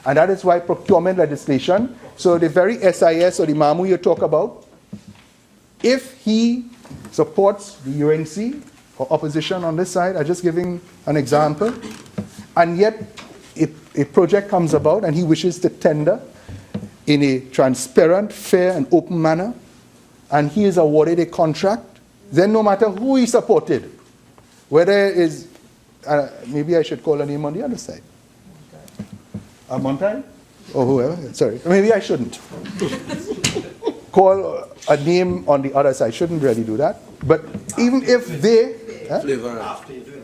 And that is why procurement legislation, so the very SIS or the MAMU you talk about, if he supports the UNC or opposition on this side, I'm just giving an example, and yet a project comes about and he wishes to tender in a transparent, fair, and open manner, and he is awarded a contract, then no matter who he supported, whether it is, maybe I should call a name on the other side. Montagne? Or whoever, sorry. Maybe I shouldn't. Call a name on the other side. Shouldn't really do that. But even if they...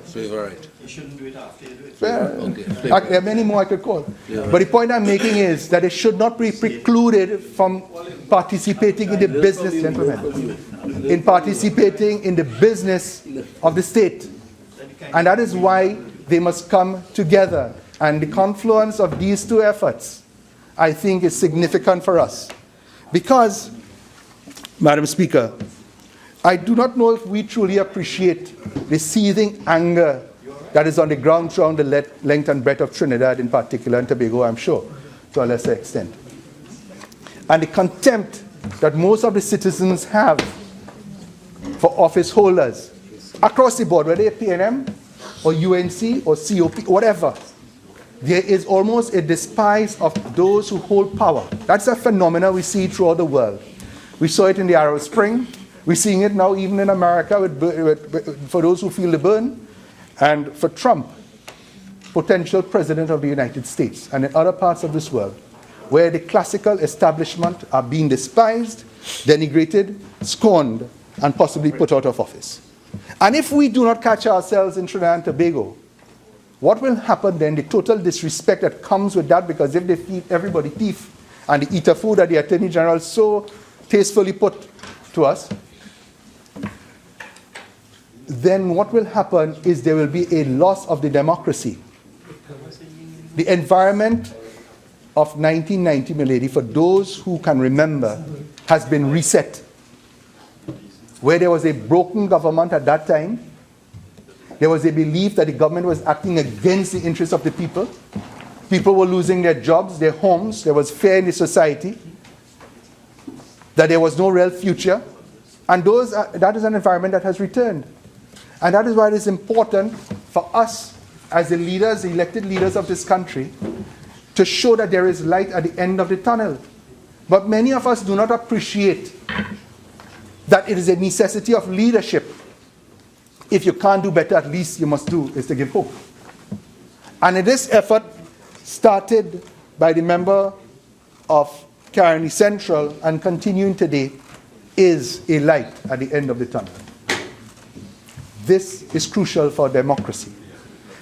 Flavorite. You shouldn't do it after you do it. There are many more I could call. But the point I'm making is that it should not be precluded from participating in the business, gentlemen, in participating in the business of the state. And that is why they must come together. And the confluence of these two efforts, I think, is significant for us. Because, Madam Speaker, I do not know if we truly appreciate the seething anger that is on the ground throughout the length and breadth of Trinidad, in particular, and Tobago, I'm sure, to a lesser extent. And the contempt that most of the citizens have for office holders across the board, whether they're PNM or UNC or COP, whatever. There is almost a despise of those who hold power. That's a phenomenon we see throughout the world. We saw it in the Arab Spring. We're seeing it now even in America for those who feel the burn. And for Trump, potential president of the United States, and in other parts of this world, where the classical establishment are being despised, denigrated, scorned, and possibly put out of office. And if we do not catch ourselves in Trinidad and Tobago, what will happen then, the total disrespect that comes with that, because if they feed everybody beef and they eat a food that the Attorney General so tastefully put to us, then what will happen is there will be a loss of the democracy. The environment of 1990, milady, for those who can remember, has been reset. Where there was a broken government at that time, there was a belief that the government was acting against the interests of the people. People were losing their jobs, their homes. There was fear in the society that there was no real future. And that is an environment that has returned. And that is why it is important for us, as the leaders, the elected leaders of this country, to show that there is light at the end of the tunnel. But many of us do not appreciate that it is a necessity of leadership. If you can't do better, at least you must do is to give hope. And in this effort, started by the member of Caroni Central and continuing today, is a light at the end of the tunnel. This is crucial for democracy.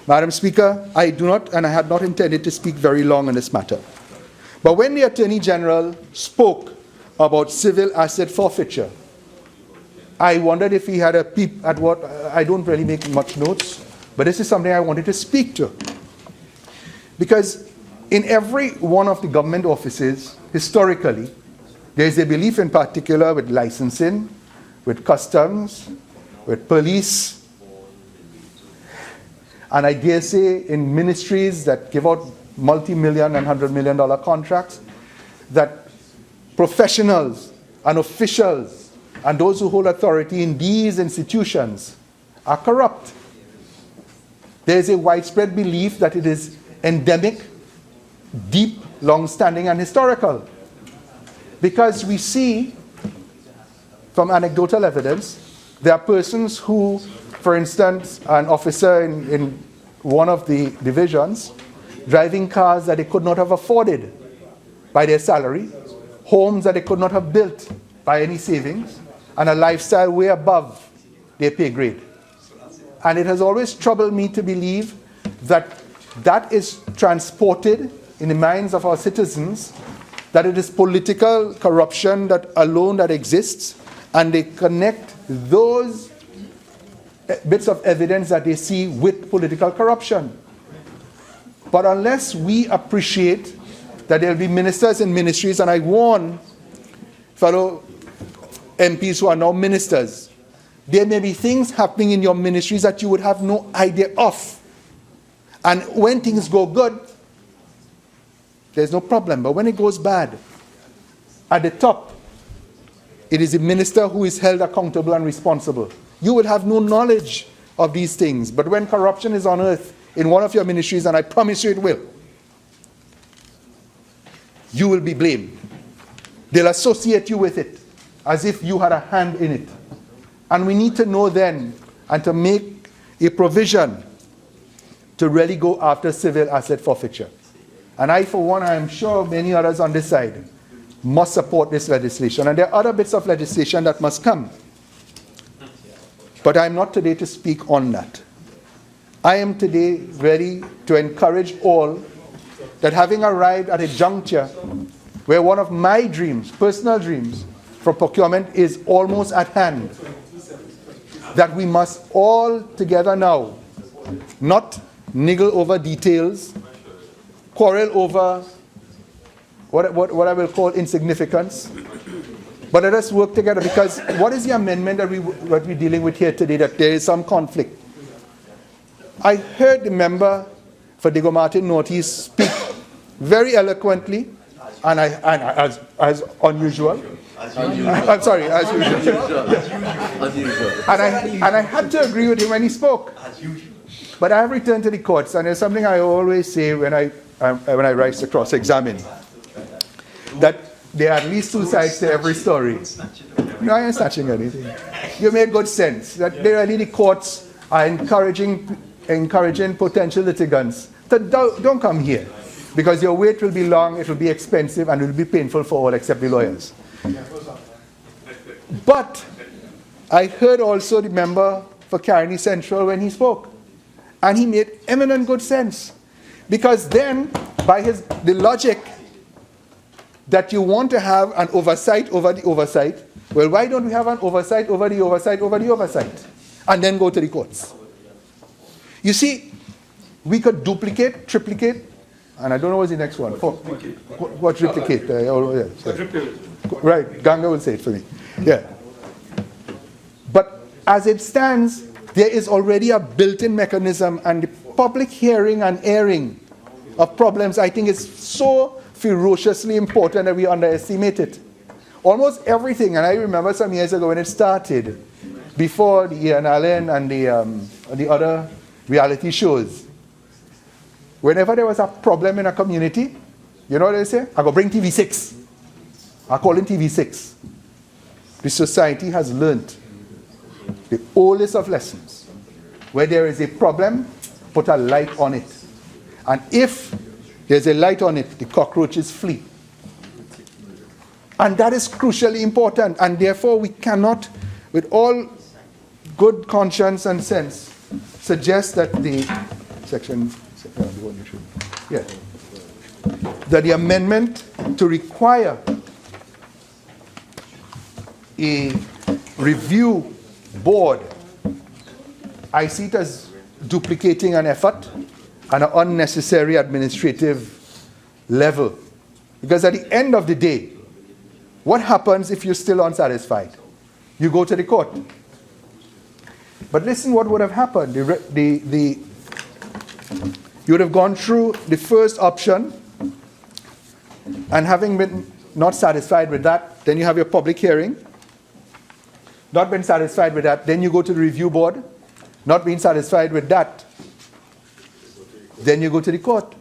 Madam Speaker, I do not, and I had not intended to speak very long on this matter. But when the Attorney General spoke about civil asset forfeiture, I wondered if he had a peep at what, I don't really make much notes, but this is something I wanted to speak to. Because in every one of the government offices, historically, there is a belief in particular with licensing, with customs, with police, and I dare say in ministries that give out multi-million and $100 million contracts, that professionals and officials and those who hold authority in these institutions are corrupt. There is a widespread belief that it is endemic, deep, long-standing, and historical. Because we see, from anecdotal evidence, there are persons who, for instance, an officer in one of the divisions, driving cars that they could not have afforded by their salary, homes that they could not have built by any savings, and a lifestyle way above their pay grade. and it has always troubled me to believe that that is transported in the minds of our citizens, that it is political corruption that alone that exists, and they connect those bits of evidence that they see with political corruption. But unless we appreciate that there will be ministers in ministries, and I warn fellow MPs who are now ministers, there may be things happening in your ministries that you would have no idea of. And when things go good, there's no problem. But when it goes bad, at the top, it is the minister who is held accountable and responsible. You will have no knowledge of these things. But when corruption is unearthed in one of your ministries, and I promise you it will, you will be blamed. They'll associate you with it as if you had a hand in it. And we need to know then, and to make a provision to really go after civil asset forfeiture. And I, for one, I am sure many others on this side must support this legislation. And there are other bits of legislation that must come. But I'm not today to speak on that. I am today ready to encourage all that, having arrived at a juncture where one of my dreams, personal dreams, for procurement is almost at hand, that we must all together now not niggle over details, quarrel over what I will call insignificance, but let us work together. Because what is the amendment that we're dealing with here today, that there is some conflict? I heard the member for Diego Martin Northeast speak very eloquently, and as unusual. I'm sorry, as usual. And I had to agree with him when he spoke. But I have returned to the courts, and there's something I always say when I rise to cross-examine, that there are at least two sides to every story. No, I ain't snatching anything. You made good sense that really the courts are encouraging potential litigants to don't come here, because your wait will be long, it will be expensive, and it will be painful for all except the lawyers. But I heard also the member for Caroni Central when he spoke, and he made eminent good sense, because then by the logic that you want to have an oversight over the oversight, well, why don't we have an oversight over the oversight over the oversight, and then go to the courts? You see, we could duplicate, triplicate, and I don't know what's the next one. What triplicate? Right, Ganga will say it for me. Yeah. But as it stands, there is already a built-in mechanism, and the public hearing and airing of problems, I think, is so ferociously important that we underestimate it. Almost everything, and I remember some years ago when it started, before the Ian Allen and the other reality shows, whenever there was a problem in a community, you know what they say? I go bring TV6. I call in TV6. The society has learned the oldest of lessons. Where there is a problem, put a light on it. And if there's a light on it, the cockroaches flee. And that is crucially important. And therefore, we cannot, with all good conscience and sense, suggest that the that the amendment to require a review board, I see it as duplicating an effort and an unnecessary administrative level. Because at the end of the day, what happens if you're still unsatisfied? You go to the court. But listen what would have happened. You would have gone through the first option, and having been not satisfied with that, then you have your public hearing. Not been satisfied with that, then you go to the review board. Not being satisfied with that, then you go to the court.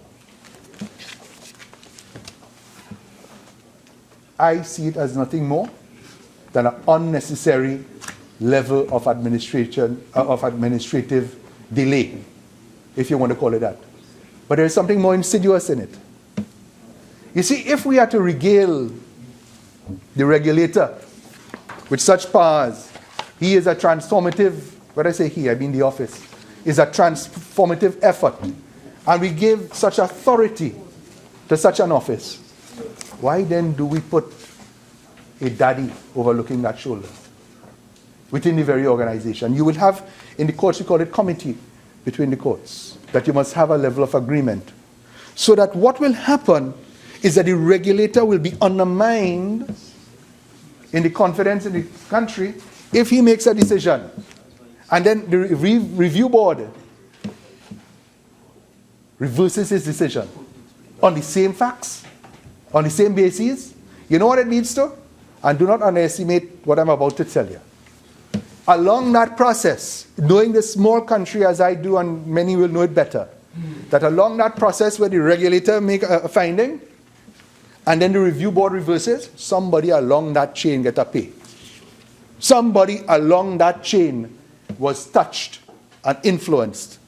I see it as nothing more than an unnecessary level of administrative delay, if you want to call it that. But there is something more insidious in it. You see, if we are to regale the regulator with such powers, he is a transformative, when I say he, I mean the office, is a transformative effort, and we give such authority to such an office, why then do we put a daddy overlooking that shoulder within the very organization? You will have, in the courts, we call it committee between the courts, that you must have a level of agreement. So that what will happen is that the regulator will be undermined in the confidence in the country if he makes a decision. And then the review board reverses his decision on the same facts, on the same basis. You know what it leads to? And do not underestimate what I'm about to tell you. Along that process, knowing this small country as I do, and many will know it better, that along that process where the regulator make a finding, and then the review board reverses, somebody along that chain get a pay. Somebody along that chain was touched and influenced.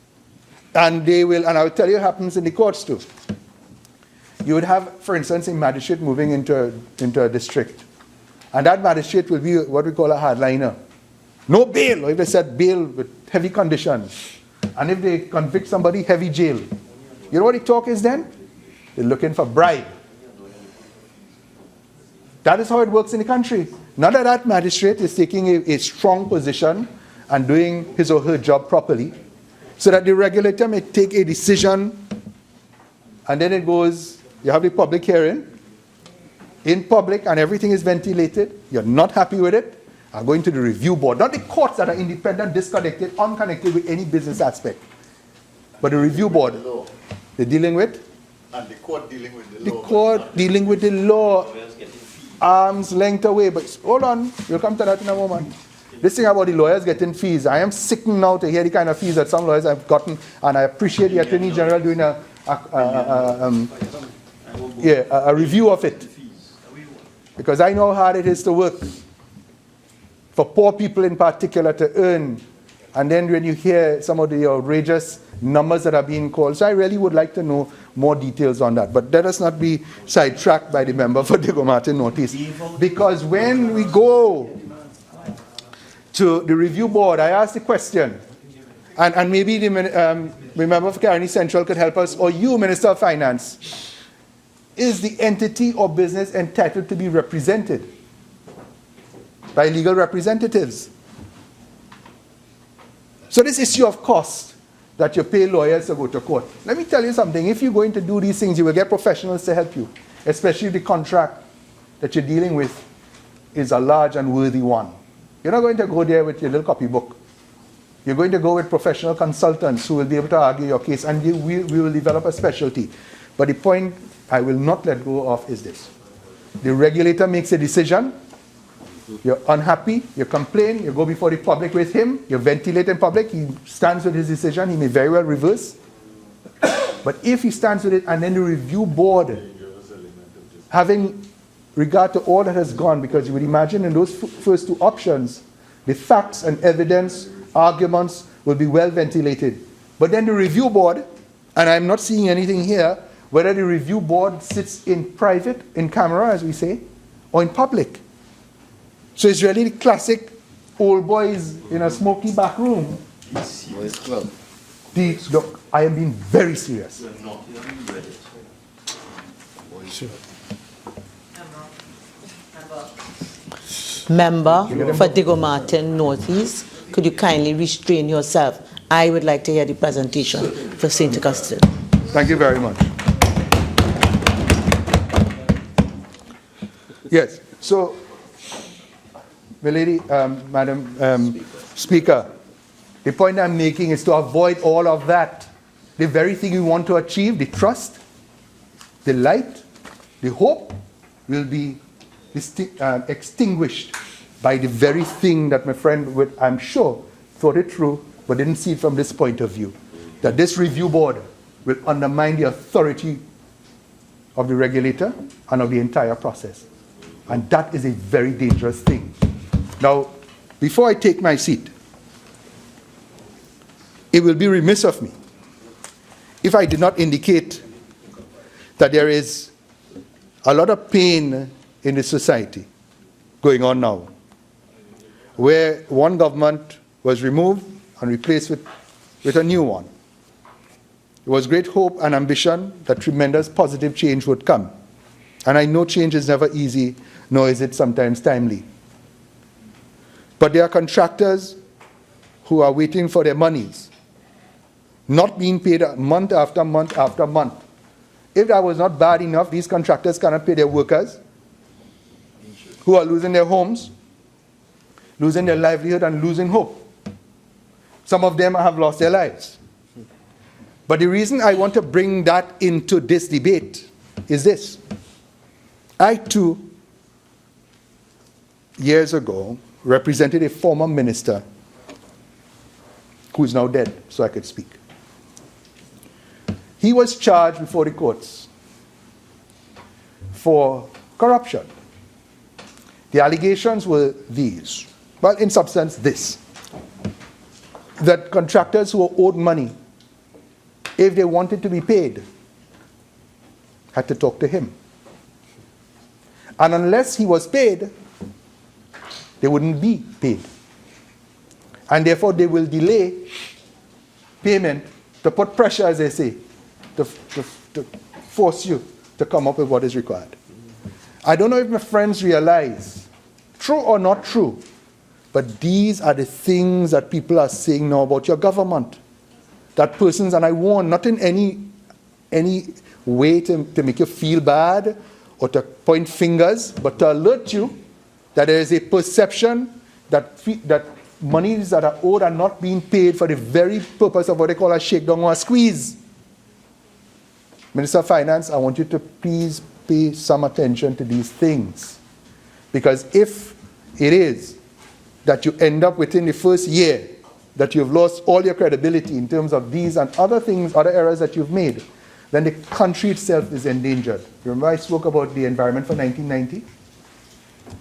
And they will, and I will tell you what happens in the courts too. You would have, for instance, a magistrate moving into a district. And that magistrate will be what we call a hardliner. No bail, or if they said bail with heavy conditions. And if they convict somebody, heavy jail. You know what the talk is then? They're looking for bribe. That is how it works in the country. Not that that magistrate is taking a strong position and doing his or her job properly, so that the regulator may take a decision, and then it goes, you have the public hearing, in public, and everything is ventilated. You're not happy with it, are going to the review board. Not the courts that are independent, disconnected, unconnected with any business aspect. But the review board, they're dealing with? And the court dealing with the The law. court dealing with the law, arm's length away. But hold on, we'll come to that in a moment. This thing about the lawyers getting fees, I am sick now to hear the kind of fees that some lawyers have gotten, and I appreciate the Attorney General doing a review of it. Because I know how hard it is to work for poor people in particular to earn. And then when you hear some of the outrageous numbers that are being called, so I really would like to know more details on that. But let us not be sidetracked by the member for Diego Martin Northeast. Because when we go to the review board, I asked the question, and maybe the member for Caroni Central could help us, or you, Minister of Finance. Is the entity or business entitled to be represented by legal representatives? So this issue of cost, that you pay lawyers to go to court. Let me tell you something. If you're going to do these things, you will get professionals to help you, especially if the contract that you're dealing with is a large and worthy one. You're not going to go there with your little copybook. You're going to go with professional consultants who will be able to argue your case, and we will develop a specialty. But the point I will not let go of is this. The regulator makes a decision. You're unhappy, you complain, you go before the public with him, you ventilate in public, he stands with his decision, he may very well reverse. But if he stands with it, and then the review board, having regard to all that has gone, because you would imagine in those first two options, the facts and evidence, arguments will be well ventilated. But then the review board, and I'm not seeing anything here, whether the review board sits in private, in camera, as we say, or in public. So it's really the classic old boys in a smoky back room. Look, I am being very serious. Member for Diego Martin Northeast, could you kindly restrain yourself? I would like to hear the presentation for St. Augustine. Thank you very much. Yes, so, Madam Speaker, the point I'm making is to avoid all of that. The very thing we want to achieve, the trust, the light, the hope, will be extinguished by the very thing that my friend would, I'm sure, thought it through, but didn't see it from this point of view. That this review board will undermine the authority of the regulator and of the entire process. And that is a very dangerous thing. Now, before I take my seat, it will be remiss of me if I did not indicate that there is a lot of pain in the society going on now, where one government was removed and replaced with with a new one. There was great hope and ambition that tremendous positive change would come. And I know change is never easy, nor is it sometimes timely. But there are contractors who are waiting for their monies, not being paid month after month after month. If that was not bad enough, these contractors cannot pay their workers who are losing their homes, losing their livelihood, and losing hope. Some of them have lost their lives. But the reason I want to bring that into this debate is this. I, too, years ago, represented a former minister who is now dead, so I could speak. He was charged before the courts for corruption. The allegations were these. Well, in substance, this. That contractors who were owed money, if they wanted to be paid, had to talk to him. And unless he was paid, they wouldn't be paid. And therefore, they will delay payment to put pressure, as they say, to force you to come up with what is required. I don't know if my friends realize, true or not true, but these are the things that people are saying now about your government. That persons, and I warn, not in any way to make you feel bad or to point fingers, but to alert you that there is a perception that monies that are owed are not being paid for the very purpose of what they call a shakedown or a squeeze. Minister of Finance, I want you to please pay some attention to these things. Because if it is that you end up within the first year that you've lost all your credibility in terms of these and other things, other errors that you've made, then the country itself is endangered. Remember I spoke about the environment for 1990?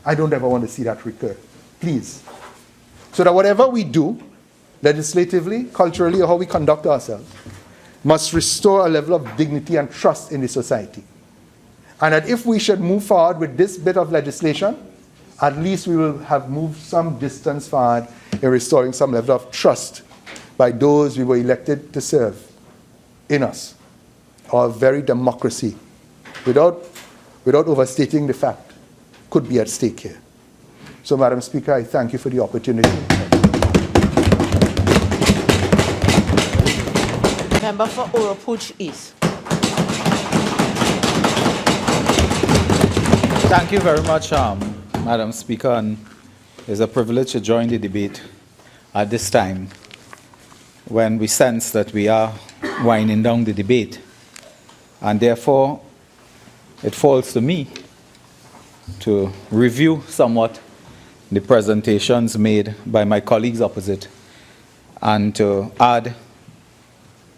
I don't ever want to see that recur. Please. So that whatever we do, legislatively, culturally, or how we conduct ourselves, must restore a level of dignity and trust in the society. And that if we should move forward with this bit of legislation, at least we will have moved some distance forward in restoring some level of trust by those we were elected to serve in us, our very democracy, without overstating the fact, could be at stake here. So, Madam Speaker, I thank you for the opportunity. Member for Oropouche East. Thank you very much, Madam Speaker, and it's a privilege to join the debate at this time when we sense that we are winding down the debate. And therefore, it falls to me to review somewhat the presentations made by my colleagues opposite and to add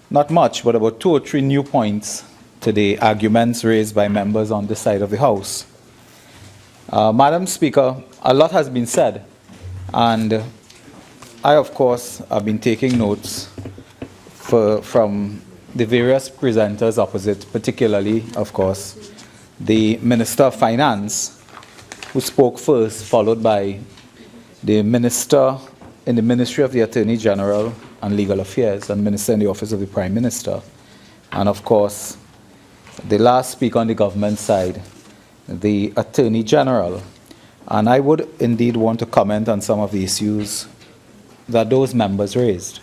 not much, but about 2 or 3 new points to the arguments raised by members on this side of the House. Madam Speaker, a lot has been said, and I, of course, have been taking notes from the various presenters opposite, particularly, of course, the Minister of Finance, who spoke first, followed by the Minister in the Ministry of the Attorney General and Legal Affairs and Minister in the Office of the Prime Minister, and, of course, the last speaker on the government side, the Attorney General. And I would indeed want to comment on some of the issues that those members raised.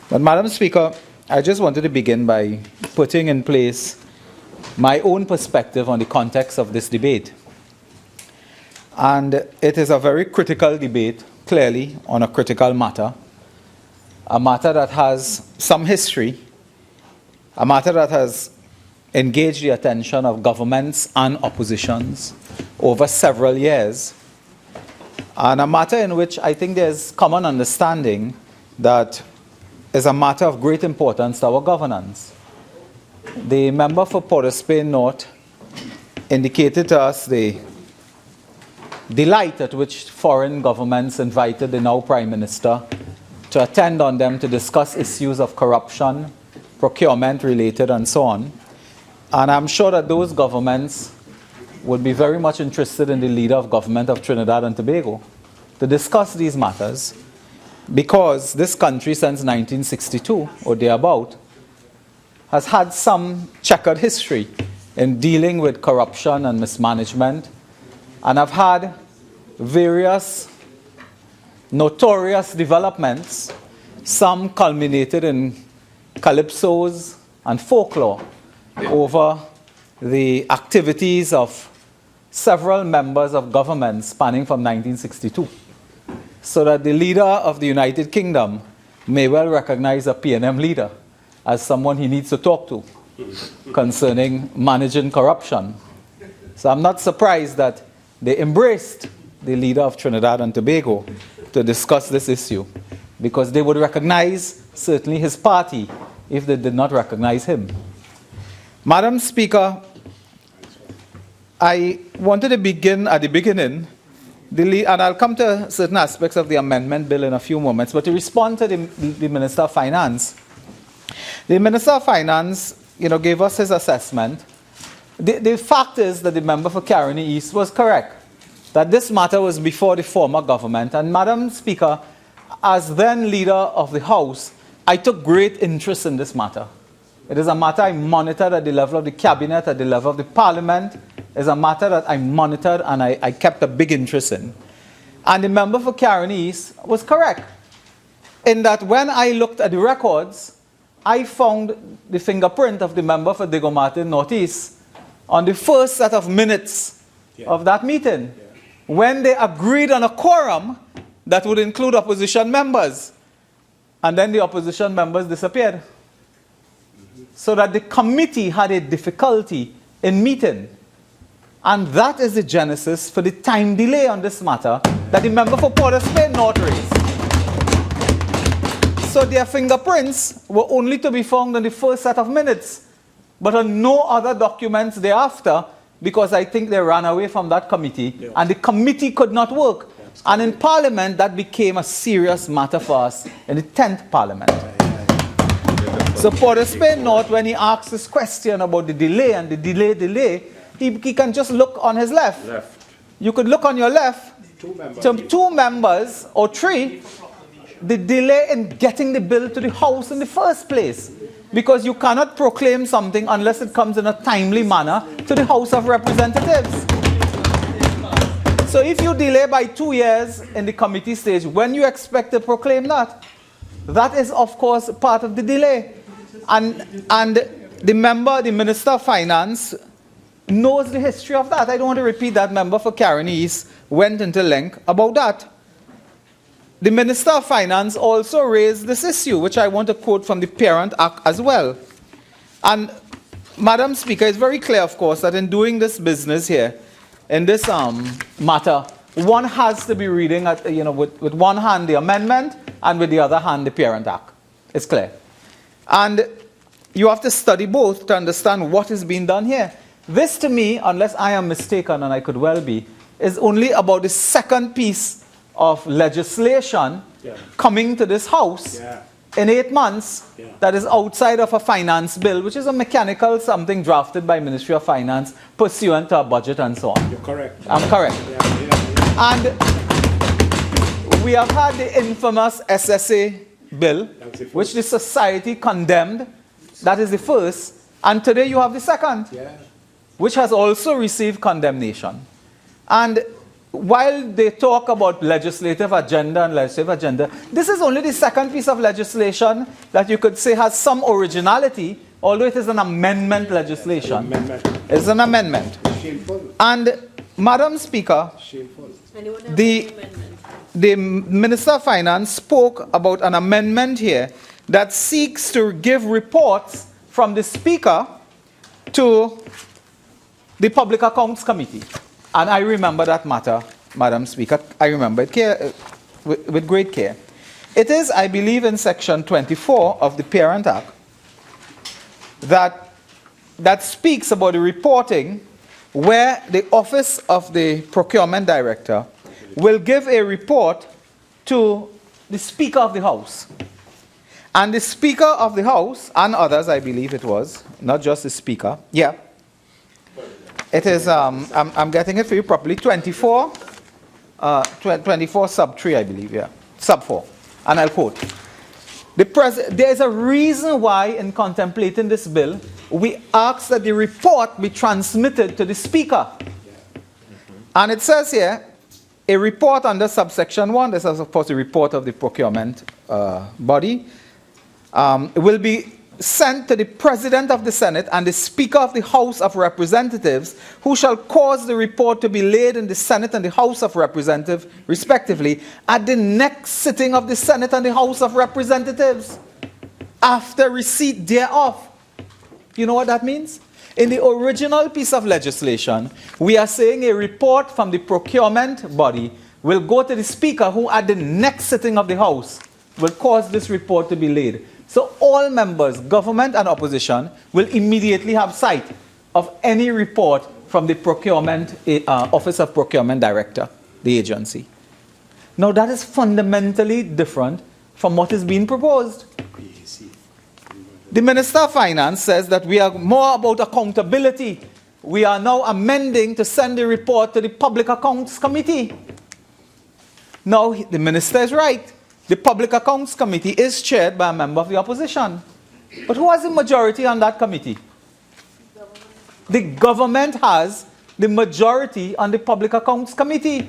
But, Madam Speaker, I just wanted to begin by putting in place my own perspective on the context of this debate. And it is a very critical debate, clearly, on a critical matter, a matter that has some history, a matter that has engaged the attention of governments and oppositions over several years, and a matter in which I think there's common understanding that is a matter of great importance to our governance. The member for Port of Spain North indicated to us the delight at which foreign governments invited the now Prime Minister to attend on them to discuss issues of corruption, procurement related, and so on. And I'm sure that those governments would be very much interested in the leader of government of Trinidad and Tobago to discuss these matters, because this country since 1962 or thereabout has had some checkered history in dealing with corruption and mismanagement, and have had various notorious developments, some culminated in calypsos and folklore over the activities of several members of government spanning from 1962, so that the leader of the United Kingdom may well recognize a PNM leader as someone he needs to talk to concerning managing corruption. So I'm not surprised that they embraced the leader of Trinidad and Tobago to discuss this issue, because they would recognize certainly his party if they did not recognize him. Madam Speaker, I wanted to begin at the beginning, and I'll come to certain aspects of the amendment bill in a few moments, but to respond to the Minister of Finance. The Minister of Finance, gave us his assessment. The fact is that the member for Caroni East was correct, that this matter was before the former government. And Madam Speaker, as then leader of the House, I took great interest in this matter. It is a matter I monitored at the level of the cabinet, at the level of the parliament. It's a matter that I monitored and I kept a big interest in. And the member for Caroni East was correct, in that when I looked at the records, I found the fingerprint of the member for Diego Martin Northeast on the first set of minutes of that meeting, when they agreed on a quorum that would include opposition members. And then the opposition members disappeared. So that the committee had a difficulty in meeting. And that is the genesis for the time delay on this matter that the member for Port of Spain North raised. So their fingerprints were only to be found on the first set of minutes, but on no other documents thereafter, because I think they ran away from that committee, and the committee could not work. And in Parliament, that became a serious matter for us in the 10th Parliament. So Port of Spain North, when he asks this question about the delay and the delay, he can just look on his left. You could look on your left, two members or three, the delay in getting the bill to the House in the first place. Because you cannot proclaim something unless it comes in a timely manner to the House of Representatives. So if you delay by 2 years in the committee stage, when you expect to proclaim that? That is, of course, part of the delay. And the Minister of Finance knows the history of that. I don't want to repeat that. Member for Caroni East went into length about that. The Minister of Finance also raised this issue, which I want to quote from the Parent Act as well. And, Madam Speaker, it's very clear, of course, that in doing this business here, in this matter, one has to be reading, with one hand the amendment and with the other hand the Parent Act. It's clear. And you have to study both to understand what is being done here. This, to me, unless I am mistaken, and I could well be, is only about the second piece of legislation coming to this House in 8 months that is outside of a finance bill, which is a mechanical something drafted by Ministry of Finance pursuant to a budget and so on. You're correct. I'm correct. And we have had the infamous SSA bill, which the society condemned. That is the first. And today you have the second, which has also received condemnation. And while they talk about legislative agenda and legislative agenda, this is only the second piece of legislation that you could say has some originality, although it is an amendment legislation. It's an amendment. And, Madam Speaker, the Minister of Finance spoke about an amendment here that seeks to give reports from the Speaker to the Public Accounts Committee. And I remember that matter, Madam Speaker. I remember it with great care. It is, I believe, in Section 24 of the Parent Act that speaks about the reporting, where the Office of the Procurement Director will give a report to the Speaker of the House. And the Speaker of the House, and others, I believe it was, not just the Speaker. Yeah. It is, I'm getting it for you properly, 24 sub 3, I believe, sub 4. and I'll quote, there is a reason why in contemplating this bill, we ask that the report be transmitted to the Speaker. And it says here, a report under subsection 1, this is of course a report of the procurement body, will be sent to the President of the Senate and the Speaker of the House of Representatives, who shall cause the report to be laid in the Senate and the House of Representatives, respectively, at the next sitting of the Senate and the House of Representatives, after receipt thereof. You know what that means? In the original piece of legislation, we are saying a report from the procurement body will go to the Speaker, who at the next sitting of the House will cause this report to be laid. So all members, government and opposition, will immediately have sight of any report from the procurement Office of Procurement Director, the agency. Now that is fundamentally different from what is being proposed. The Minister of Finance says that we are more about accountability. We are now amending to send the report to the Public Accounts Committee. Now the Minister is right. The Public Accounts Committee is chaired by a member of the opposition. But who has the majority on that committee? The government has the majority on the Public Accounts Committee.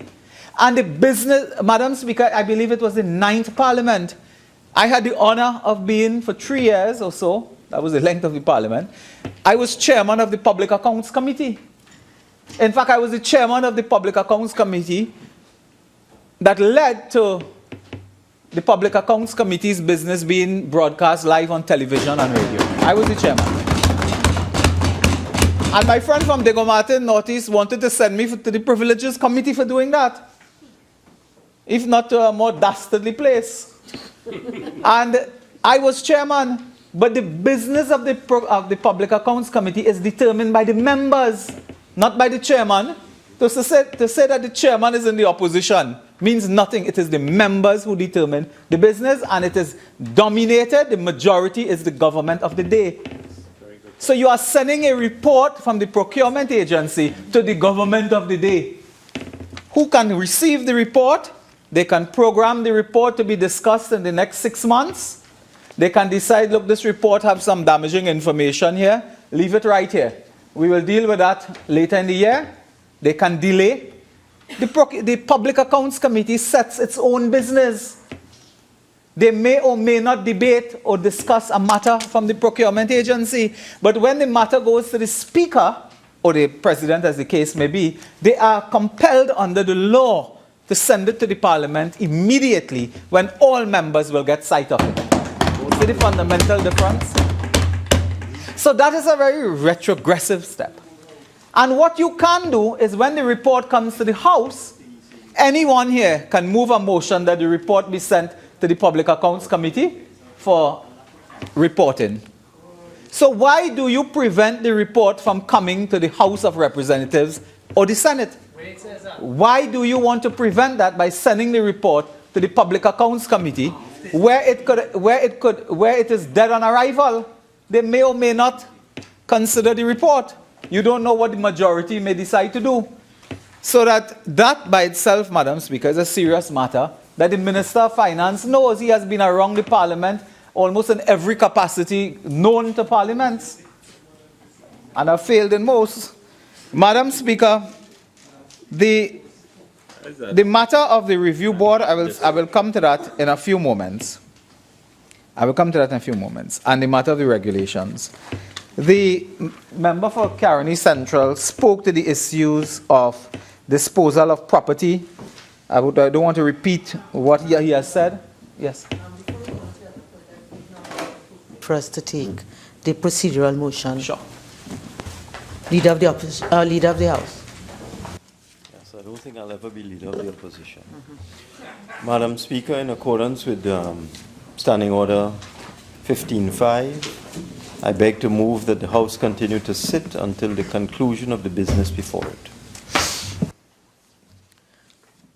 And the business, Madam Speaker, I believe it was the 9th Parliament. I had the honor of being for 3 years or so, that was the length of the Parliament, I was chairman of the Public Accounts Committee. In fact, I was the chairman of the Public Accounts Committee that led to the Public Accounts Committee's business being broadcast live on television and radio. I was the chairman. And my friend from Digomartin Northeast wanted to send me to the Privileges Committee for doing that, if not to a more dastardly place. And I was chairman, but the business of the Public Accounts Committee is determined by the members, not by the chairman. To say that the chairman is in the opposition means nothing. It is the members who determine the business, and it is dominated. The majority is the government of the day. So you are sending a report from the procurement agency to the government of the day. Who can receive the report? They can program the report to be discussed in the next 6 months. They can decide, look, this report has some damaging information here. Leave it right here. We will deal with that later in the year. They can delay. The Public Accounts Committee sets its own business. They may or may not debate or discuss a matter from the procurement agency. But when the matter goes to the Speaker, or the President as the case may be, they are compelled under the law to send it to the Parliament immediately when all members will get sight of it. See the fundamental difference? So that is a very retrogressive step. And what you can do is when the report comes to the House, anyone here can move a motion that the report be sent to the Public Accounts Committee for reporting. So why do you prevent the report from coming to the House of Representatives or the Senate? Why do you want to prevent that by sending the report to the Public Accounts Committee, where it is dead on arrival? They may or may not consider the report. You don't know what the majority may decide to do. So that by itself, Madam Speaker, is a serious matter that the Minister of Finance knows. He has been around the Parliament almost in every capacity known to parliaments, and have failed in most. Madam Speaker, the matter of the review board, I will come to that in a few moments. And the matter of the regulations. The member for Caroni Central spoke to the issues of disposal of property. I don't want to repeat what he has said. Yes. For us to take the procedural motion. Sure. Leader of the House. Yes, I don't think I'll ever be leader of the opposition. Madam Speaker, in accordance with Standing Order 15.5, I beg to move that the House continue to sit until the conclusion of the business before it.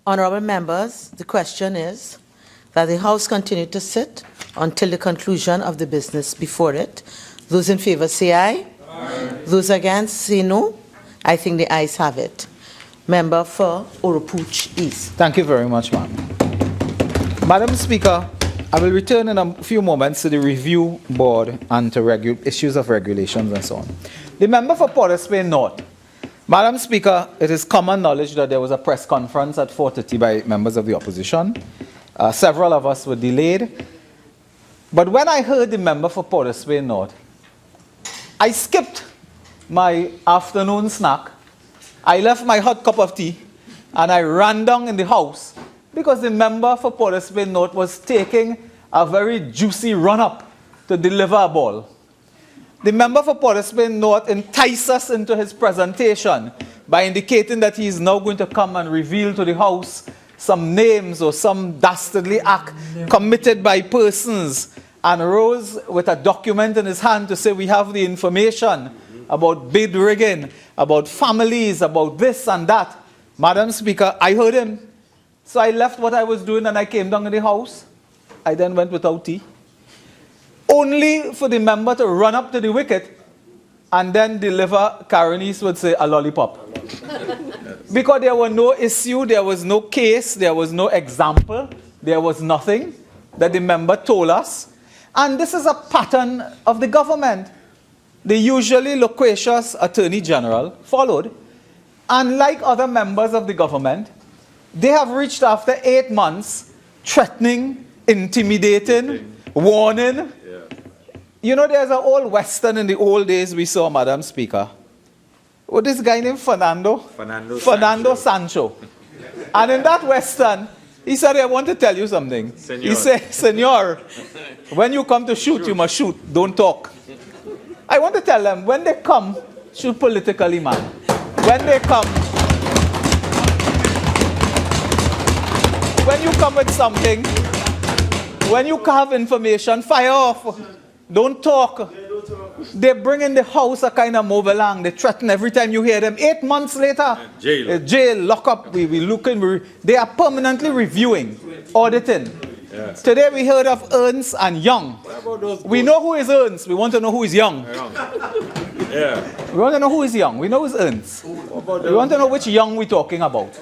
Honourable members, the question is that the House continue to sit until the conclusion of the business before it. Those in favour say aye. Aye. Those against say no. I think the ayes have it. Member for Oropouche East. Thank you very much, ma'am. Madam Speaker, I will return in a few moments to the review board and to issues of regulations and so on. The member for Port of Spain North. Madam Speaker, it is common knowledge that there was a press conference at 4:30 by members of the opposition. Several of us were delayed. But when I heard the member for Port of Spain North, I skipped my afternoon snack. I left my hot cup of tea and I ran down in the house because the member for Port of Spain North was taking a very juicy run-up to deliver a ball. The member for Port of Spain North enticed us into his presentation by indicating that he is now going to come and reveal to the House some names or some dastardly act committed by persons, and rose with a document in his hand to say we have the information about bid rigging, about families, about this and that. Madam Speaker, I heard him. So I left what I was doing and I came down in the house. I then went without tea. Only for the member to run up to the wicket and then deliver, Caroni would say, a lollipop. Because there was no issue, there was no case, there was no example, there was nothing that the member told us. And this is a pattern of the government. The usually loquacious Attorney General followed. And like other members of the government, they have reached after 8 months, threatening, intimidating, warning. You know, there's an old Western in the old days we saw, Madam Speaker. What this guy named Fernando? Fernando Sancho. And in that Western, he said, I want to tell you something. Senor. He said, Senor, when you come to shoot, you must shoot. Don't talk. I want to tell them, when they come, shoot politically, man. When they come, when you come with something, when you have information, fire off. Don't talk. They bring in the house a kind of movelang. They threaten every time you hear them. 8 months later, jail, lock up. We look in. They are permanently reviewing, auditing. Yeah. Today we heard of Ernst and Young. We know who is Ernst. We want to know who is Young. Yeah. We want to know who is Young. We know who is Ernst. We want to know which Young we're talking about.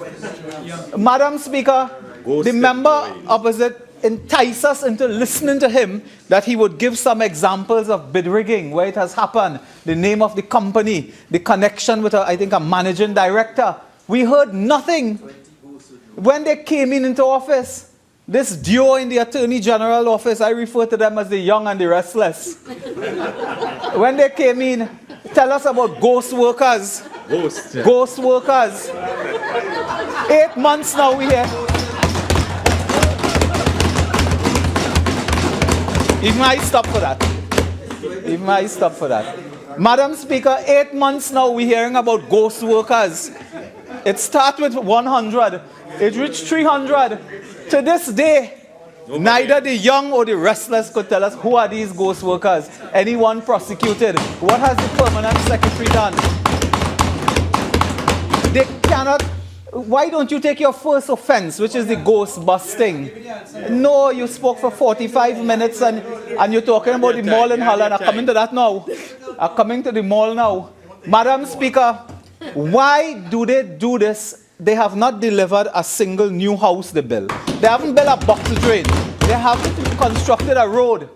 Madam Speaker, the member opposite entice us into listening to him that he would give some examples of bid rigging, where it has happened, the name of the company, the connection with, I think, a managing director. We heard nothing. When they came into office, this duo in the Attorney General office, I refer to them as the young and the restless. When they came in, tell us about ghost workers. Ghost workers. 8 months now we hear. Even I stop for that. Even I stop for that. Madam Speaker, 8 months now we're hearing about ghost workers. It started with 100. It reached 300. To this day, neither the young or the restless could tell us who are these ghost workers. Anyone prosecuted? What has the permanent secretary done? They cannot. Why don't you take your first offense, which is the ghost busting? No, you spoke for 45 minutes and you're talking about the mall in Holland. I'm coming to that now. I'm coming to the mall now. Madam Speaker, why do they do this? They have not delivered a single new house they built. They haven't built a bottle drain. They haven't constructed a road.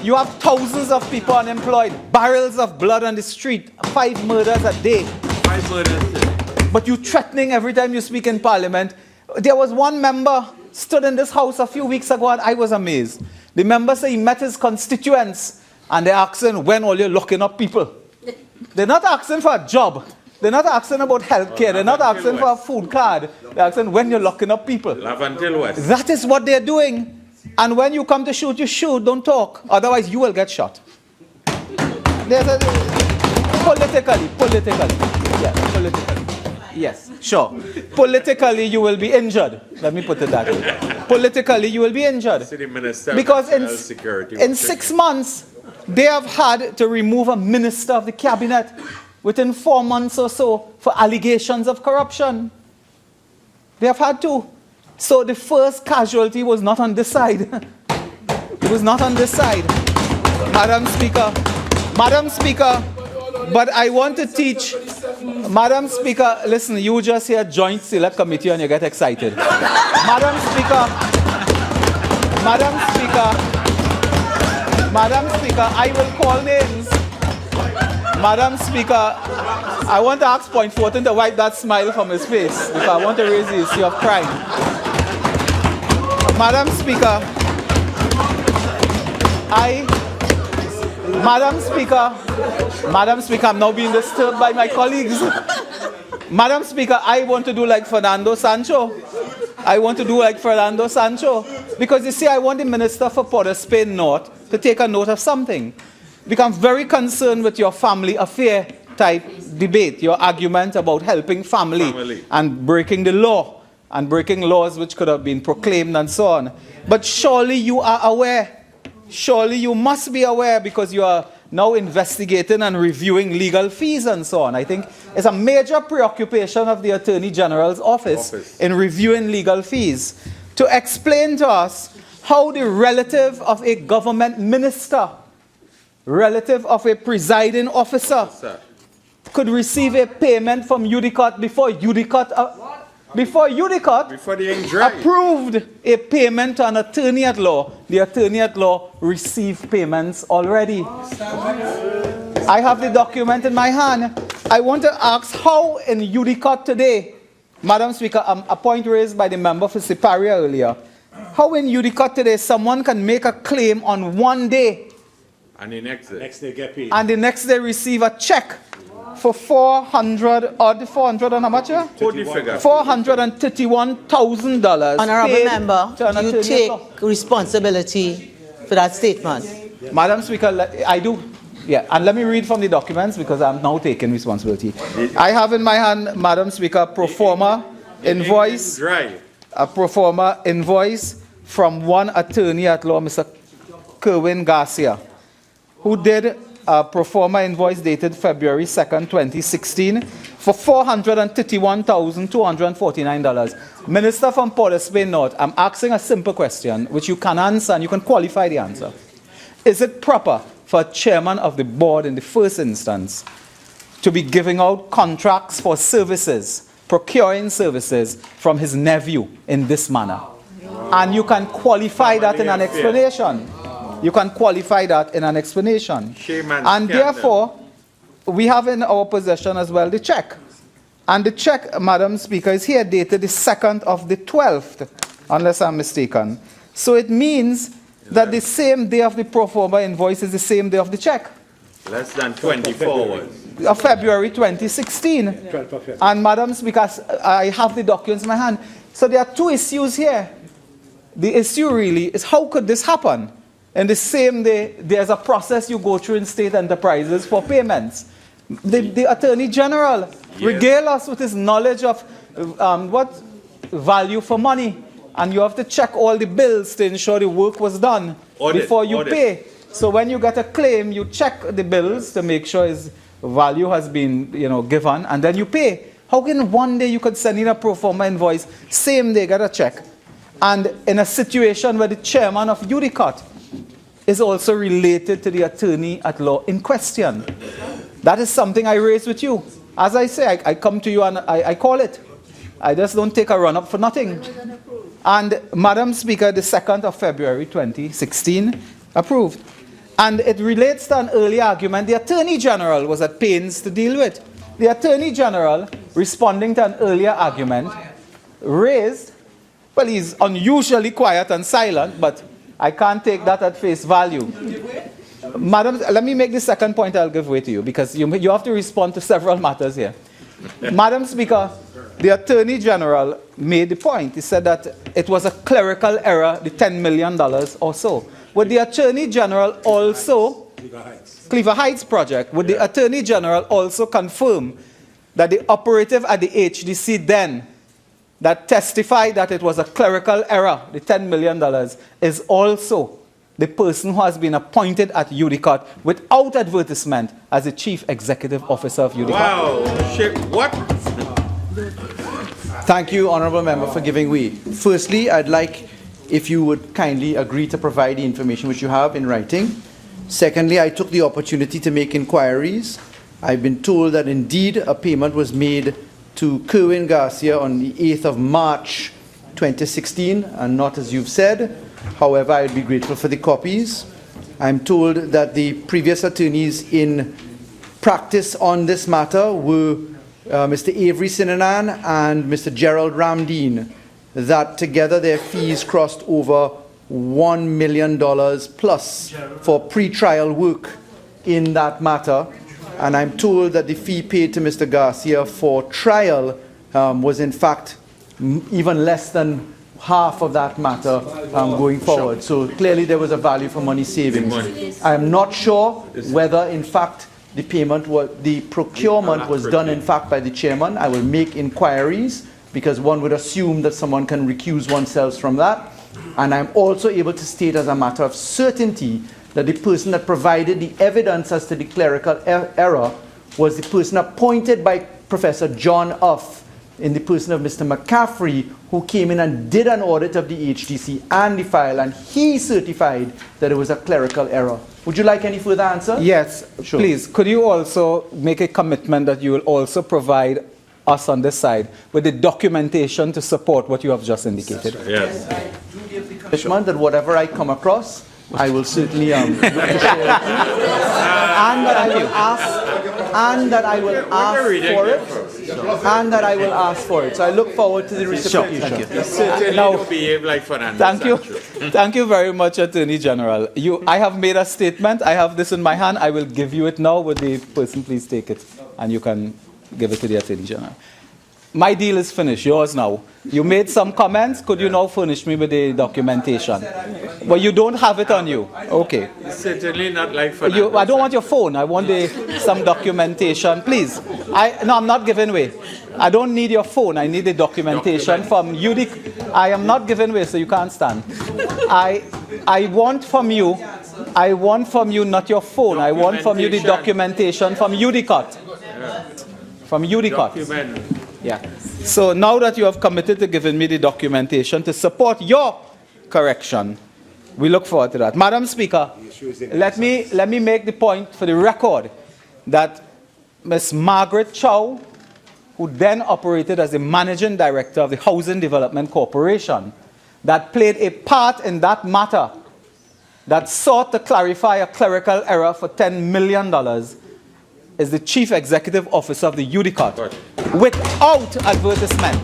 You have thousands of people unemployed, barrels of blood on the street, 5 murders a day. 5 murders a day. But you're threatening every time you speak in Parliament. There was one member stood in this house a few weeks ago and I was amazed. The member said he met his constituents and they're asking when all you're locking up people. They're not asking for a job. They're not asking about health care. They're not asking for a food card. They're asking when you're locking up people. That is what they're doing. And when you come to shoot, you shoot. Don't talk. Otherwise, you will get shot. There's a, politically. Yeah, politically. Yes, sure. Politically, you will be injured. Let me put it that way. Politically, you will be injured. Because in 6 months, they have had to remove a minister of the cabinet within 4 months or so for allegations of corruption. They have had to. So the first casualty was not on this side. It was not on this side. Madam Speaker, but I want to teach. Madam Speaker, listen, you just hear Joint Select Committee and you get excited. Madam Madam Speaker, I will call names. Madam Speaker, I want to ask Point Fortin to wipe that smile from his face because I want to raise the issue of crime. Madam Speaker, Madam Speaker, I'm now being disturbed by my colleagues. Madam Speaker, I want to do like Fernando Sancho. Because you see, I want the Minister for Port of Spain North to take a note of something. Become very concerned with your family affair type debate, your argument about helping family and breaking the law and breaking laws which could have been proclaimed and so on. But surely you are aware, surely you must be aware because you are now investigating and reviewing legal fees and so on. I think it's a major preoccupation of the Attorney General's office in reviewing legal fees to explain to us how the relative of a government minister, relative of a presiding officer, could receive a payment from Udicot before Udicot approved a payment to an attorney at law. The attorney at law received payments already. I have the document in my hand. I want to ask how in Udicot today, Madam Speaker, a point raised by the member for Siparia earlier, how in Udicot today someone can make a claim on one day and the next day get paid. And the next day receive a check for 400 and how much? $431,000. Honourable Member, do you take responsibility for that statement? Madam Speaker, I do. Yeah, and let me read from the documents because I'm now taking responsibility. I have in my hand, Madam Speaker, pro forma invoice, a pro forma invoice from one attorney at law, Mr. Kerwin Garcia, who did a pro forma invoice dated February 2nd, 2016 for $431,249. Minister from Port of Spain North, I'm asking a simple question which you can answer and you can qualify the answer. Is it proper for a chairman of the board in the first instance to be giving out contracts for services, procuring services from his nephew in this manner? And you can qualify that in an explanation. You can qualify that in an explanation. And therefore, we have in our possession as well the check. And the check, Madam Speaker, is here dated the 2nd of the 12th, unless I'm mistaken. So it means that the same day of the pro forma invoice is the same day of the check. Less than 24 hours. Of February 2016. And Madam Speaker, I have the documents in my hand. So there are two issues here. The issue really is how could this happen? In the same day, there's a process you go through in state enterprises for payments. The Attorney General regale us with his knowledge of what value for money. And you have to check all the bills to ensure the work was done before you pay. So when you get a claim, you check the bills to make sure his value has been given, and then you pay. How can one day you could send in a pro forma invoice, same day get a check, and in a situation where the chairman of Udicot is also related to the attorney at law in question? That is something I raise with you. As I say, I come to you and I call it. I just don't take a run-up for nothing. And Madam Speaker, the 2nd of February 2016, approved. And it relates to an earlier argument the Attorney General was at pains to deal with. The Attorney General, responding to an earlier argument, raised, well, he's unusually quiet and silent, but I can't take that at face value. Madam, let me make the second point I'll give way to you, because you have to respond to several matters here. Madam Speaker, the Attorney General made the point. He said that it was a clerical error, the $10 million or so. Would the Attorney General also, Cleaver Heights project, would the Attorney General also confirm that the operative at the HDC then that testified that it was a clerical error, the $10 million, is also the person who has been appointed at Udicot without advertisement as the Chief Executive Officer of Udicot? Wow, what? Thank you, Honourable Member, for giving way. Firstly, I'd like if you would kindly agree to provide the information which you have in writing. Secondly, I took the opportunity to make inquiries. I've been told that indeed a payment was made to Kerwin Garcia on the 8th of March 2016, and not as you've said. However, I'd be grateful for the copies. I'm told that the previous attorneys in practice on this matter were Mr. Avery Sinanan and Mr. Gerald Ramdeen, that together their fees crossed over $1 million plus for pre-trial work in that matter. And I'm told that the fee paid to Mr. Garcia for trial was in fact even less than half of that matter going forward. So clearly there was a value for money savings. I am not sure whether in fact the procurement was done in fact by the chairman. I will make inquiries because one would assume that someone can recuse oneself from that. And I'm also able to state as a matter of certainty that the person that provided the evidence as to the clerical error was the person appointed by Professor John Uff in the person of Mr. McCaffrey, who came in and did an audit of the HDC and the file, and he certified that it was a clerical error. Would you like any further answer? Yes, sure. Please. Could you also make a commitment that you will also provide us on this side with the documentation to support what you have just indicated? Yes. I do give the commitment that whatever I come across, I will certainly look to share with you. And that I will ask for it. So I look forward to the reciprocation. Now, behave like Fernando. thank you. Thank you very much, Attorney General. I have made a statement. I have this in my hand. I will give you it now. Would the person please take it? And you can give it to the Attorney General. My deal is finished. Yours now. You made some comments. Could you now furnish me with the documentation? Well, you don't have it on you. Okay. Certainly not like Fernando. I don't want your phone. I want some documentation. Please. No, I'm not giving way. I don't need your phone. I need the documentation from you. I am not giving way, so you can't stand. I want from you not your phone. I want from you the documentation from UDCOT. From UDCOT. Yeah. So now that you have committed to giving me the documentation to support your correction, we look forward to that. Madam Speaker, let me make the point for the record that Ms. Margaret Chow, who then operated as the managing director of the Housing Development Corporation, that played a part in that matter, that sought to clarify a clerical error for $10 million, is the Chief Executive Officer of the UDCOT without advertisement.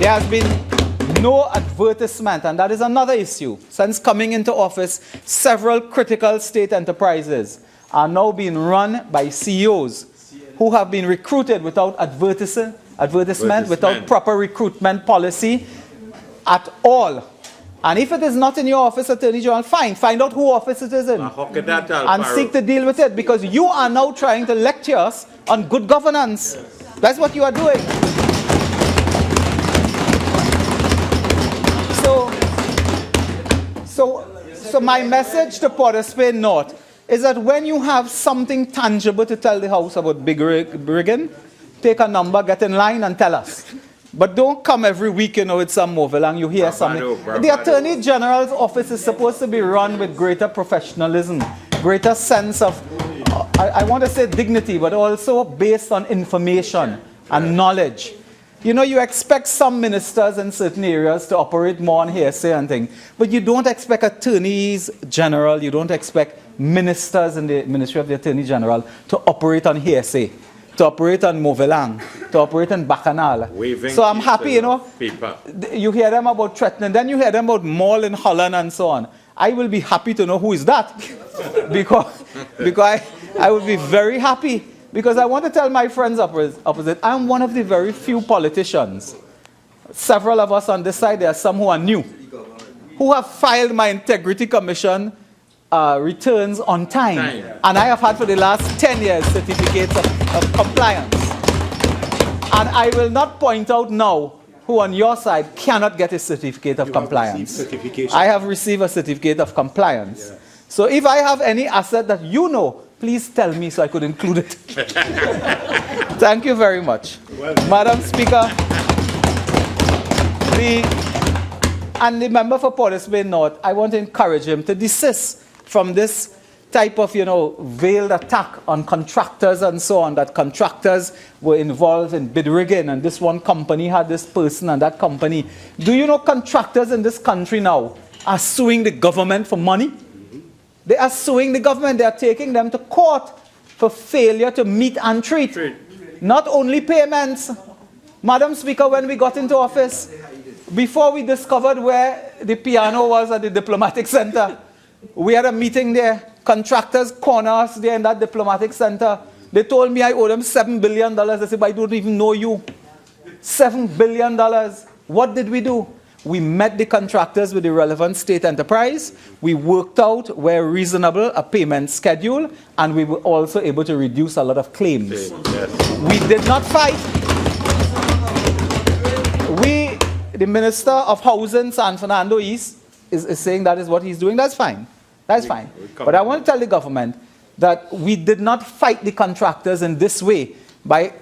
There has been no advertisement, and that is another issue. Since coming into office, several critical state enterprises are now being run by CEOs who have been recruited without advertisement, without proper recruitment policy at all. And if it is not in your office, Attorney General, fine. Find out who office it is in. And seek to deal with it, because you are now trying to lecture us on good governance. That's what you are doing. So my message to Port of Spain North is that when you have something tangible to tell the House about big rigging, take a number, get in line and tell us. But don't come every week, with some mobile and you hear something. The Attorney General's office is supposed to be run with greater professionalism, greater sense of, I want to say dignity, but also based on information and knowledge. You expect some ministers in certain areas to operate more on hearsay and things, but you don't expect attorneys general, you don't expect ministers in the Ministry of the Attorney General to operate on hearsay, to operate on Movelang, to operate in Bacchanal. So I'm happy, you hear them about threatening, then you hear them about mall in Holland and so on. I will be happy to know who is that, because I will be very happy. Because I want to tell my friends opposite, I'm one of the very few politicians, several of us on this side, there are some who are new, who have filed my Integrity Commission returns on time. And I have had for the last 10 years certificates of compliance. And I will not point out now who on your side cannot get a certificate of compliance. I have received a certificate of compliance. Yeah. So if I have any asset that please tell me so I could include it. Thank you very much. Madam Speaker, the member for Port of Spain North, I want to encourage him to desist from this type of, veiled attack on contractors and so on, that contractors were involved in bid rigging and this one company had this person and that company. Do you know contractors in this country now are suing the government for money? They are suing the government. They are taking them to court for failure to meet and treat. Not only payments. Madam Speaker, when we got into office, before we discovered where the piano was at the diplomatic center, we had a meeting there. Contractors corner us there in that diplomatic center. They told me I owe them $7 billion. They said, but I don't even know you. $7 billion. What did we do? We met the contractors with the relevant state enterprise. We worked out where reasonable a payment schedule, and we were also able to reduce a lot of claims. Yes. We did not fight. The Minister of Housing, San Fernando East, is saying that is what he's doing. That's fine. That's fine. But I want to tell the government that we did not fight the contractors in this way by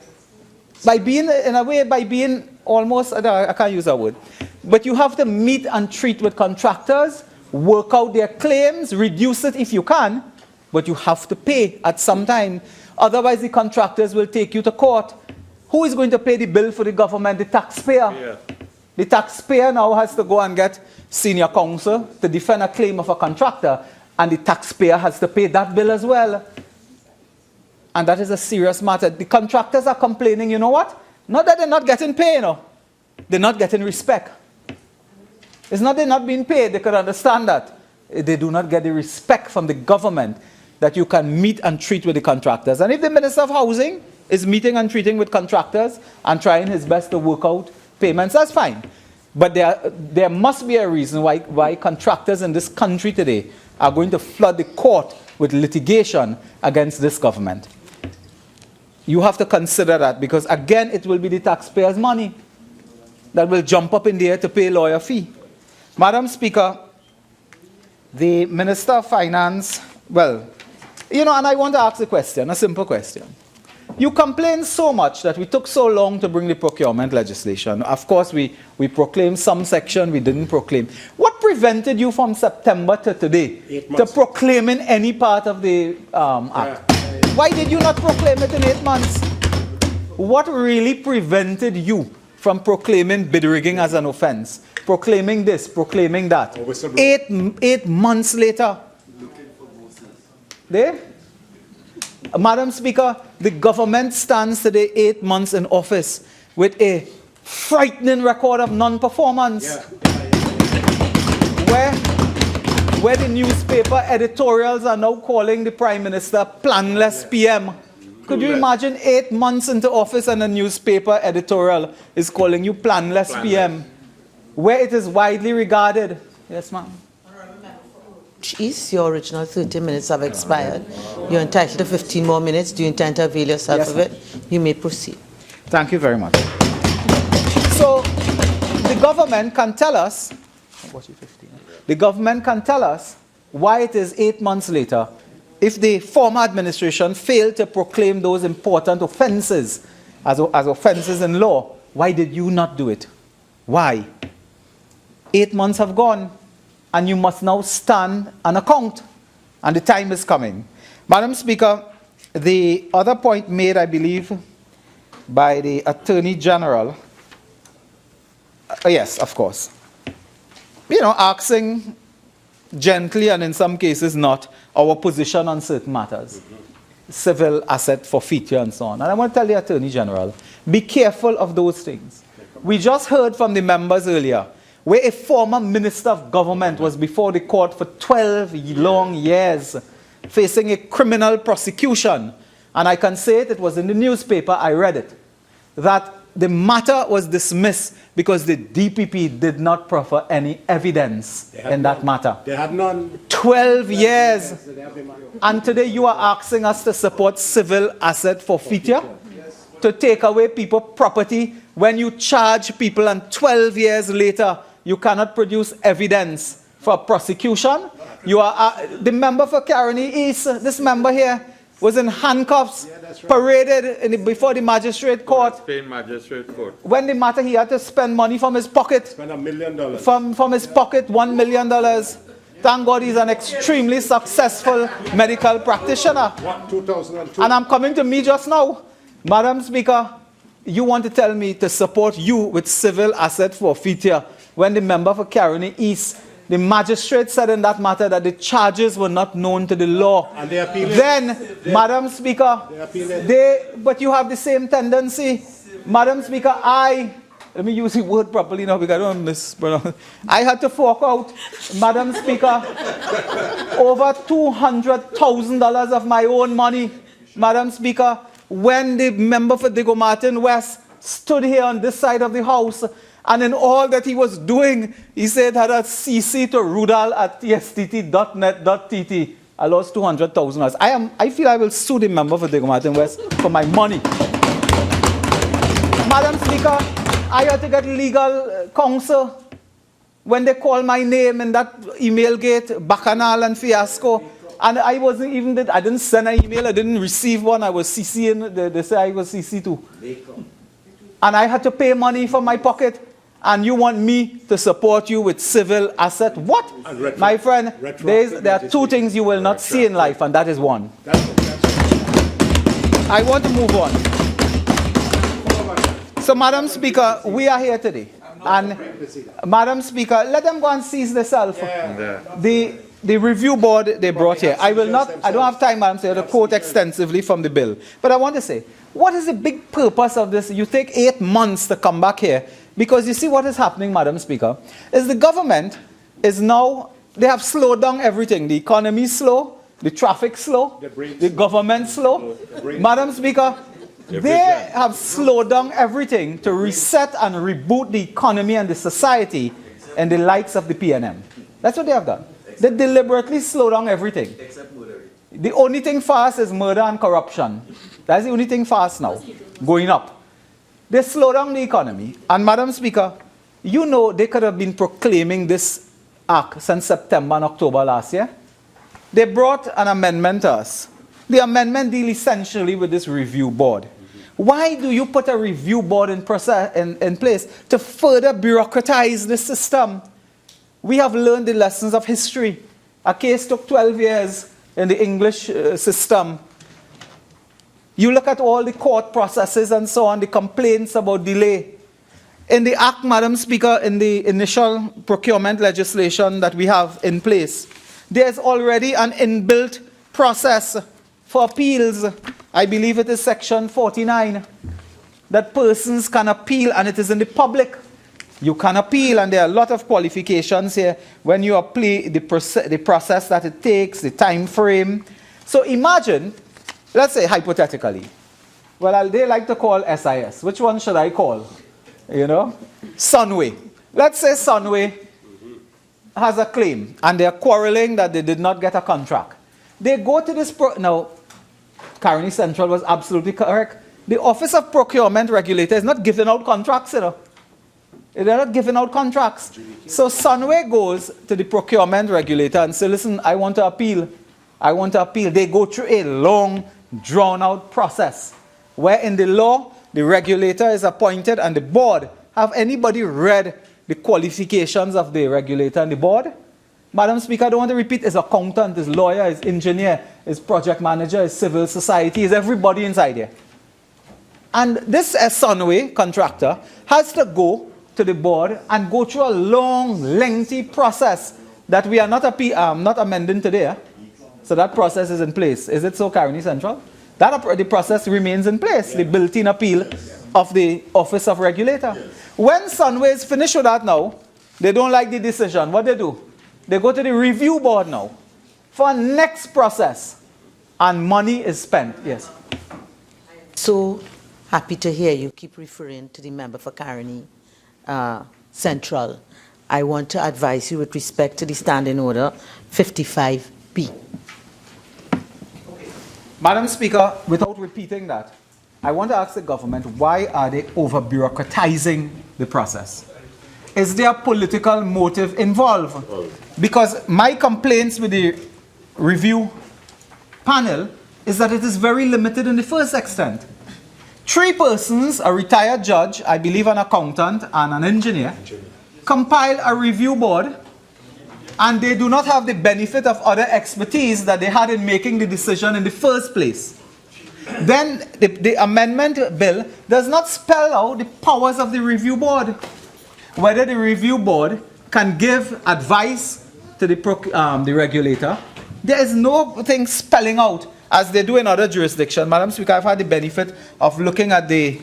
being almost, I can't use that word, but you have to meet and treat with contractors, work out their claims, reduce it if you can, but you have to pay at some time. Otherwise, the contractors will take you to court. Who is going to pay the bill for the government? The taxpayer. Yeah. The taxpayer now has to go and get senior counsel to defend a claim of a contractor, and the taxpayer has to pay that bill as well. And that is a serious matter. The contractors are complaining, you know what? Not that they're not getting paid, they're not getting respect. It's not they're not being paid, they could understand that. They do not get the respect from the government that you can meet and treat with the contractors. And if the Minister of Housing is meeting and treating with contractors and trying his best to work out payments, that's fine. But there must be a reason why contractors in this country today are going to flood the court with litigation against this government. You have to consider that, because again, it will be the taxpayers' money that will jump up in the air to pay lawyer fee. Madam Speaker, the Minister of Finance, and I want to ask a question, a simple question. You complain so much that we took so long to bring the procurement legislation. Of course, we proclaimed some section, we didn't proclaim. What prevented you from September to today to proclaiming any part of the act? Why did you not proclaim it in 8 months? What really prevented you from proclaiming bid rigging as an offense? Proclaiming this, proclaiming that. 8 months later. There? Madam Speaker, the government stands today 8 months in office with a frightening record of non-performance. Yeah. Where the newspaper editorials are now calling the Prime Minister planless PM. Could you imagine 8 months into office and a newspaper editorial is calling you planless PM? Where it is widely regarded. Yes, ma'am. Is your original 30 minutes have expired. You're entitled to 15 more minutes. Do you intend to avail yourself of it? You may proceed. Thank you very much. So, the government can tell us, why it is 8 months later, if the former administration failed to proclaim those important offenses as offenses in law. Why did you not do it? Why? 8 months have gone. And you must now stand an account. And the time is coming. Madam Speaker, the other point made, I believe, by the Attorney General, yes, of course, asking gently and in some cases not our position on certain matters, civil asset forfeiture and so on. And I want to tell the Attorney General, be careful of those things. We just heard from the members earlier, where a former minister of government was before the court for 12 long years, facing a criminal prosecution. And I can say it was in the newspaper, I read it, that the matter was dismissed because the DPP did not proffer any evidence in that matter. They had none. 12 years. And today you are asking us to support civil asset forfeiture, to take away people's property when you charge people and 12 years later you cannot produce evidence for prosecution. You are the member for Caroni East, this member here, was in handcuffs, paraded before the magistrate court. Spain magistrate court. When the matter, he had to spend money from his pocket. Spend $1 million. From his pocket, $1 million. Thank God he's an extremely successful medical practitioner. 2002. And I'm coming to me just now. Madam Speaker, you want to tell me to support you with civil asset forfeiture when the member for Caroni East, the magistrate said in that matter that the charges were not known to the law. And they appealed. Then, Madam Speaker, but you have the same tendency. Madam Speaker, let me use the word properly now because I don't mispronounce. I had to fork out, Madam Speaker, over $200,000 of my own money, Madam Speaker, when the member for Diego Martin West stood here on this side of the house, and in all that he was doing, he said had a CC to Roodal at tst.net.tt. I lost $200,000. I feel I will sue the member for Diego Martin West for my money. Madam Speaker, I had to get legal counsel when they called my name in that email gate, Bacchanal and Fiasco. And I wasn't even, I didn't send an email, I didn't receive one, I was CCing, they say I was CC too. And I had to pay money from my pocket, and you want me to support you with civil asset? What? My friend, there are two things you will not see in life, and that is one. I want to move on. So, Madam Speaker, we are here today. And, Madam Speaker, let them go and seize themselves. The review board they brought here. I don't have time, Madam Speaker, to quote extensively from the bill. But I want to say, what is the big purpose of this? You take 8 months to come back here. Because you see what is happening, Madam Speaker, is the government is now, they have slowed down everything. The economy is slow, the traffic slow, the government slow. Madam Speaker, they have slowed down everything to reset and reboot the economy and the society and the likes of the PNM. That's what they have done. They deliberately slow down everything. Except murdering. The only thing fast is murder and corruption. That's the only thing fast now, going up. They slow down the economy. And Madam Speaker, you know they could have been proclaiming this act since September and October last year. They brought an amendment to us. The amendment deals essentially with this review board. Why do you put a review board in place to further bureaucratize the system? We have learned the lessons of history. A case took 12 years in the English system. You look at all the court processes and so on, the complaints about delay. In the Act, Madam Speaker, in the initial procurement legislation that we have in place, there's already an inbuilt process for appeals. I believe it is section 49, that persons can appeal, and it is in the public. You can appeal, and there are a lot of qualifications here when you apply the process that it takes, the time frame. So imagine, let's say hypothetically, well, they like to call SIS. Which one should I call? You know? Sunway. Let's say Sunway has a claim, and they're quarreling that they did not get a contract. They go to this, now, Caroni Central was absolutely correct. The Office of Procurement Regulator is not giving out contracts, you know. They're not giving out contracts. So Sunway goes to the procurement regulator and says, listen, I want to appeal. I want to appeal. They go through a long, drawn-out process where in the law, the regulator is appointed and the board. Have anybody read the qualifications of the regulator and the board? Madam Speaker, I don't want to repeat. Is accountant, is lawyer, is engineer, is project manager, is civil society, is everybody inside here. And this Sunway contractor has to go to the board and go through a long, lengthy process that we are not amending today. So that process is in place. Is it so, Caroni Central? The process remains in place, the built-in appeal of the Office of Regulator. When Sunway is finished with that now, they don't like the decision. What they do? They go to the review board now for a next process, and money is spent. Yes. So happy to hear you keep referring to the member for Caroni Central. I want to advise you with respect to the standing order 55B. Madam Speaker, without repeating that, I want to ask the government, why are they over-bureaucratizing the process? Is there a political motive involved? Because my complaints with the review panel is that it is very limited in the first extent. 3 persons, a retired judge, I believe an accountant, and an engineer, compile a review board, and they do not have the benefit of other expertise that they had in making the decision in the first place. Then the amendment bill does not spell out the powers of the review board, whether the review board can give advice to the regulator. There is no thing spelling out as they do in other jurisdictions. Madam Speaker, I've had the benefit of looking at the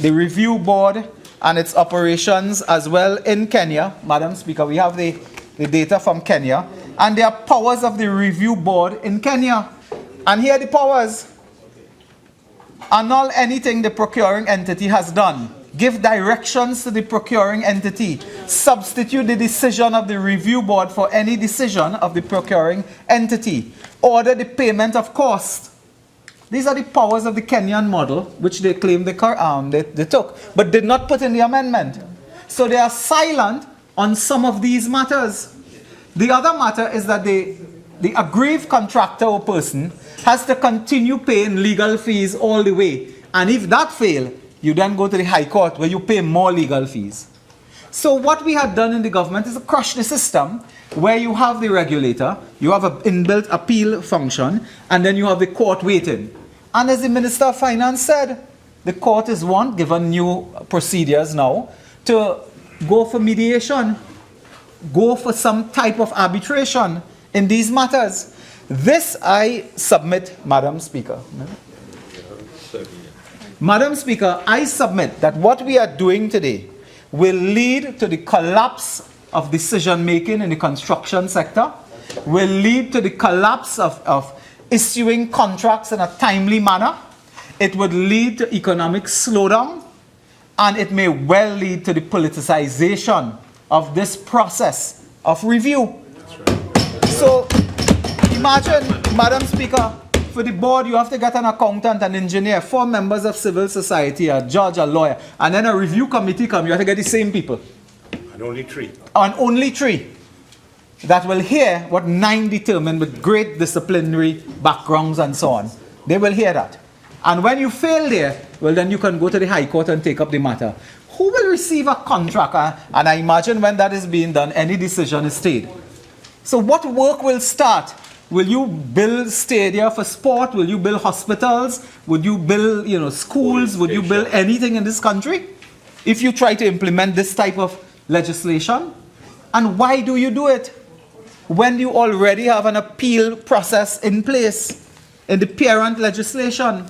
review board and its operations as well in Kenya. Madam Speaker, we have the data from Kenya, and there are powers of the review board in Kenya. And here are the powers. Annul anything the procuring entity has done. Give directions to the procuring entity. Substitute the decision of the review board for any decision of the procuring entity. Order the payment of cost. These are the powers of the Kenyan model, which they claim they took, but did not put in the amendment. So they are silent on some of these matters. The other matter is that the aggrieved contractor or person has to continue paying legal fees all the way. And if that fails, you then go to the High Court where you pay more legal fees. So what we had done in the government is to crush the system where you have the regulator, you have an inbuilt appeal function, and then you have the court waiting. And as the Minister of Finance said, the court is given new procedures now to go for mediation, go for some type of arbitration in these matters. This I submit, Madam Speaker. Madam Speaker, I submit that what we are doing today will lead to the collapse of decision-making in the construction sector, will lead to the collapse of issuing contracts in a timely manner. It would lead to economic slowdown, and it may well lead to the politicization of this process of review. So, imagine, Madam Speaker, for the board, you have to get an accountant, an engineer, 4 members of civil society, a judge, a lawyer, and then a review committee come. You have to get the same people. And only 3. And only 3 that will hear what 9 determined with great disciplinary backgrounds and so on. They will hear that. And when you fail there, well, then you can go to the High Court and take up the matter. Who will receive a contract? And I imagine when that is being done, any decision is stayed. So what work will start? Will you build stadia for sport? Will you build hospitals? Would you build, schools? Would you build anything in this country if you try to implement this type of legislation? And why do you do it when you already have an appeal process in place in the parent legislation?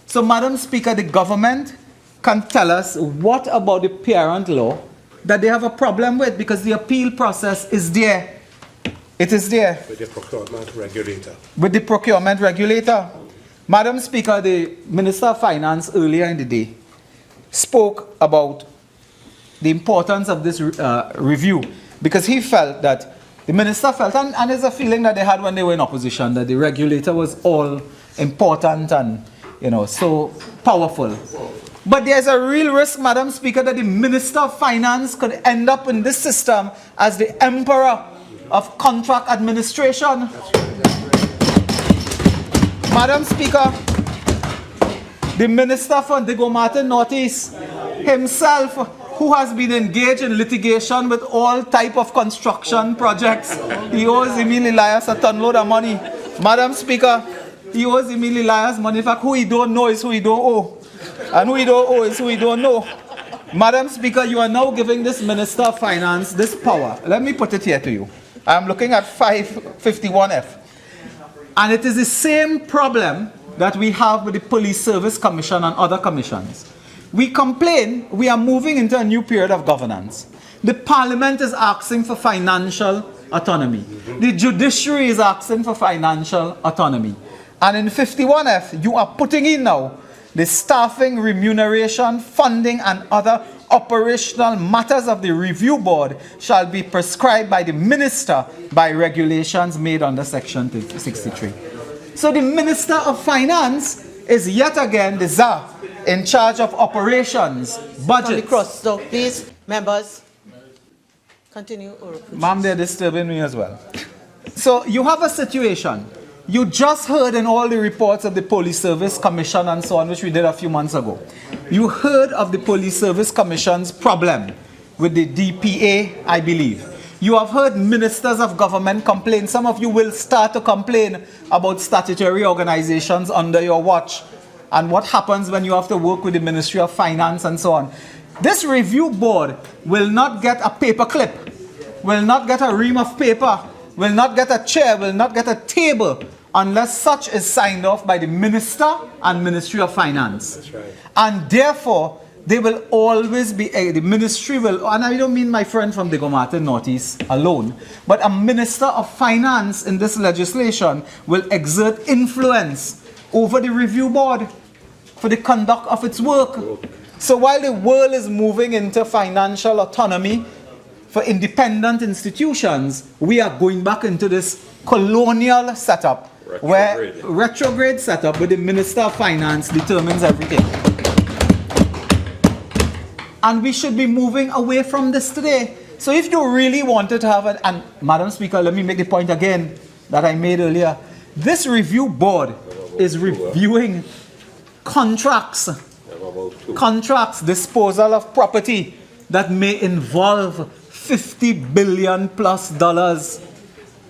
So, Madam Speaker, the government can tell us what about the parent law that they have a problem with, because the appeal process is there. It is there. With the procurement regulator. With the procurement regulator. Madam Speaker, the Minister of Finance earlier in the day spoke about the importance of this review, because he felt that the minister felt, and it's a feeling that they had when they were in opposition, that the regulator was all important and so powerful. But there's a real risk, Madam Speaker, that the Minister of Finance could end up in this system as the emperor of contract administration. Madam Speaker, the Minister for Digo Martin Northeast himself, who has been engaged in litigation with all type of construction projects, he owes Emil Elias a ton load of money. Madam Speaker, he owes Emil Elias money. In fact, who he don't know is who he don't owe. And who he don't owe is who he don't know. Madam Speaker, you are now giving this Minister of Finance this power. Let me put it here to you. I'm looking at 551F. And it is the same problem that we have with the Police Service Commission and other commissions. We complain we are moving into a new period of governance. The Parliament is asking for financial autonomy. The judiciary is asking for financial autonomy. And in 51F, you are putting in now the staffing, remuneration, funding, and other operational matters of the review board shall be prescribed by the minister by regulations made under Section 63. So the Minister of Finance is yet again the czar in charge of operations, budget. So please, members, continue. Ma'am, they're disturbing me as well. So you have a situation. You just heard in all the reports of the Police Service Commission and so on, which we did a few months ago. You heard of the Police Service Commission's problem with the DPA, I believe. You have heard ministers of government complain. Some of you will start to complain about statutory organizations under your watch and what happens when you have to work with the Ministry of Finance and so on. This review board will not get a paper clip, will not get a ream of paper, will not get a chair, will not get a table unless such is signed off by the Minister and Ministry of Finance. That's right. And therefore, they will always be, the ministry will, and I don't mean my friend from the Gomata Northeast alone, but a Minister of Finance in this legislation will exert influence over the review board for the conduct of its work. So while the world is moving into financial autonomy for independent institutions, we are going back into this colonial setup, retrograde setup where the Minister of Finance determines everything. And we should be moving away from this today. So if you really wanted to have and Madam Speaker, let me make the point again that I made earlier. This review board is reviewing contracts, disposal of property that may involve $50 billion plus.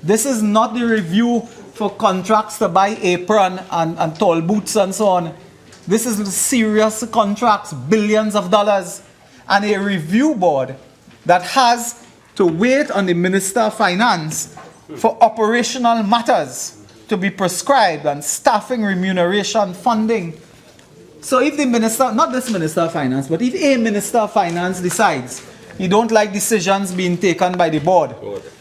This is not the review for contracts to buy apron and tall boots and so on. This is serious contracts, billions of dollars. And a review board that has to wait on the Minister of Finance for operational matters to be prescribed and staffing, remuneration, funding. So if the minister, not this Minister of Finance, but if a Minister of Finance decides he don't like decisions being taken by the board,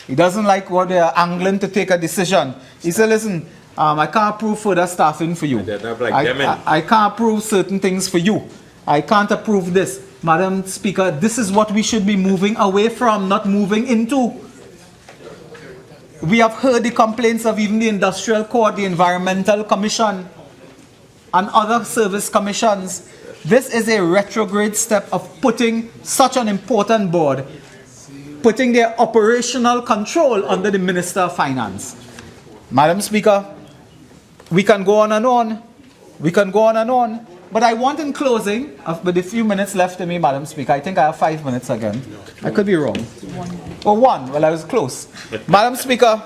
he doesn't like what they are angling to take a decision, he said, listen, I can't approve further staffing for you. I can't approve certain things for you. I can't approve this. Madam Speaker, this is what we should be moving away from, not moving into. We have heard the complaints of even the Industrial Court, the Environmental Commission, and other service commissions. This is a retrograde step of putting such an important board, putting their operational control under the Minister of Finance. Madam Speaker, we can go on and on. We can go on and on. But I want in closing, with a few minutes left to me, Madam Speaker, I think I have 5 minutes again. I could be wrong. Or one, well, I was close. Madam Speaker,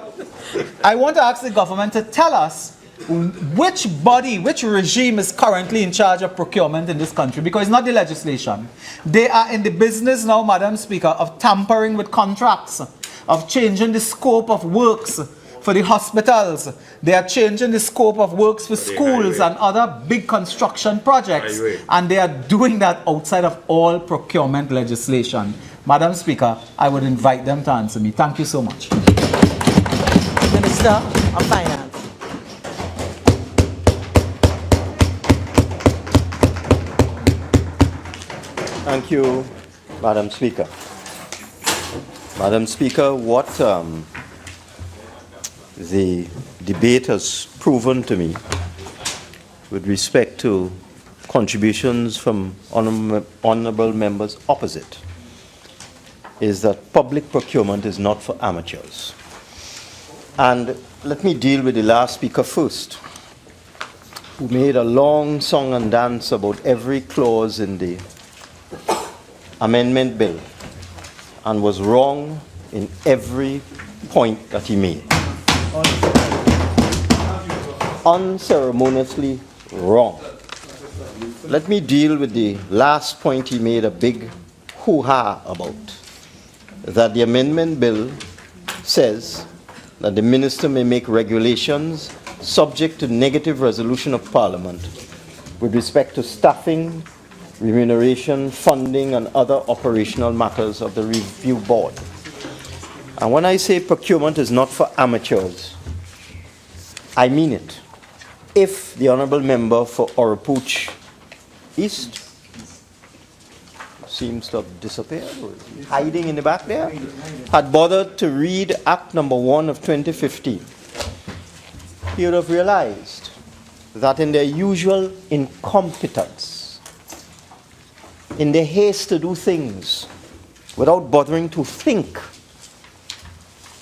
I want to ask the government to tell us which body, which regime is currently in charge of procurement in this country, because it's not the legislation. They are in the business now, Madam Speaker, of tampering with contracts, of changing the scope of works for the hospitals. They are changing the scope of works for schools and other big construction projects. And they are doing that outside of all procurement legislation. Madam Speaker, I would invite them to answer me. Thank you so much. Minister of Finance. Thank you, Madam Speaker. Madam Speaker, what the debate has proven to me with respect to contributions from honorable members opposite is that public procurement is not for amateurs. And let me deal with the last speaker first, who made a long song and dance about every clause in the amendment bill and was wrong in every point that he made. Unceremoniously wrong. Let me deal with the last point he made a big hoo-ha about. That the amendment bill says that the minister may make regulations subject to negative resolution of Parliament with respect to staffing, remuneration, funding, and other operational matters of the review board. And when I say procurement is not for amateurs, I mean it. If the honourable member for Oropouche East seems to have disappeared, or hiding in the back there, had bothered to read Act Number 1 of 2015, he would have realized that in their usual incompetence, in their haste to do things without bothering to think,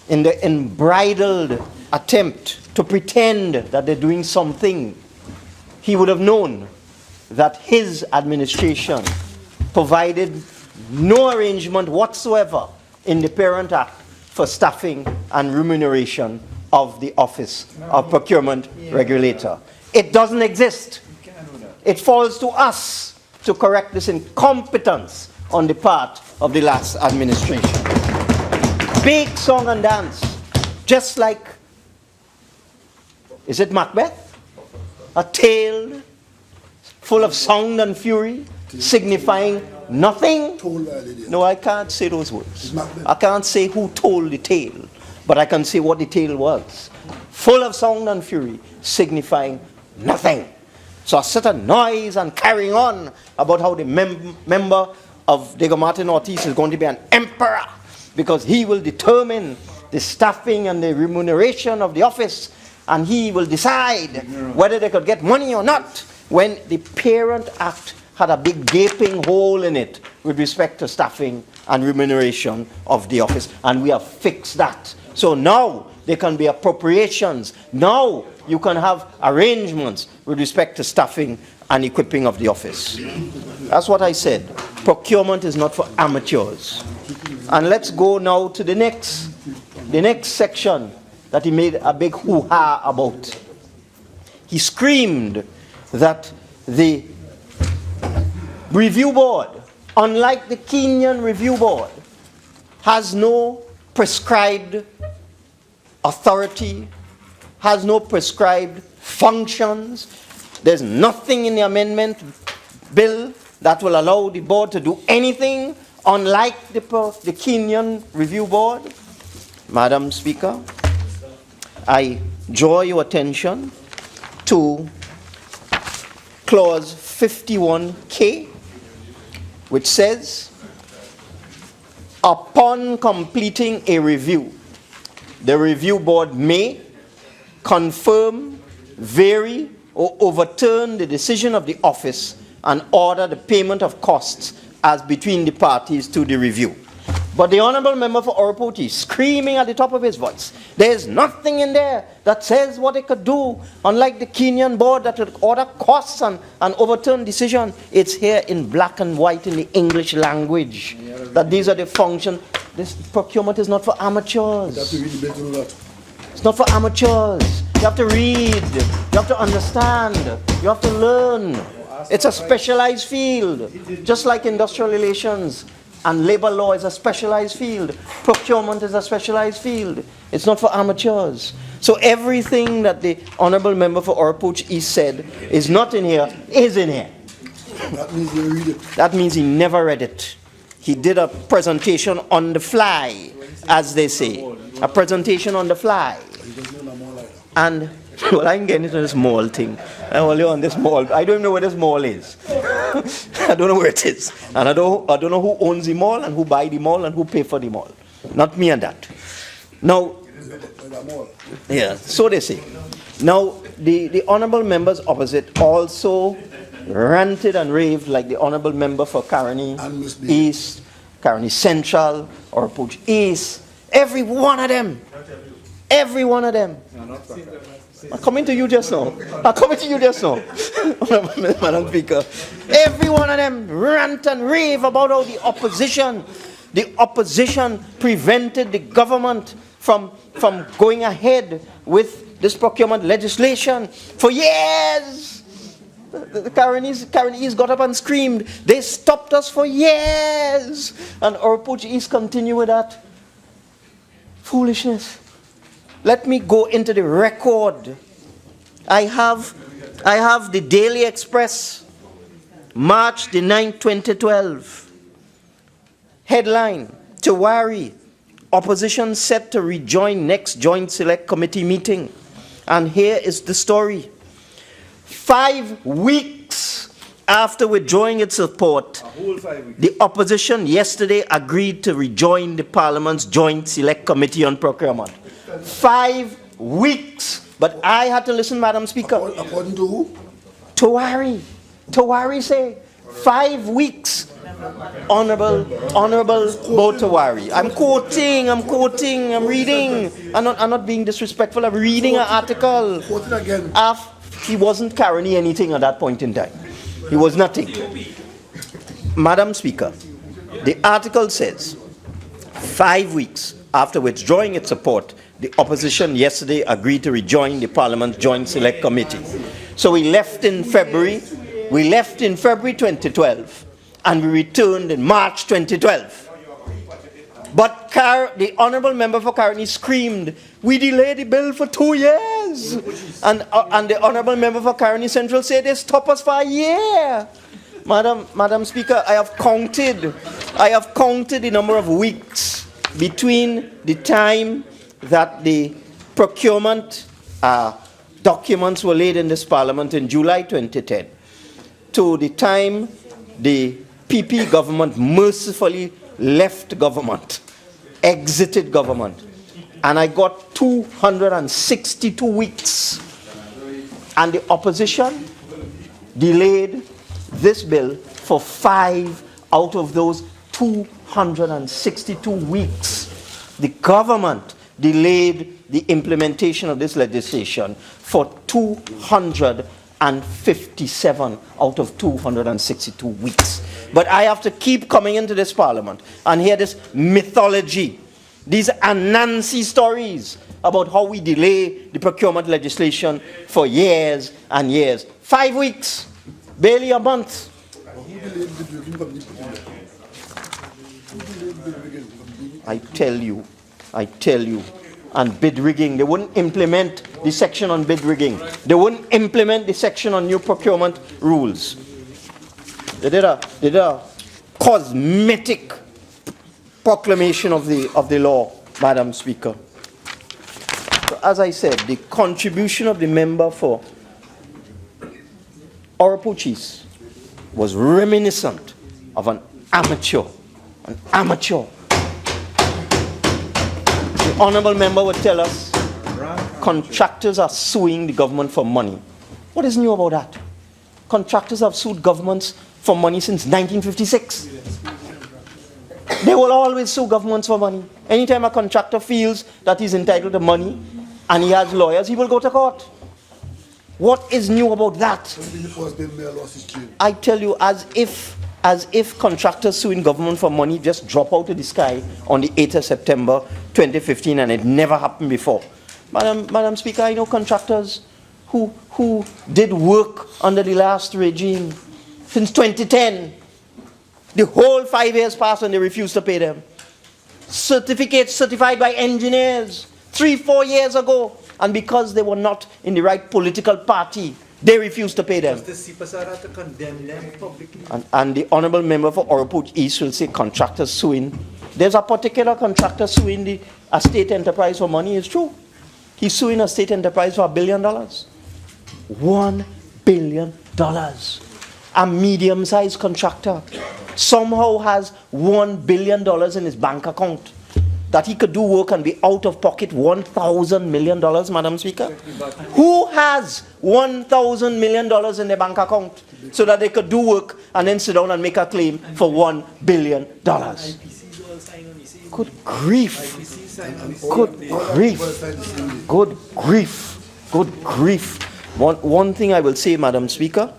in the unbridled attempt to pretend that they're doing something, he would have known that his administration provided no arrangement whatsoever in the Parent Act for staffing and remuneration of the Office of Procurement Regulator. It doesn't exist. It falls to us to correct this incompetence on the part of the last administration. Big song and dance, just like, is it Macbeth? A tale full of sound and fury, signifying nothing. No, I can't say those words. I can't say who told the tale, but I can say what the tale was. Full of sound and fury, signifying nothing. So a certain noise and carrying on about how the member of Diego Martin Ortiz is going to be an emperor because he will determine the staffing and the remuneration of the office, and he will decide whether they could get money or not, when the Parent Act had a big gaping hole in it with respect to staffing and remuneration of the office. And we have fixed that. So now there can be appropriations. Now you can have arrangements with respect to staffing and equipping of the office. That's what I said. Procurement is not for amateurs. And let's go now to the next section that he made a big hoo-ha about. He screamed that the review board, unlike the Kenyan review board, has no prescribed authority, has no prescribed functions. There's nothing in the amendment bill that will allow the board to do anything, unlike the Kenyan review board. Madam Speaker, I draw your attention to clause 51K, which says, upon completing a review, the review board may confirm, vary, or overturn the decision of the office and order the payment of costs as between the parties to the review. But the Honourable Member for Oropouche is screaming at the top of his voice. There's nothing in there that says what it could do, unlike the Kenyan board that would order costs and overturn decision. It's here in black and white in the English language that these are the functions. This procurement is not for amateurs. It's not for amateurs. You have to read, you have to understand, you have to learn. It's a specialized field, just like industrial relations. And labor law is a specialized field. Procurement is a specialized field. It's not for amateurs. So everything that the Honourable Member for Oropouche East said is not in here, is in here. That means he read it. That means he never read it. He did a presentation on the fly, as they say. A presentation on the fly. And, well, I can get into this mall thing. I'm only on this mall. I don't even know where this mall is. I don't know where it is. And I don't know who owns the mall and who buy the mall and who pay for the mall. Not me and that. Now, yeah, so they say. Now, the honourable members opposite also ranted and raved like the honourable member for Caroni East, Caroni Central, Oropouche East. Every one of them. Every one of them. I'm coming to you just now. Madam Speaker. Every one of them rant and rave about how the opposition prevented the government from going ahead with this procurement legislation for years. The Caroni got up and screamed, they stopped us for years. And Oropouche East continue with that foolishness. Let me go into the record. I have the Daily Express, March the 9th, 2012. Headline, Tewarie, opposition set to rejoin next Joint Select Committee meeting. And here is the story. 5 weeks after withdrawing its support, the opposition yesterday agreed to rejoin the Parliament's Joint Select Committee on Procurement. 5 weeks. But I had to listen, Madam Speaker. According to who? Tewarie. Tewarie say 5 weeks. Honorable Bo Tewarie. I'm quoting, I'm reading. I'm not being disrespectful. I'm reading an article. Quote it again. He wasn't carrying anything at that point in time. He was nothing. Madam Speaker, the article says 5 weeks after withdrawing its support, the opposition yesterday agreed to rejoin the Parliament Joint Select Committee. So we left in February 2012, and we returned in March 2012. But the Honourable Member for Caroni screamed, we delayed the bill for 2 years. And the Honourable Member for Caroni Central said they stop us for a year. Madam Speaker, I have counted the number of weeks between the time that the procurement documents were laid in this Parliament in July 2010 to the time the PP government mercifully left government, exited government, and I got 262 weeks. And the opposition delayed this bill for 5 out of those 262 weeks. The government delayed the implementation of this legislation for 257 out of 262 weeks. But I have to keep coming into this Parliament and hear this mythology, these Anansi stories about how we delay the procurement legislation for years and years. 5 weeks, barely a month. I tell you, and bid rigging, they wouldn't implement the section on bid rigging. They wouldn't implement the section on new procurement rules. They did a cosmetic proclamation of the law, Madam Speaker. So as I said, the contribution of the member for Oropouche was reminiscent of an amateur. The Honourable Member would tell us contractors are suing the government for money. What is new about that? Contractors have sued governments for money since 1956. They will always sue governments for money. Anytime a contractor feels that he's entitled to money and he has lawyers, he will go to court. What is new about that? I tell you, as if contractors suing government for money just drop out of the sky on the 8th of September 2015 and it never happened before. Madam Speaker, I know contractors who did work under the last regime since 2010. The whole 5 years passed and they refused to pay them. Certificates certified by engineers 3-4 years ago, and because they were not in the right political party, they refused to pay them. And the Honourable Member for Oropouche East will say contractors suing. There's a particular contractor suing a state enterprise for money. It's true. He's suing a state enterprise for $1 billion. $1 billion. A medium-sized contractor somehow has $1 billion in his bank account that he could do work and be out of pocket $1,000 million, Madam Speaker. Who has $1,000 million in their bank account so that they could do work and then sit down and make a claim for $1 billion? Good grief. Good grief. Good grief. Good grief. One thing I will say, Madam Speaker,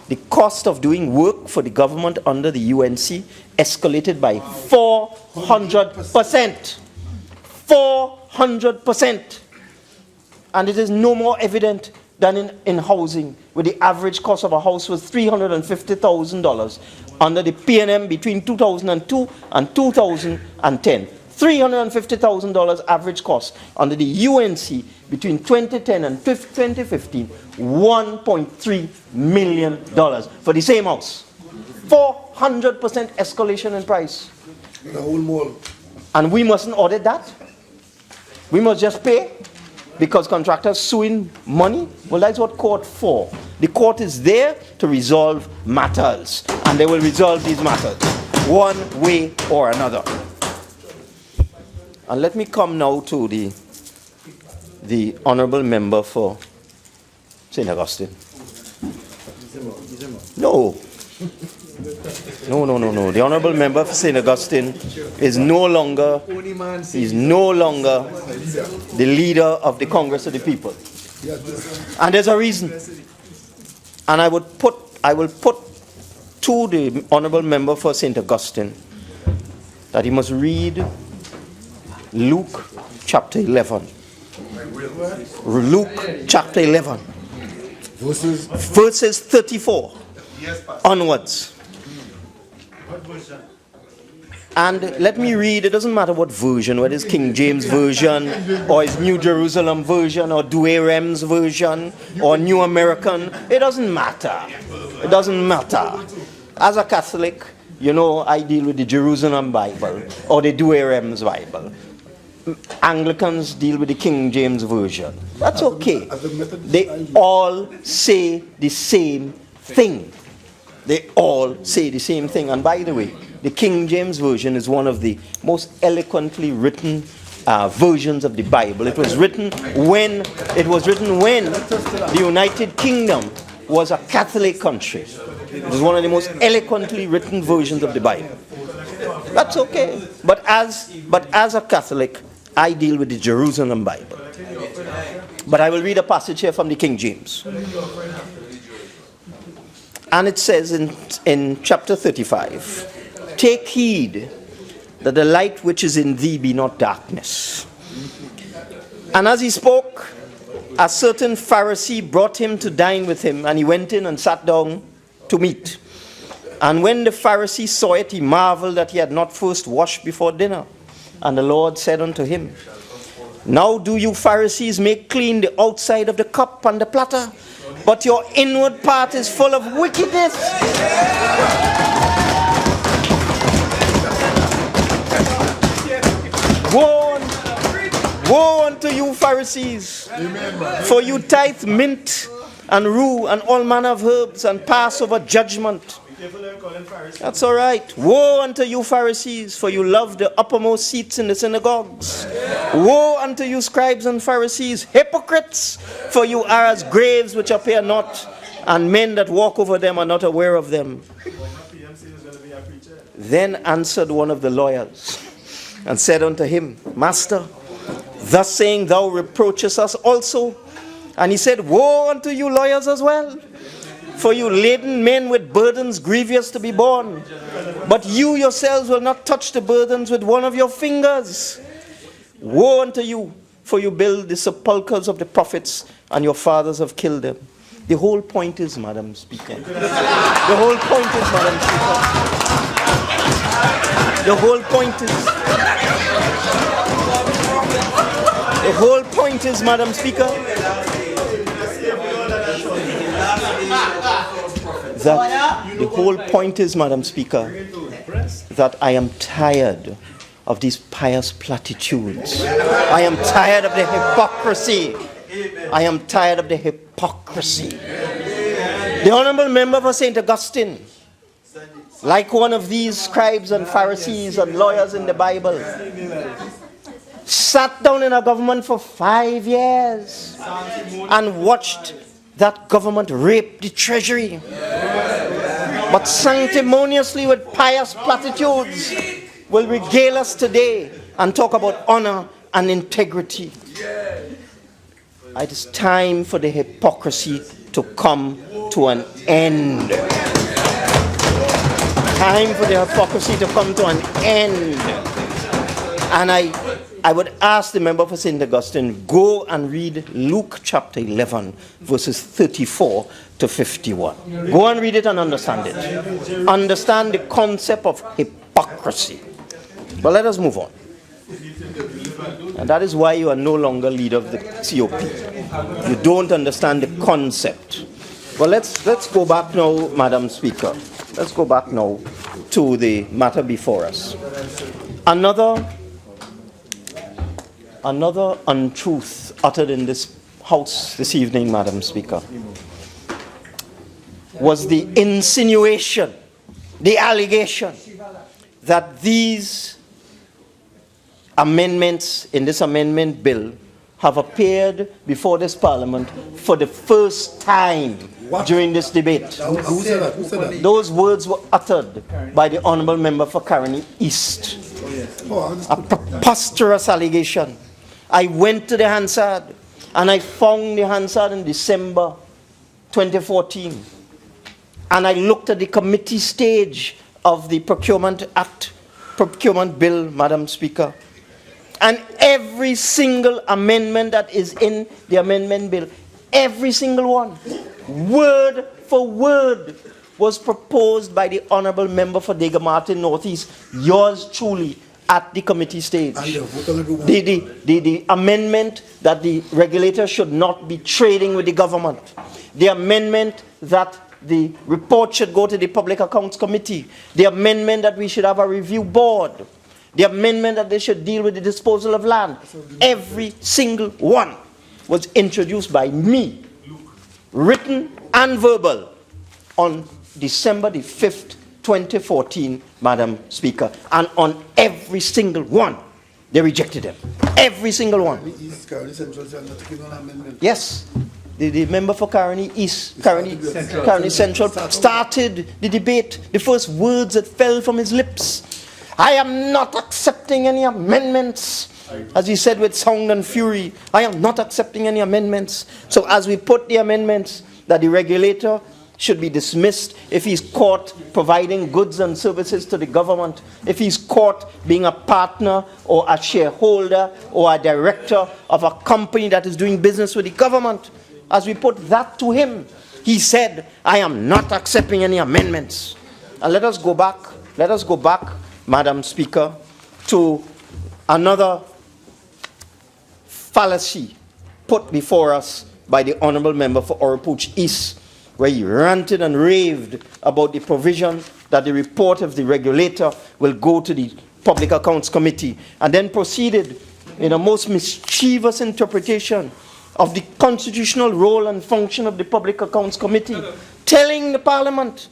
the cost of doing work for the government under the UNC escalated by 400%. 400%. And it is no more evident than in housing, where the average cost of a house was $350,000 under the PNM between 2002 and 2010. $350,000 average cost under the UNC between 2010 and 2015, $1.3 million for the same house. 400% escalation in price. And we mustn't audit that. We must just pay because contractors suing money. Well, that's what court for. The court is there to resolve matters, and they will resolve these matters one way or another. And let me come now to the Honourable Member for St. Augustine. No. The Honourable Member for St. Augustine is no longer the leader of the Congress of the People. And there's a reason. And I will put to the Honourable Member for St. Augustine that he must read Luke chapter 11. Luke chapter 11. Verses 34 onwards. And let me read, it doesn't matter what version, whether it's King James Version, or it's New Jerusalem Version, or Douay-Rheims Version, or New American. It doesn't matter. It doesn't matter. As a Catholic, you know, I deal with the Jerusalem Bible, or the Douay-Rheims Bible. Anglicans deal with the King James Version. That's okay. They all say the same thing. They all say the same thing. And by the way, the King James Version is one of the most eloquently written versions of the Bible. It was written when the United Kingdom was a Catholic country. It was one of the most eloquently written versions of the Bible. That's okay. But as a Catholic, I deal with the Jerusalem Bible. But I will read a passage here from the King James. And it says in chapter 35, take heed that the light which is in thee be not darkness. And as he spoke, a certain Pharisee brought him to dine with him, and he went in and sat down to meat. And when the Pharisee saw it, he marveled that he had not first washed before dinner. And the Lord said unto him, now do you Pharisees make clean the outside of the cup and the platter, but your inward part is full of wickedness. Woe unto you Pharisees, for you tithe mint and rue and all manner of herbs and pass over judgment. That's all right. Woe unto you Pharisees, for you love the uppermost seats in the synagogues. Woe unto you scribes and Pharisees, hypocrites, for you are as graves which appear not, and men that walk over them are not aware of them. Then answered one of the lawyers and said unto him, Master, thus saying thou reproachest us also. And he said, woe unto you lawyers as well, for you laden men with burdens grievous to be borne, but you yourselves will not touch the burdens with one of your fingers. Woe unto you, for you build the sepulchres of the prophets, and your fathers have killed them. The whole point is, Madam Speaker. The whole point is, Madam Speaker. The whole point is. The whole point is, Madam Speaker, that the whole point is, Madam Speaker, that I am tired of these pious platitudes. I am tired of the hypocrisy. I am tired of the hypocrisy. The Honorable Member for St. Augustine, like one of these scribes and Pharisees and lawyers in the Bible, sat down in a government for 5 years and watched that government rape the treasury. But sanctimoniously with pious platitudes will regale us today and talk about honor and integrity. It is time for the hypocrisy to come to an end. Time for the hypocrisy to come to an end. And I would ask the member for St. Augustine, go and read Luke chapter 11, verses 34 to 51. Go and read it and understand it. Understand the concept of hypocrisy. But let us move on. And that is why you are no longer leader of the COP. You don't understand the concept. Well, let's go back now, Madam Speaker. Let's go back now to the matter before us. Another untruth uttered in this House this evening, Madam Speaker, was the insinuation, the allegation that these amendments in this amendment bill have appeared before this Parliament for the first time during this debate. Who said that? Who said that? Those words were uttered by the Honourable Member for Caroni East. A preposterous allegation. I went to the Hansard and I found the Hansard in December 2014. And I looked at the committee stage of the Procurement Act, Procurement Bill, Madam Speaker. And every single amendment that is in the amendment bill, every single one, word for word, was proposed by the Honourable Member for Dega Martin Northeast, yours truly, at the committee stage. The amendment that the regulator should not be trading with the government. The amendment that the report should go to the Public Accounts Committee. The amendment that we should have a review board. The amendment that they should deal with the disposal of land. Every single one was introduced by me, written and verbal, on December the 5th, 2014, Madam Speaker. And on every single one, they rejected them. Every single one. Yes. The member for Caroni East, Caroni Central started the debate. The first words that fell from his lips: I am not accepting any amendments. As he said with sound and fury, I am not accepting any amendments. So as we put the amendments, that the regulator should be dismissed if he's caught providing goods and services to the government, if he's caught being a partner or a shareholder or a director of a company that is doing business with the government. As we put that to him, he said, I am not accepting any amendments. And let us go back, Madam Speaker, to another fallacy put before us by the Honourable Member for Oropouche East, where he ranted and raved about the provision that the report of the regulator will go to the Public Accounts Committee, and then proceeded in a most mischievous interpretation of the constitutional role and function of the Public Accounts Committee, telling the Parliament,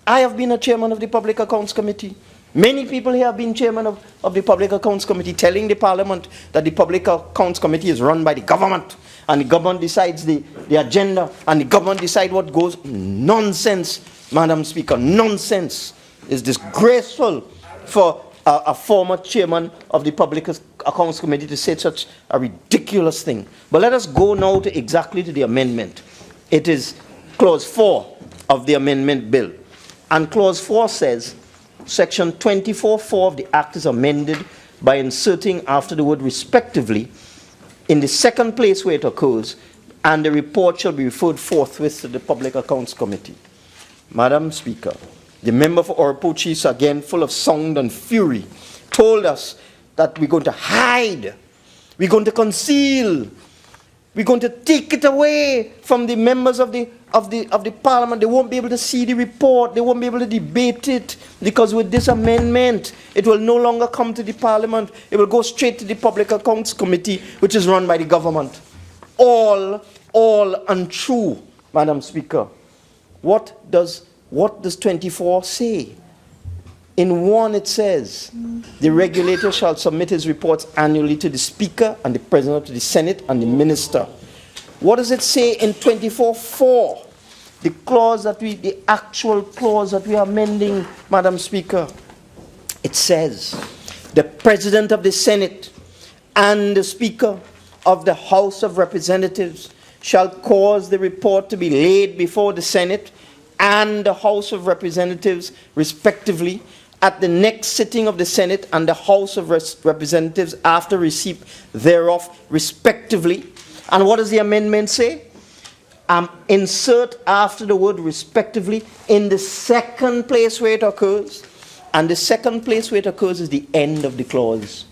I have been a chairman of the Public Accounts Committee. Many people here have been chairman of the Public Accounts Committee, telling the Parliament that the Public Accounts Committee is run by the government, and the government decides the agenda, and the government decides what goes. Nonsense, Madam Speaker, nonsense. It's disgraceful for a former chairman of the Public Accounts Committee to say such a ridiculous thing. But let us go now to exactly to the amendment. It is Clause 4 of the amendment bill. And Clause 4 says, Section 24(4) of the Act is amended by inserting after the word respectively in the second place where it occurs, and the report shall be referred forthwith to the Public Accounts Committee. Madam Speaker, the member for Oropouche, again full of sound and fury, told us that we're going to hide, we're going to conceal, we're going to take it away from the members of the Parliament. They won't be able to see the report, they won't be able to debate it, because with this amendment, it will no longer come to the Parliament, it will go straight to the Public Accounts Committee, which is run by the government. All untrue, Madam Speaker. What does 24 say? In 1 it says, the regulator shall submit his reports annually to the Speaker and the President of the Senate and the Minister. What does it say in 24(4)? The actual clause that we are amending, Madam Speaker. It says, the President of the Senate and the Speaker of the House of Representatives shall cause the report to be laid before the Senate and the House of Representatives, respectively, at the next sitting of the Senate and the House of Representatives after receipt thereof, respectively. And what does the amendment say? Insert after the word respectively in the second place where it occurs. And the second place where it occurs is the end of the clause.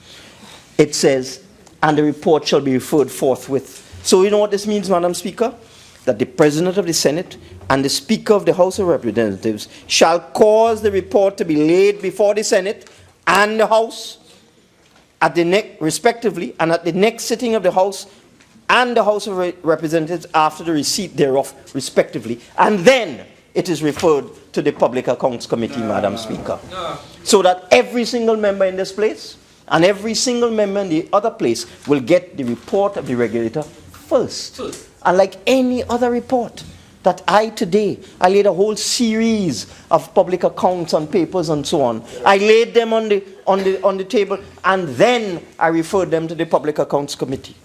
It says, and the report shall be referred forthwith. So you know what this means, Madam Speaker? That the President of the Senate and the Speaker of the House of Representatives shall cause the report to be laid before the Senate and the House at the respectively, and at the next sitting of the House and the House of Representatives after the receipt thereof, respectively. And then it is referred to the Public Accounts Committee, Madam Speaker. So that every single member in this place and every single member in the other place will get the report of the regulator first. Unlike any other report that I laid a whole series of public accounts on papers and so on. I laid them on the table, and then I referred them to the Public Accounts Committee.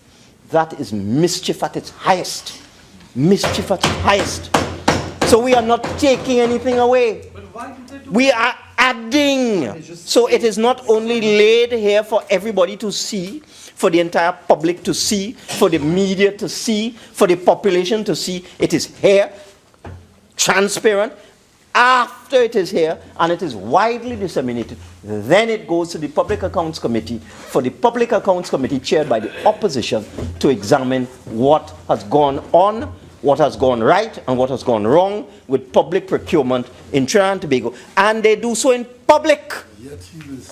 That is mischief at its highest. Mischief at its highest. So we are not taking anything away. We are adding. So it is not only laid here for everybody to see, for the entire public to see, for the media to see, for the population to see. It is here, transparent. After it is here and it is widely disseminated, then it goes to the Public Accounts Committee for the Public Accounts Committee chaired by the opposition to examine what has gone on, what has gone right and what has gone wrong with public procurement in Trinidad and Tobago. And they do so in public.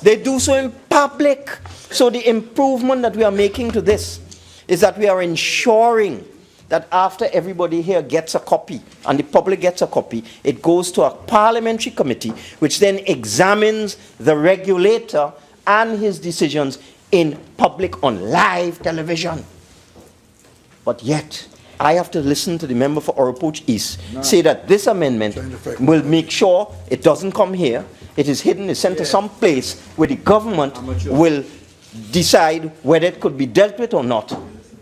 They do so in public. So the improvement that we are making to this is that we are ensuring that after everybody here gets a copy and the public gets a copy, it goes to a parliamentary committee which then examines the regulator and his decisions in public on live television. But yet, I have to listen to the member for Oropouche East say that this amendment will make sure it doesn't come here. It is hidden, it's sent to some place where the government will decide whether it could be dealt with or not.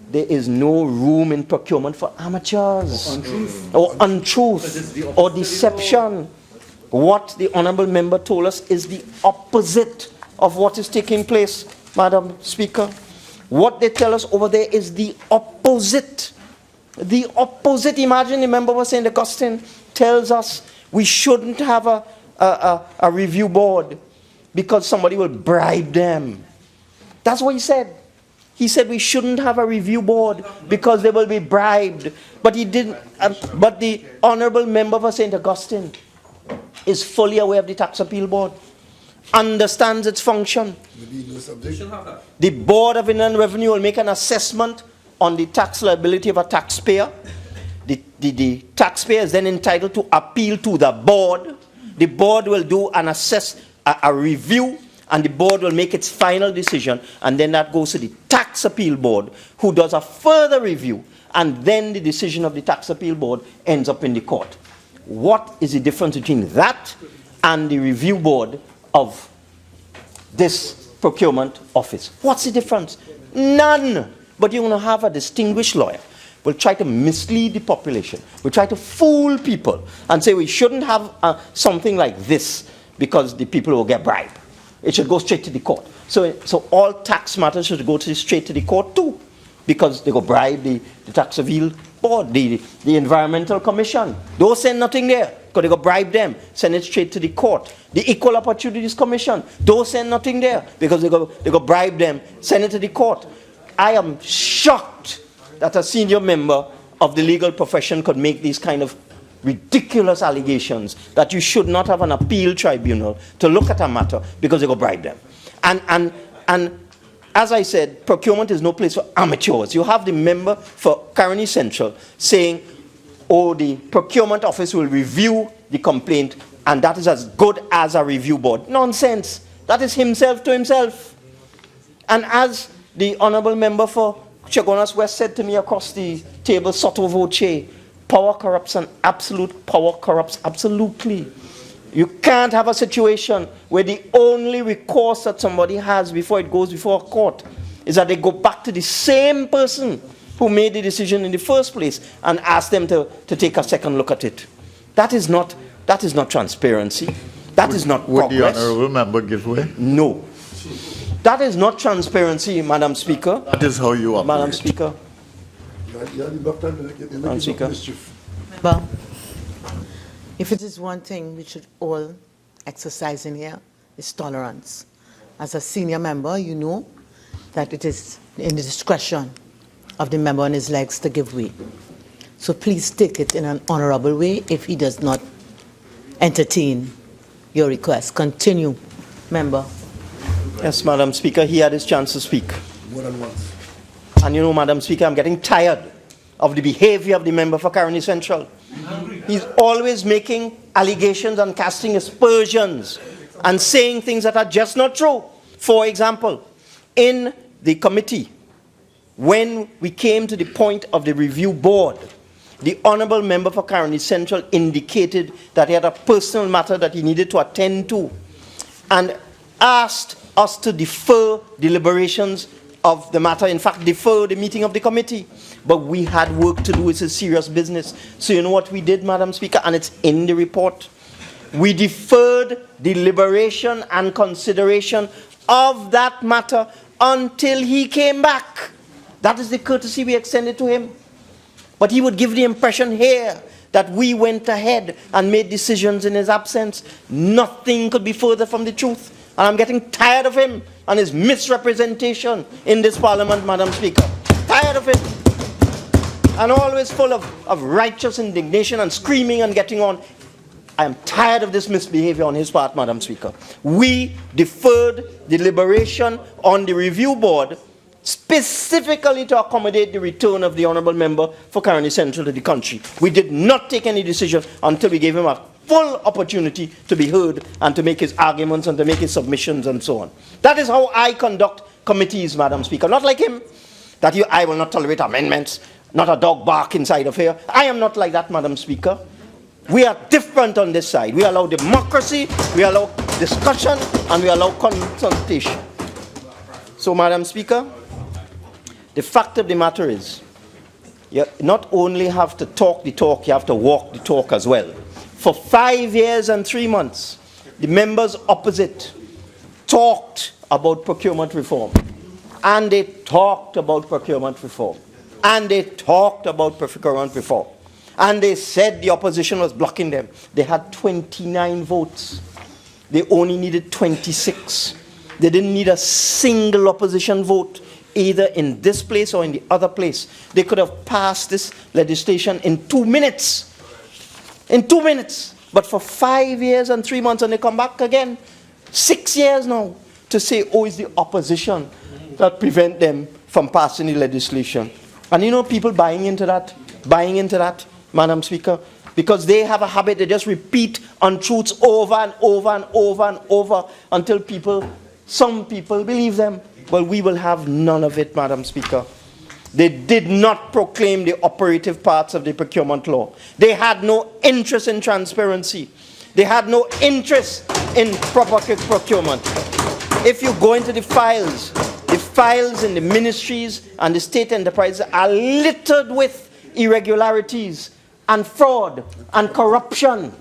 There is no room in procurement for amateurs or untruth or deception. What the honourable member told us is the opposite of what is taking place, Madam Speaker. What they tell us over there is the opposite. The opposite. Imagine the member was saying Augustine tells us we shouldn't have a review board because somebody will bribe them. That's what he said. He said we shouldn't have a review board because they will be bribed. But he didn't. But the honourable member for St. Augustine is fully aware of the tax appeal board, understands its function. The Board of Inland Revenue will make an assessment on the tax liability of a taxpayer. The taxpayer is then entitled to appeal to the board. The board will do an a review, and the board will make its final decision, and then that goes to the tax appeal board, who does a further review, and then the decision of the tax appeal board ends up in the court. What is the difference between that and the review board of this procurement office? What's the difference? None. But you're going to have a distinguished lawyer will try to mislead the population, will try to fool people and say we shouldn't have something like this because the people will get bribed. It should go straight to the court. So all tax matters should go straight to the court too, because they go bribe the tax appeal board, the environmental commission. Don't send nothing there, because they go bribe them, send it straight to the court. The equal opportunities commission, don't send nothing there, because they go bribe them, send it to the court. I am shocked that a senior member of the legal profession could make these kind of ridiculous allegations that you should not have an appeal tribunal to look at a matter because they go bribe them. And as I said, procurement is no place for amateurs. You have the member for Caroni Central saying, oh, the procurement office will review the complaint and that is as good as a review board. Nonsense. That is himself to himself. And as the honourable member for Chaguanas West said to me across the table, sotto voce, power corrupts and absolute power corrupts absolutely. You can't have a situation where the only recourse that somebody has before it goes before a court is that they go back to the same person who made the decision in the first place and ask them to take a second look at it. That is not transparency. That is not progress. Would the honourable member give way? No. That is not transparency, Madam Speaker. That is how you operate. Madam Speaker. Madam Speaker. Well, if it is one thing we should all exercise in here, is tolerance. As a senior member, you know that it is in the discretion of the member on his legs to give way. So please take it in an honourable way if he does not entertain your request. Continue, member. Yes, Madam Speaker, he had his chance to speak. More than once. And you know, Madam Speaker, I'm getting tired of the behavior of the member for Caroni Central. He's always making allegations and casting aspersions and saying things that are just not true. For example, in the committee, when we came to the point of the review board, the honourable member for Caroni Central indicated that he had a personal matter that he needed to attend to and asked us to defer deliberations of the matter, in fact, defer the meeting of the committee. But we had work to do. It's a serious business. So you know what we did, Madam Speaker, and it's in the report. We deferred deliberation and consideration of that matter until he came back. That is the courtesy we extended to him. But he would give the impression here that we went ahead and made decisions in his absence. Nothing could be further from the truth. And I'm getting tired of him and his misrepresentation in this parliament, Madam Speaker. Tired of it. And always full of righteous indignation and screaming and getting on. I am tired of this misbehavior on his part, Madam Speaker. We deferred deliberation on the review board specifically to accommodate the return of the honourable member for Caroni Central to the country. We did not take any decision until we gave him a full opportunity to be heard and to make his arguments and to make his submissions and so on. That is how I conduct committees, Madam Speaker. Not like him, that I will not tolerate amendments, not a dog bark inside of here. I am not like that, Madam Speaker. We are different on this side. We allow democracy, we allow discussion, and we allow consultation. So, Madam Speaker, the fact of the matter is, you not only have to talk the talk, you have to walk the talk as well. For 5 years and 3 months, the members opposite talked about procurement reform. And they talked about procurement reform. And they talked about procurement reform. And they said the opposition was blocking them. They had 29 votes. They only needed 26. They didn't need a single opposition vote, either in this place or in the other place. They could have passed this legislation in 2 minutes. In 2 minutes. But for 5 years and 3 months, and they come back again, 6 years now, to say, oh, it's the opposition that prevent them from passing the legislation. And you know, people buying into that, Madam Speaker, because they have a habit, they just repeat untruths over and over and over and over until some people believe them. Well, we will have none of it, Madam Speaker. They did not proclaim the operative parts of the procurement law. They had no interest in transparency. They had no interest in proper procurement. If you go into the files in the ministries and the state enterprises are littered with irregularities and fraud and corruption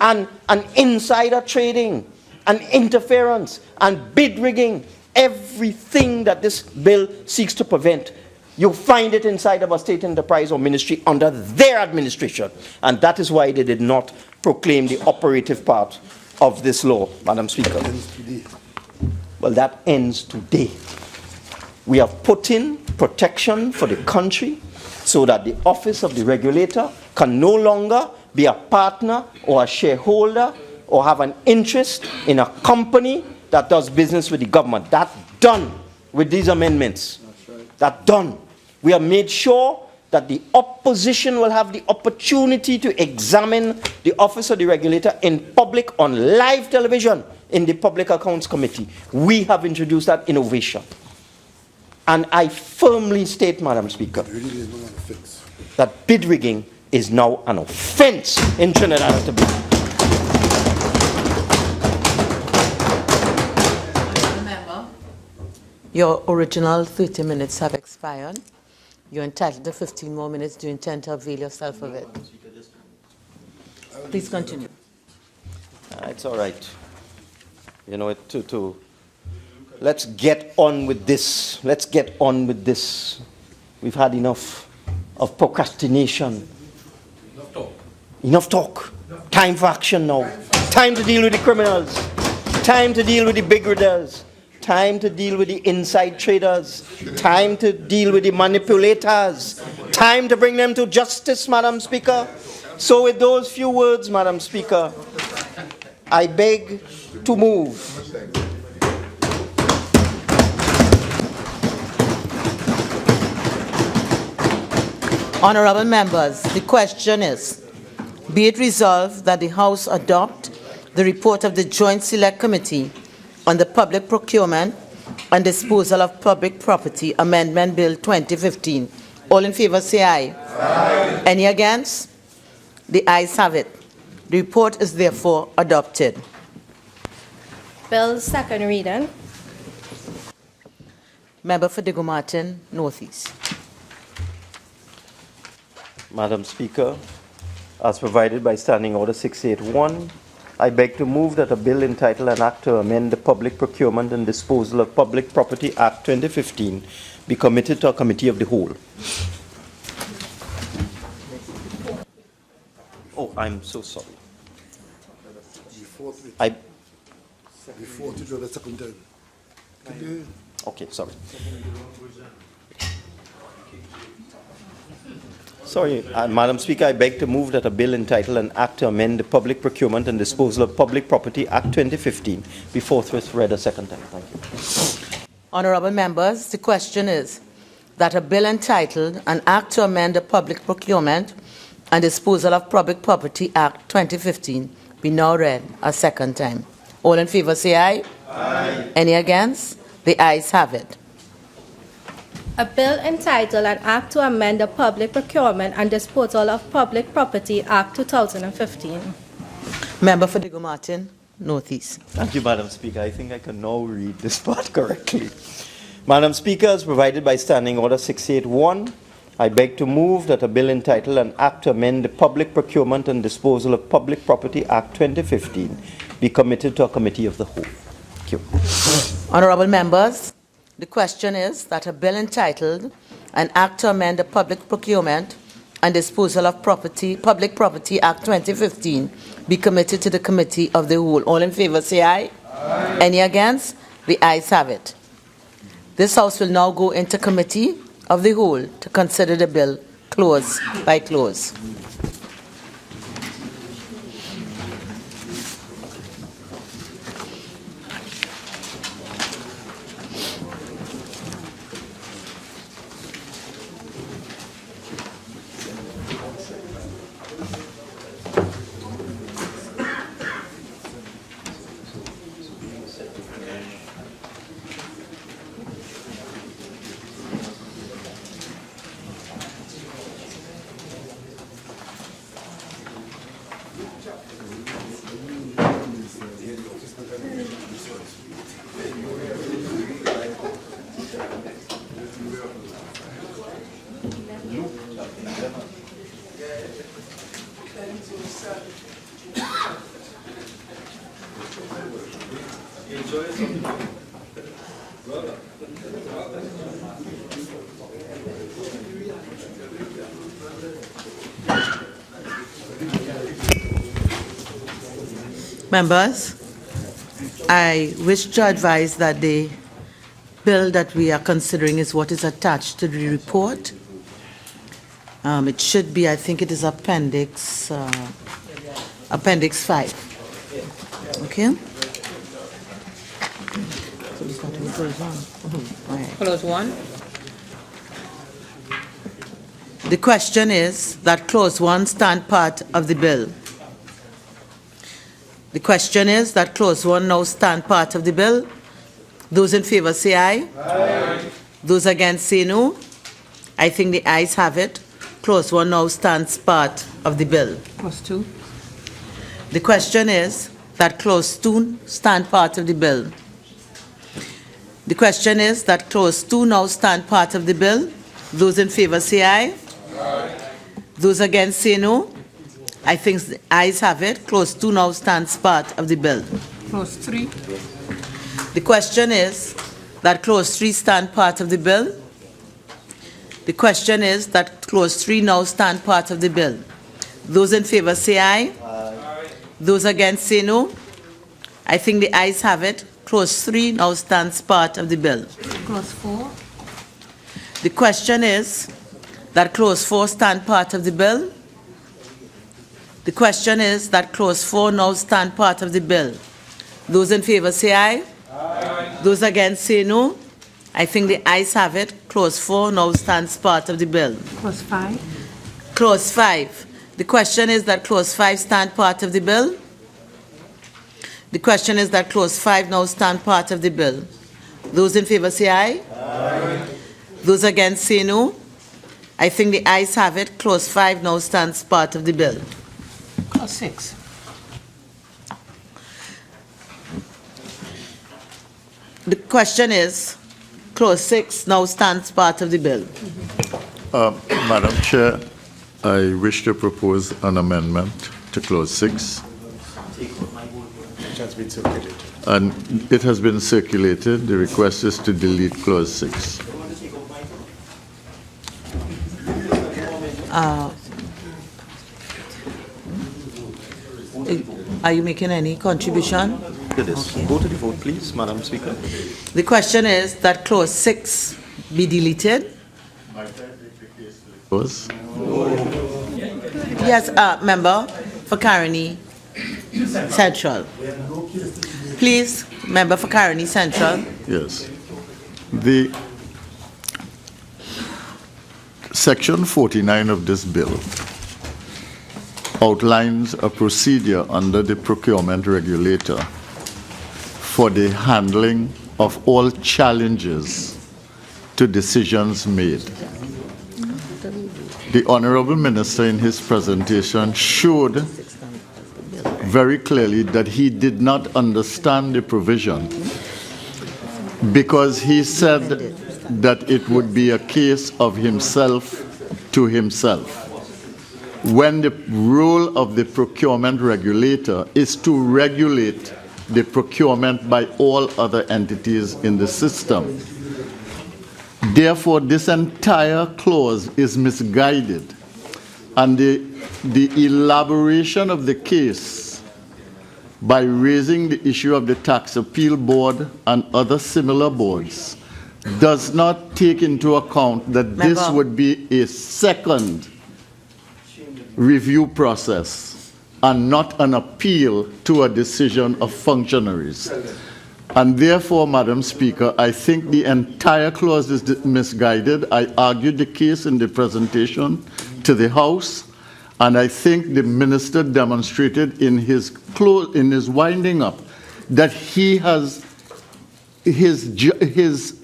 and insider trading and interference and bid rigging. Everything that this bill seeks to prevent, you find it inside of a state enterprise or ministry under their administration. And that is why they did not proclaim the operative part of this law, Madam Speaker. Well, that ends today. We have put in protection for the country so that the office of the regulator can no longer be a partner or a shareholder or have an interest in a company that does business with the government. That's done with these amendments. That's done. We have made sure that the opposition will have the opportunity to examine the office of the regulator in public on live television in the Public Accounts Committee. We have introduced that innovation. And I firmly state, Madam Speaker, that bid rigging is now an offense in Trinidad and Tobago. Your original 30 minutes have expired. You're entitled to 15 more minutes. Do you intend to avail yourself of it? Please continue. It's all right. You know, let's get on with this. Let's get on with this. We've had enough of procrastination. Enough talk. Time for action now. Time to deal with the criminals. Time to deal with the big riddles. Time to deal with the inside traders. Time to deal with the manipulators. Time to bring them to justice, Madam Speaker. So with those few words, Madam Speaker, I beg to move. Honourable members, the question is, be it resolved that the House adopt the report of the Joint Select Committee on the Public Procurement and Disposal of Public Property Amendment Bill 2015. All in favour say aye. Aye. Any against? The ayes have it. The report is therefore adopted. Bill second reading. Member for Digo Martin, North East. Madam Speaker, as provided by Standing Order 681 I beg to move that a bill entitled An Act to Amend the Public Procurement and Disposal of Public Property Act 2015 be committed to a committee of the whole. Oh, I'm so sorry. Before to the second time. Okay, sorry. Sorry, Madam Speaker, I beg to move that a bill entitled An Act to Amend the Public Procurement and Disposal of Public Property Act 2015 be forthwith read a second time. Thank you. Honorable members, the question is that a bill entitled An Act to Amend the Public Procurement and Disposal of Public Property Act 2015 be now read a second time. All in favor say aye. Aye. Any against? The ayes have it. A bill entitled An Act to Amend the Public Procurement and Disposal of Public Property Act 2015. Member for Diego Martin, Northeast. Thank you, Madam Speaker. I think I can now read this part correctly. Madam Speaker, as provided by Standing Order 681, I beg to move that a bill entitled An Act to Amend the Public Procurement and Disposal of Public Property Act 2015 be committed to a committee of the whole. Thank you. Honorable members, the question is that a bill entitled An Act to Amend the Public Procurement and Disposal of Public Property Act 2015 be committed to the committee of the whole. All in favor say aye. Aye. Any against? The ayes have it. This House will now go into committee of the whole to consider the bill clause by clause. Members, I wish to advise that the bill that we are considering is what is attached to the report. It should be, I think it is Appendix 5. Okay? So is that what goes on? All right. Clause 1. The question is that Clause 1 stand part of the bill. The question is that Clause 1 now stand part of the bill. Those in favor say aye. Aye. Those against say no. I think the ayes have it. Clause 1 now stands part of the bill. Clause 2. The question is that Clause 2 stand part of the bill. The question is that Clause 2 now stand part of the bill. Those in favor say aye. Aye. Those against say no. I think the ayes have it. Clause 2 now stands part of the bill. Clause 3. The question is that Clause 3 stand part of the bill. The question is that Clause 3 now stand part of the bill. Those in favor say aye. Aye. Those against say no. I think the ayes have it. Clause 3 now stands part of the bill. Clause 4. The question is that Clause 4 stand part of the bill. The question is that Clause 4 now stand part of the bill. Those in favor say aye. Aye. Those against say no. I think the ayes have it. Clause 4 now stands part of the bill. Clause 5. Clause 5. The question is that Clause 5 stand part of the bill. The question is that Clause 5 now stand part of the bill. Those in favor say aye. Aye. Those against say no. I think the ayes have it. Clause 5 now stands part of the bill. Clause 6. The question is, Clause 6 now stands part of the bill. Madam Chair, I wish to propose an amendment to Clause 6. has been circulated. And it has been circulated. The request is to delete clause 6. Are you making any contribution? To this. Go to the vote, please, Madam Speaker. The question is that clause 6 be deleted. Clause? Yes, member for Caroni Central. Please, member for Caroni Central. Yes. The Section 49 of this bill outlines a procedure under the procurement regulator for the handling of all challenges to decisions made. The Honorable Minister in his presentation showed very clearly that he did not understand the provision because he said that it would be a case of himself to himself, when the role of the procurement regulator is to regulate the procurement by all other entities in the system. Therefore, this entire clause is misguided, and the elaboration of the case by raising the issue of the Tax Appeal Board and other similar boards does not take into account that this would be a second review process and not an appeal to a decision of functionaries. And therefore, Madam Speaker, I think the entire clause is misguided. I argued the case in the presentation to the House, and I think the Minister demonstrated in his winding up that he has his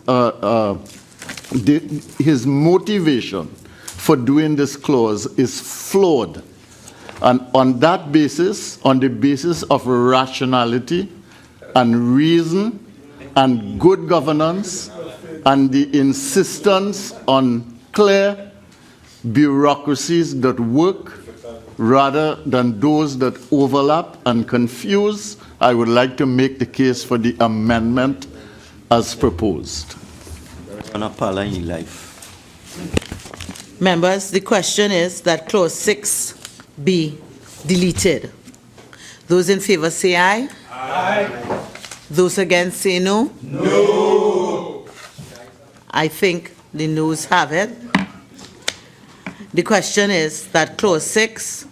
motivation for doing this clause is flawed. And on that basis, on the basis of rationality and reason and good governance and the insistence on clear bureaucracies that work rather than those that overlap and confuse, I would like to make the case for the amendment as proposed. Members, the question is that clause 6 be deleted. Those in favor say aye. Aye. Those against say no. No. I think the noes have it. The question is that clause 6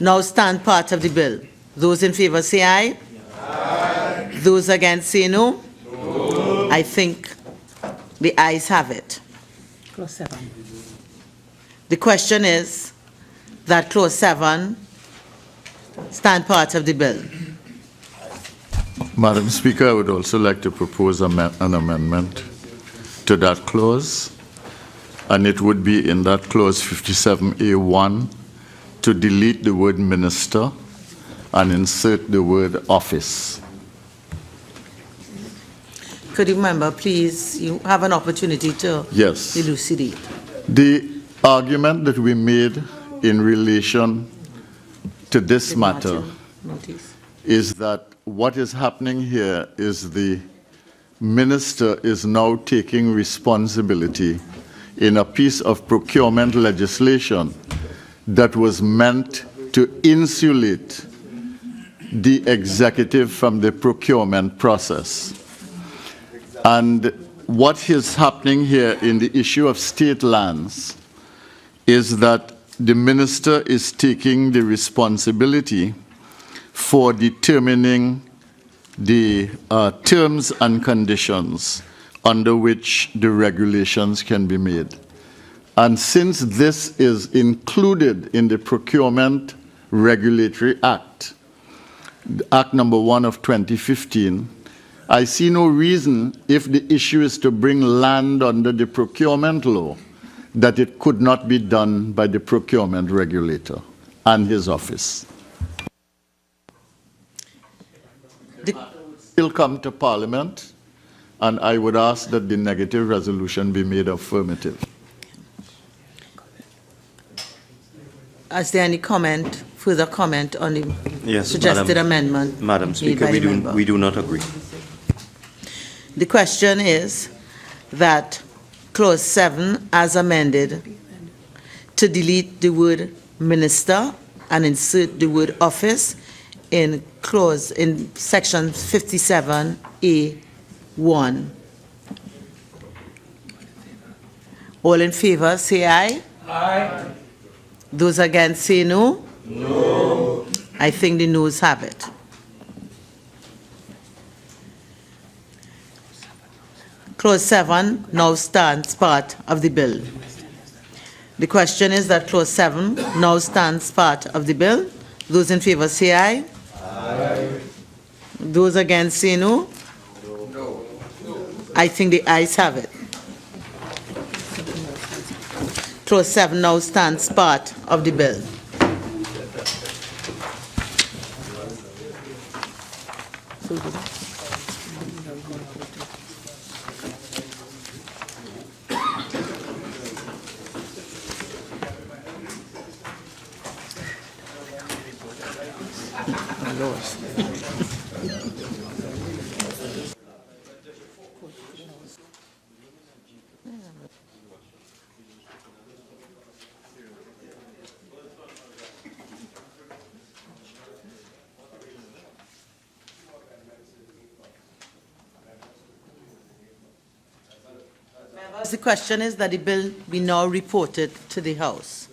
now stand part of the bill. Those in favor say aye. Aye. Those against say no. No. I think the ayes have it. Clause 7. The question is that clause 7 stand part of the bill. Madam Speaker, I would also like to propose an amendment to that clause, and it would be in that clause 57A1 to delete the word minister and insert the word office. Could you remember, please, you have an opportunity to elucidate. The argument that we made in relation to this matter is that what is happening here is the minister is now taking responsibility in a piece of procurement legislation that was meant to insulate the executive from the procurement process. And what is happening here in the issue of state lands is that the minister is taking the responsibility for determining the terms and conditions under which the regulations can be made. And since this is included in the Procurement Regulatory Act, Act number 1 of 2015, I see no reason, if the issue is to bring land under the procurement law, that it could not be done by the procurement regulator and his office. It will come to Parliament, and I would ask that the negative resolution be made affirmative. Is there any comment further comment on the Yes, suggested amendment? Madam made Speaker, by the member? we do not agree. The question is that clause 7 as amended to delete the word minister and insert the word office in section 57A1. All in favor, say aye. Aye. Those against, say no. No. I think the noes have it. Clause 7 now stands part of the bill. The question is that clause 7 now stands part of the bill. Those in favor say aye. Aye. Those against say no. No. I think the ayes have it. Clause 7 now stands part of the bill. The question is that the bill be now reported to the House.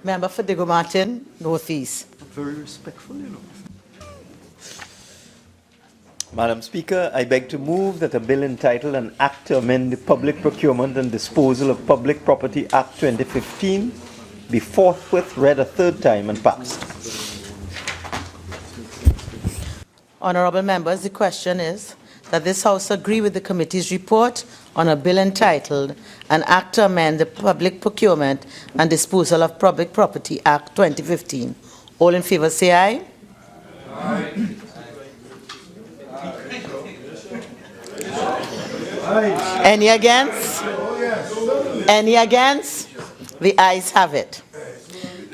Member for Diego Martin, Northeast. Very respectful, you know. Madam Speaker, I beg to move that a bill entitled An Act to Amend the Public Procurement and Disposal of Public Property Act 2015 be forthwith read a third time and passed. Honorable members, the question is that this House agree with the committee's report on a bill entitled An Act to Amend the Public Procurement and Disposal of Public Property Act 2015. All in favor say aye. Aye. Any against? Any against? The ayes have it.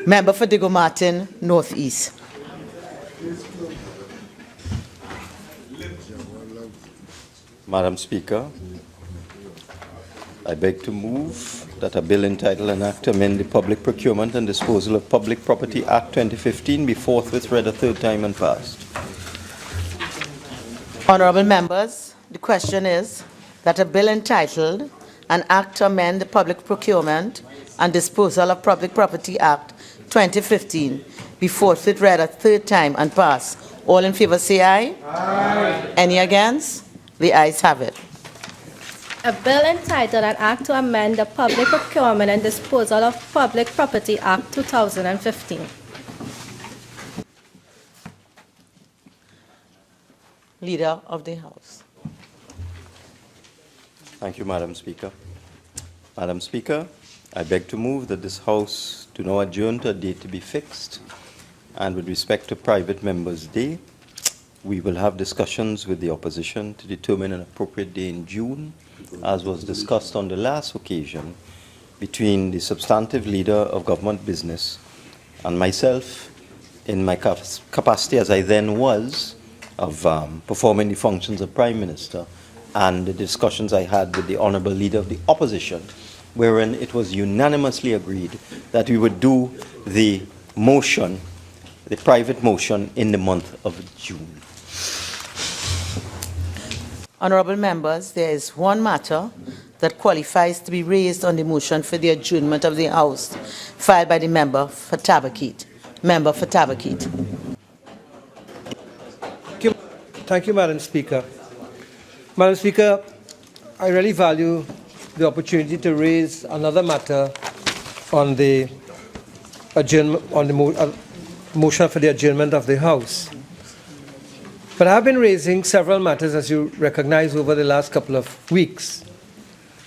Member for Diego Martin, Northeast. Madam Speaker, I beg to move that a bill entitled An Act to Amend the Public Procurement and Disposal of Public Property Act 2015 be forthwith read a third time and passed. Honorable members, the question is that a bill entitled An Act to Amend the Public Procurement and Disposal of Public Property Act 2015 be forthwith read a third time and passed. All in favor say aye. Aye. Any against? The ayes have it. A bill entitled An Act to Amend the Public Procurement and Disposal of Public Property Act 2015. Leader of the House. Thank you, Madam Speaker. Madam Speaker, I beg to move that this House do now adjourn to a date to be fixed. And with respect to private members' day, we will have discussions with the opposition to determine an appropriate day in June, as was discussed on the last occasion between the substantive leader of government business and myself in my capacity as I then was of performing the functions of Prime Minister, and the discussions I had with the Honourable Leader of the Opposition, wherein it was unanimously agreed that we would do the motion, the private motion, in the month of June. Honorable members, there is one matter that qualifies to be raised on the motion for the adjournment of the House filed by the member for Tabakit. Member for Tabakit. Thank you, Madam Speaker. Madam Speaker, I really value the opportunity to raise another matter on the adjournment, on the motion for the adjournment of the House. But I've been raising several matters, as you recognize, over the last couple of weeks.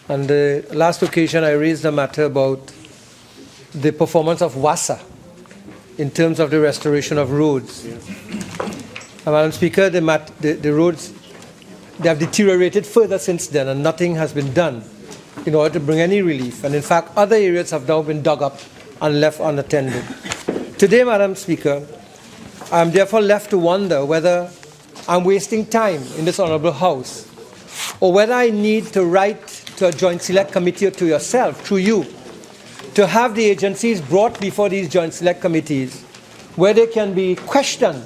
On the last occasion, I raised a matter about the performance of WASA in terms of the restoration of roads. Madam Speaker, the roads, they have deteriorated further since then, and nothing has been done in order to bring any relief. And in fact, other areas have now been dug up and left unattended. Today, Madam Speaker, I am therefore left to wonder whether I'm wasting time in this Honourable House, or whether I need to write to a Joint Select Committee or to yourself, through you, to have the agencies brought before these Joint Select Committees, where they can be questioned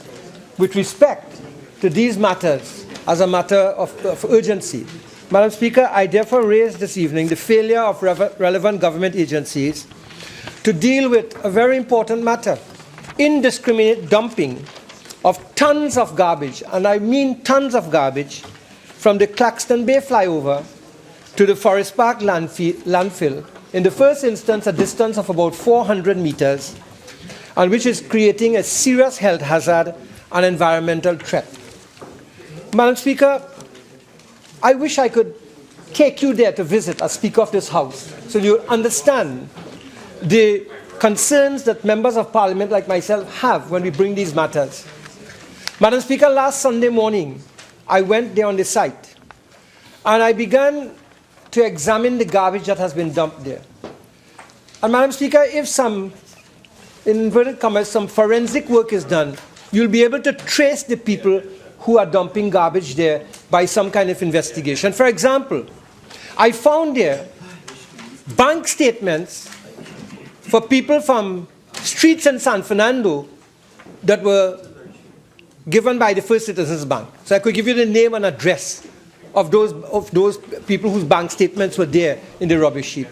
with respect to these matters as a matter of urgency. Madam Speaker, I therefore raise this evening the failure of relevant government agencies to deal with a very important matter: indiscriminate dumping of tons of garbage, and I mean tons of garbage, from the Claxton Bay flyover to the Forest Park landfill, in the first instance a distance of about 400 meters, and which is creating a serious health hazard and environmental threat. Madam Speaker, I wish I could take you there to visit as Speaker of this House, so you understand the concerns that members of Parliament like myself have when we bring these matters. Madam Speaker, last Sunday morning, I went there on the site, and I began to examine the garbage that has been dumped there. And Madam Speaker, if some, in inverted commas, some forensic work is done, you'll be able to trace the people who are dumping garbage there by some kind of investigation. For example, I found there bank statements for people from streets in San Fernando that were given by the First Citizens Bank. So I could give you the name and address of those people whose bank statements were there in the rubbish heap.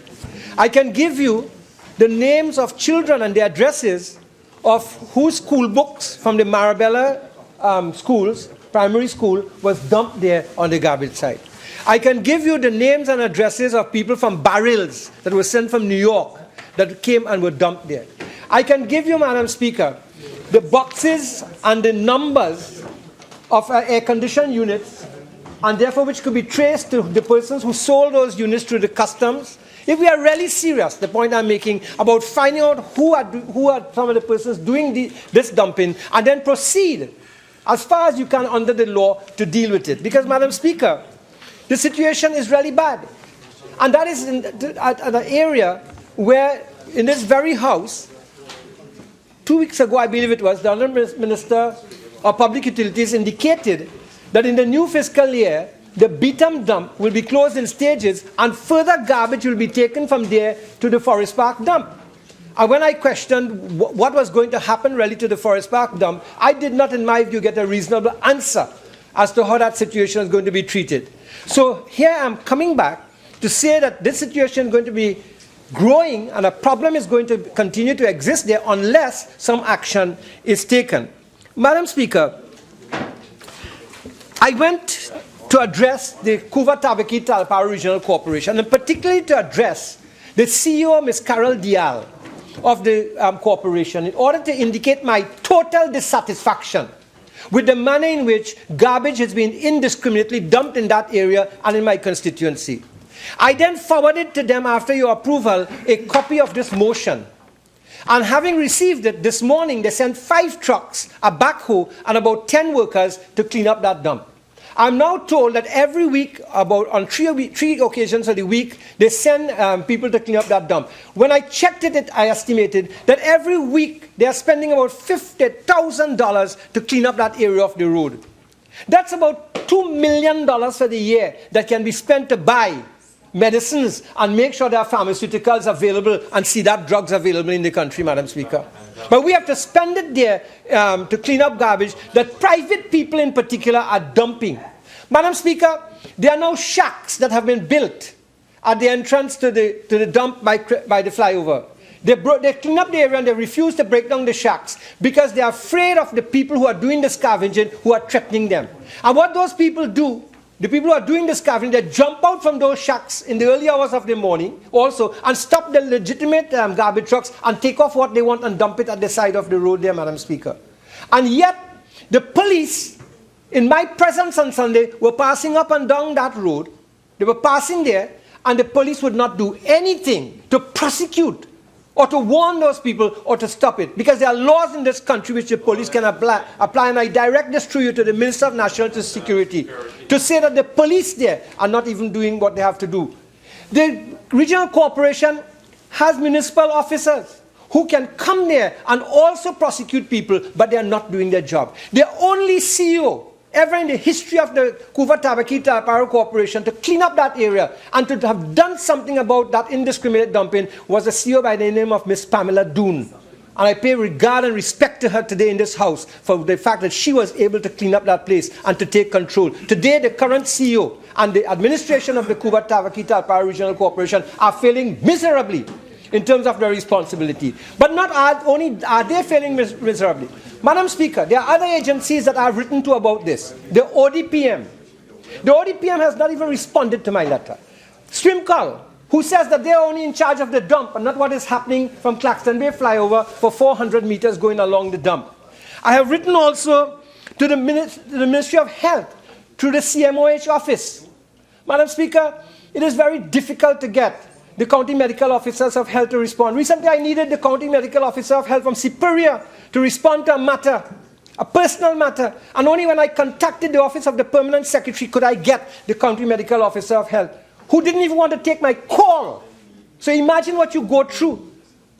I can give you the names of children and the addresses of whose school books from the Marabella schools, primary school, was dumped there on the garbage site. I can give you the names and addresses of people from barrels that were sent from New York that came and were dumped there. I can give you, Madam Speaker, the boxes and the numbers of air-conditioned units, and therefore which could be traced to the persons who sold those units through the customs. If we are really serious, the point I'm making, about finding out who are some of the persons doing this dumping, and then proceed as far as you can under the law to deal with it. Because, Madam Speaker, the situation is really bad. And that is at an area where, in this very House, 2 weeks ago, I believe it was, the Honourable Minister of Public Utilities indicated that in the new fiscal year, the Beetham dump will be closed in stages, and further garbage will be taken from there to the Forest Park dump. And when I questioned what was going to happen really to the Forest Park dump, I did not, in my view, get a reasonable answer as to how that situation is going to be treated. So here I'm coming back to say that this situation is going to be growing, and a problem is going to continue to exist there unless some action is taken. Madam Speaker, I went to address the Kuva Tabaki Talpara Regional Corporation, and particularly to address the CEO, Ms. Carol Dial, of the corporation, in order to indicate my total dissatisfaction with the manner in which garbage has been indiscriminately dumped in that area and in my constituency. I then forwarded to them, after your approval, a copy of this motion. And having received it this morning, they sent 5 trucks, a backhoe, and about 10 workers to clean up that dump. I'm now told that every week, on three occasions of the week, they send people to clean up that dump. When I checked it, I estimated that every week they are spending about $50,000 to clean up that area of the road. That's about $2 million for the year that can be spent to buy medicines and make sure there are pharmaceuticals available and see that drugs available in the country, Madam Speaker. But we have to spend it there to clean up garbage that private people in particular are dumping. Madam Speaker, there are now shacks that have been built at the entrance to the dump by the flyover. They clean up the area and they refuse to break down the shacks because they are afraid of the people who are doing the scavenging, who are threatening them. And what those people do, the people who are doing the scavenging, they jump out from those shacks in the early hours of the morning also and stop the legitimate garbage trucks and take off what they want and dump it at the side of the road there, Madam Speaker. And yet, the police, in my presence on Sunday, were passing up and down that road. They were passing there, and the police would not do anything to prosecute or to warn those people or to stop it. Because there are laws in this country which the police can apply, and I direct this through you to the Minister of National Security to say that the police there are not even doing what they have to do. The regional corporation has municipal officers who can come there and also prosecute people, but they are not doing their job. The only CEO ever in the history of the Kuva Tabaki Talparo Corporation to clean up that area and to have done something about that indiscriminate dumping was a CEO by the name of Miss Pamela Doon. And I pay regard and respect to her today in this house for the fact that she was able to clean up that place and to take control. Today, the current CEO and the administration of the Kuva Tabaki Talparo Regional Corporation are failing miserably in terms of their responsibility. But not only are they failing miserably. Madam Speaker, there are other agencies that I've written to about this. The ODPM. The ODPM has not even responded to my letter. Swimcall, who says that they're only in charge of the dump and not what is happening from Claxton Bay flyover for 400 meters going along the dump. I have written also to the Ministry of Health through the CMOH office. Madam Speaker, it is very difficult to get the county medical officers of health to respond. Recently, I needed the county medical officer of health from Superior to respond to a matter, a personal matter. And only when I contacted the office of the permanent secretary could I get the county medical officer of health, who didn't even want to take my call. So imagine what you go through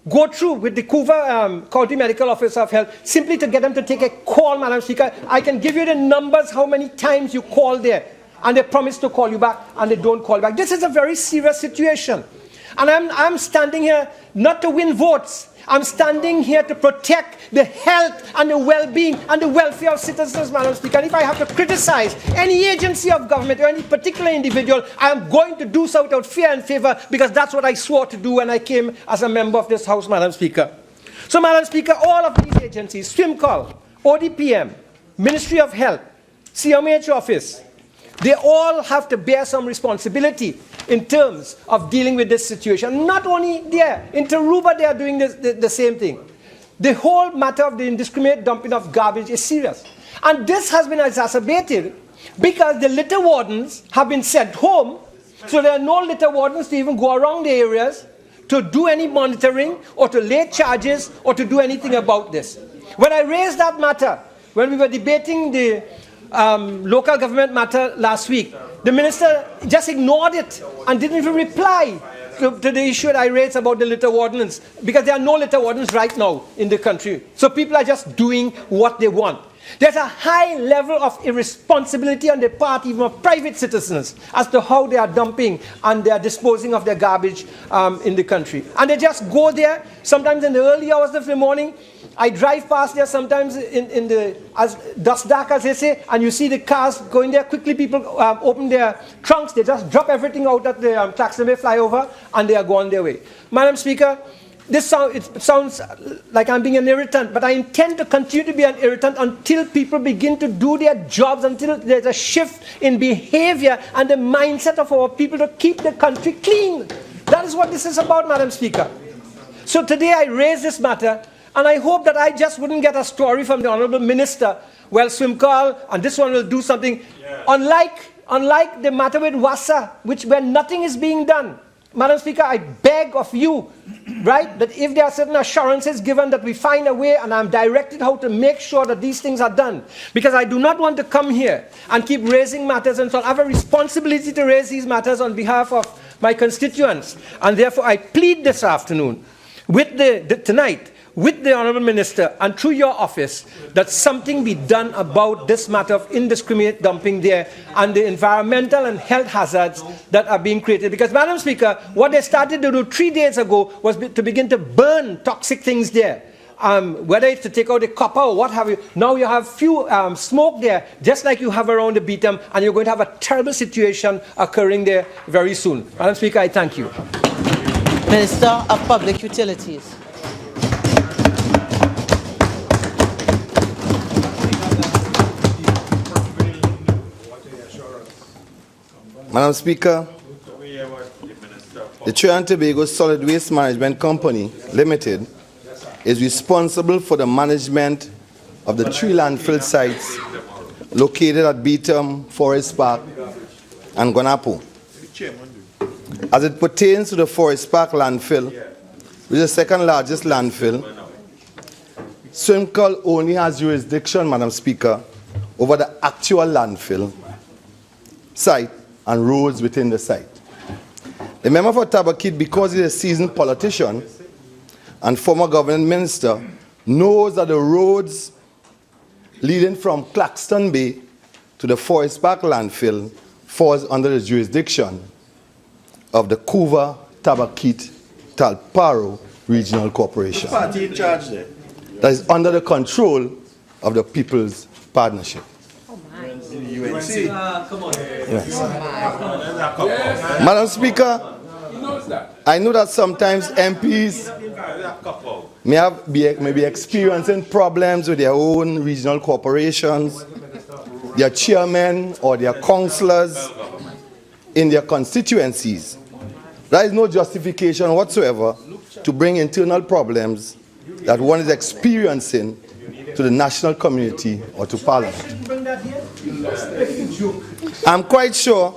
with the Kuva county medical officer of health, simply to get them to take a call, Madam Speaker. I can give you the numbers, how many times you call there, and they promise to call you back, and they don't call back. This is a very serious situation. And I'm standing here not to win votes. I'm standing here to protect the health and the well-being and the welfare of citizens, Madam Speaker. And if I have to criticize any agency of government or any particular individual, I am going to do so without fear and favor, because that's what I swore to do when I came as a member of this House, Madam Speaker. So, Madam Speaker, all of these agencies, Swimcall, ODPM, Ministry of Health, CMH Office, they all have to bear some responsibility in terms of dealing with this situation. Not only there, in Taruba they are doing the same thing. The whole matter of the indiscriminate dumping of garbage is serious. And this has been exacerbated because the litter wardens have been sent home, so there are no litter wardens to even go around the areas to do any monitoring or to lay charges or to do anything about this. When I raised that matter, when we were debating the local government matter last week, the minister just ignored it and didn't even reply to the issue that I raised about the litter wardens, because there are no litter wardens right now in the country. So people are just doing what they want. There's a high level of irresponsibility on the part even of private citizens as to how they are dumping and they are disposing of their garbage in the country. And they just go there, sometimes in the early hours of the morning. I drive past there sometimes as dusk dark, as they say, and you see the cars going there. Quickly people open their trunks, they just drop everything out at the Claxton Bay flyover, and they are going their way. Madam Speaker, it sounds like I'm being an irritant, but I intend to continue to be an irritant until people begin to do their jobs, until there's a shift in behavior and the mindset of our people to keep the country clean. That is what this is about, Madam Speaker. So today I raise this matter, and I hope that I just wouldn't get a story from the Honourable Minister, well, Swimcall, and this one will do something. Yeah. Unlike the matter with Wassa, where nothing is being done. Madam Speaker, I beg of you, right, that if there are certain assurances given that we find a way, and I'm directed how to make sure that these things are done, because I do not want to come here and keep raising matters, and so I have a responsibility to raise these matters on behalf of my constituents, and therefore I plead this afternoon, tonight, with the Honourable Minister and through your office, that something be done about this matter of indiscriminate dumping there and the environmental and health hazards that are being created. Because, Madam Speaker, what they started to do 3 days ago was to begin to burn toxic things there. Whether it's to take out the copper or what have you. Now you have few smoke there, just like you have around the Beetham, and you're going to have a terrible situation occurring there very soon. Madam Speaker, I thank you. Minister of Public Utilities. Madam Speaker, the Trinidad and Tobago Solid Waste Management Company Limited is responsible for the management of the 3 landfill sites located at Beetham, Forest Park, and Guanapo. As it pertains to the Forest Park landfill, which is the second largest landfill, SWIMCOL only has jurisdiction, Madam Speaker, over the actual landfill site and roads within the site. The member for Tabakit, because he is a seasoned politician and former government minister, knows that the roads leading from Claxton Bay to the Forest Park landfill falls under the jurisdiction of the Couva Tabakit Talparo Regional Corporation. Which party in charge there? That is under the control of the People's Partnership. UNC. Yes. Madam Speaker, I know that sometimes MPs may be experiencing problems with their own regional corporations, their chairmen or their councillors in their constituencies. There is no justification whatsoever to bring internal problems that one is experiencing to the national community or to Parliament. I'm quite sure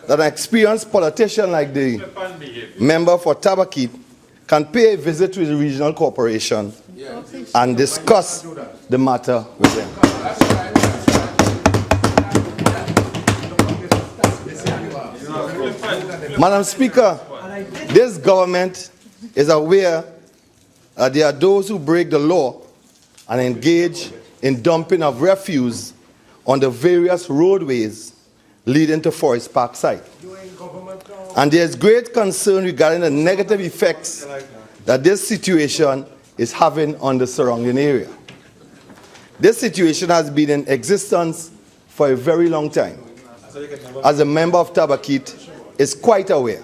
that an experienced politician like the member for Tabakit can pay a visit to the regional corporation and discuss the matter with them. Madam Speaker, this government is aware that there are those who break the law and engage in dumping of refuse on the various roadways leading to Forest Park site. And there is great concern regarding the negative effects that this situation is having on the surrounding area. This situation has been in existence for a very long time. As a member of Tabakit is quite aware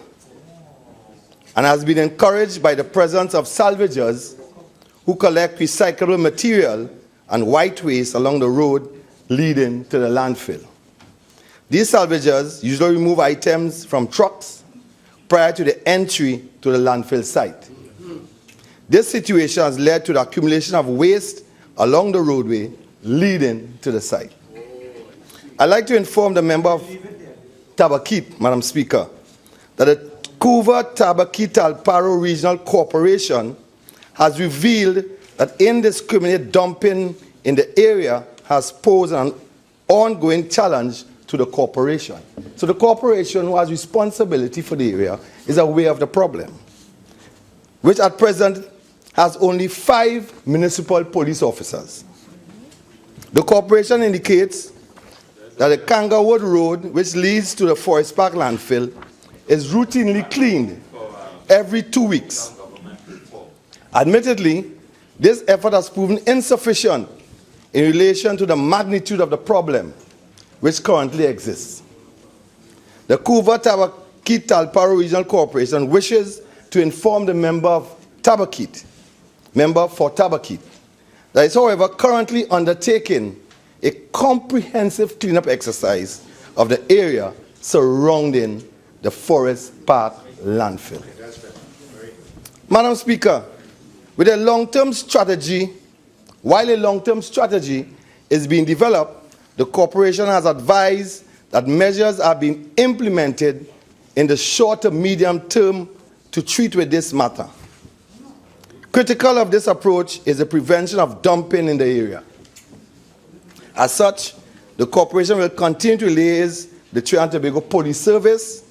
and has been encouraged by the presence of salvagers who collect recyclable material and white waste along the road leading to the landfill. These salvagers usually remove items from trucks prior to the entry to the landfill site. This situation has led to the accumulation of waste along the roadway leading to the site. I'd like to inform the member of Tabakit, Madam Speaker, that the Couva Tabakit Talparo Regional Corporation has revealed that indiscriminate dumping in the area has posed an ongoing challenge to the corporation. So the corporation who has responsibility for the area is aware of the problem, which at present has only 5 municipal police officers. The corporation indicates that the Kangarwood Road, which leads to the Forest Park landfill, is routinely cleaned every 2 weeks. Admittedly, this effort has proven insufficient in relation to the magnitude of the problem which currently exists. The Couva Tabakit Talparo Regional Corporation wishes to inform the member for Tabakit, that is, however, currently undertaking a comprehensive cleanup exercise of the area surrounding the Forest Park landfill. Madam Speaker, with a long-term strategy, while a long-term strategy is being developed, the corporation has advised that measures are being implemented in the short to medium term to treat with this matter. Critical of this approach is the prevention of dumping in the area. As such, the corporation will continue to liaise the Trinidad and Tobago Police Service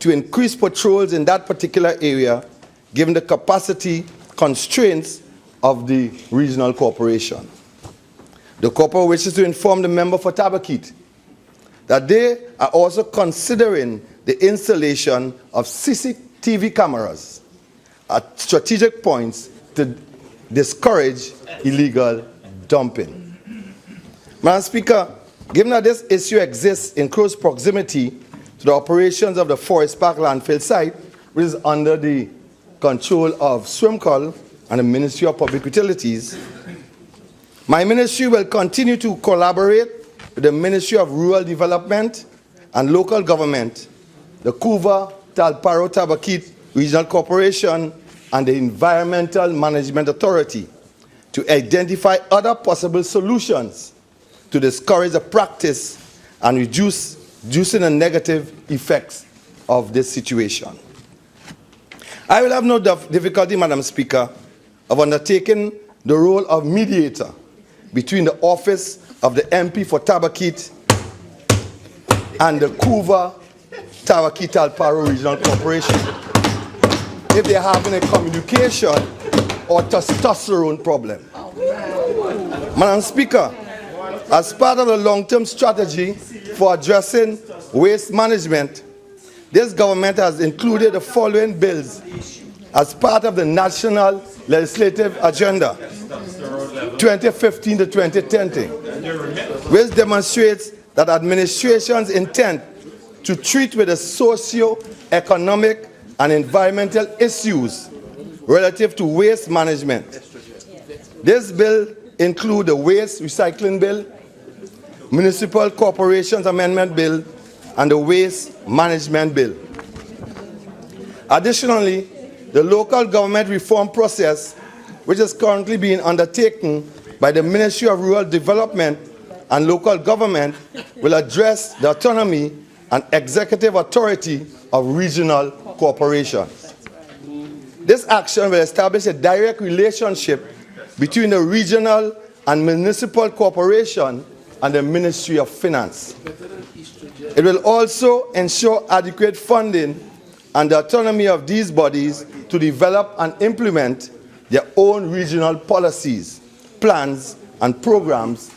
to increase patrols in that particular area, given the capacity constraints of the regional corporation. The corporation wishes to inform the member for Tabakit that they are also considering the installation of CCTV cameras at strategic points to discourage illegal dumping. Madam Speaker, given that this issue exists in close proximity to the operations of the Forest Park landfill site, which is under the control of SWIMCOL and the Ministry of Public Utilities, my ministry will continue to collaborate with the Ministry of Rural Development and Local Government, the Couva Talparo Tabakit Regional Corporation, and the Environmental Management Authority to identify other possible solutions to discourage the practice and reducing the negative effects of this situation. I will have no difficulty, Madam Speaker, of undertaking the role of mediator between the office of the MP for Tabakit and the Couva Tabakit Talparo Regional Corporation if they are having a communication or testosterone problem. Madam Speaker, as part of the long-term strategy for addressing waste management, this government has included the following bills as part of the National Legislative Agenda 2015 to 2020, which demonstrates that administration's intent to treat with the socio-economic and environmental issues relative to waste management. This bill includes the Waste Recycling Bill, Municipal Corporations Amendment Bill, and the Waste Management Bill. Additionally, the local government reform process, which is currently being undertaken by the Ministry of Rural Development and Local Government, will address the autonomy and executive authority of regional corporations. This action will establish a direct relationship between the regional and municipal corporation and the Ministry of Finance. It will also ensure adequate funding and the autonomy of these bodies to develop and implement their own regional policies, plans, and programs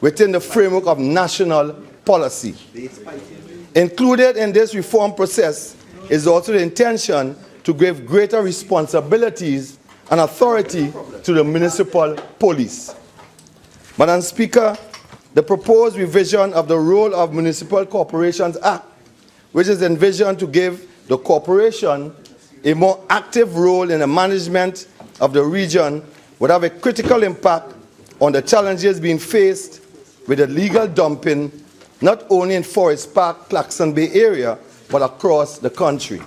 within the framework of national policy. Included in this reform process is also the intention to give greater responsibilities and authority to the municipal police. Madam Speaker, the proposed revision of the Role of Municipal Corporations Act, which is envisioned to give the corporation a more active role in the management of the region, would have a critical impact on the challenges being faced with illegal dumping, not only in Forest Park, Claxon Bay area, but across the country.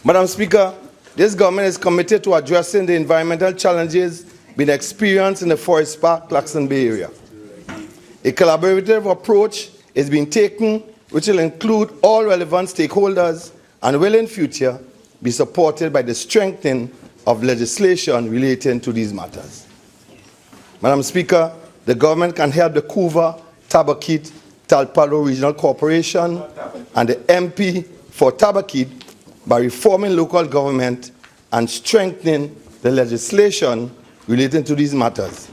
Madam Speaker, this government is committed to addressing the environmental challenges being experienced in the Forest Park, Claxon Bay area. A collaborative approach is being taken, which will include all relevant stakeholders and will in future be supported by the strengthening of legislation relating to these matters. Madam Speaker, the government can help the Couva Tabakit Talparo Regional Corporation and the MP for Tabakit by reforming local government and strengthening the legislation relating to these matters.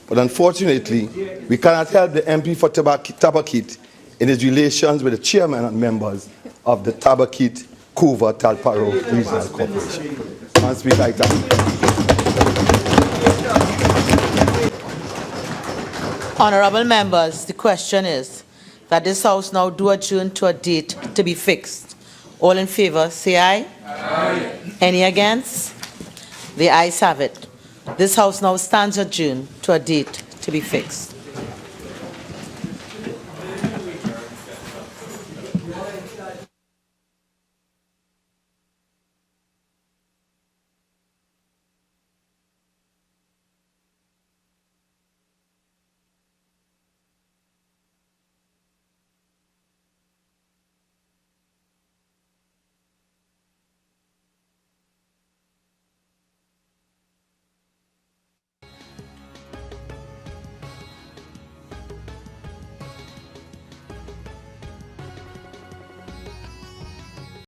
But unfortunately, we cannot help the MP for Tabakit in his relations with the chairman and members of the Tabakit Couva Talparo Regional Corporation. Madam Speaker, I thank you. Honorable members, the question is that this House now do adjourn to a date to be fixed. All in favor, say aye. Aye. Any against? The ayes have it. This House now stands adjourned to a date to be fixed.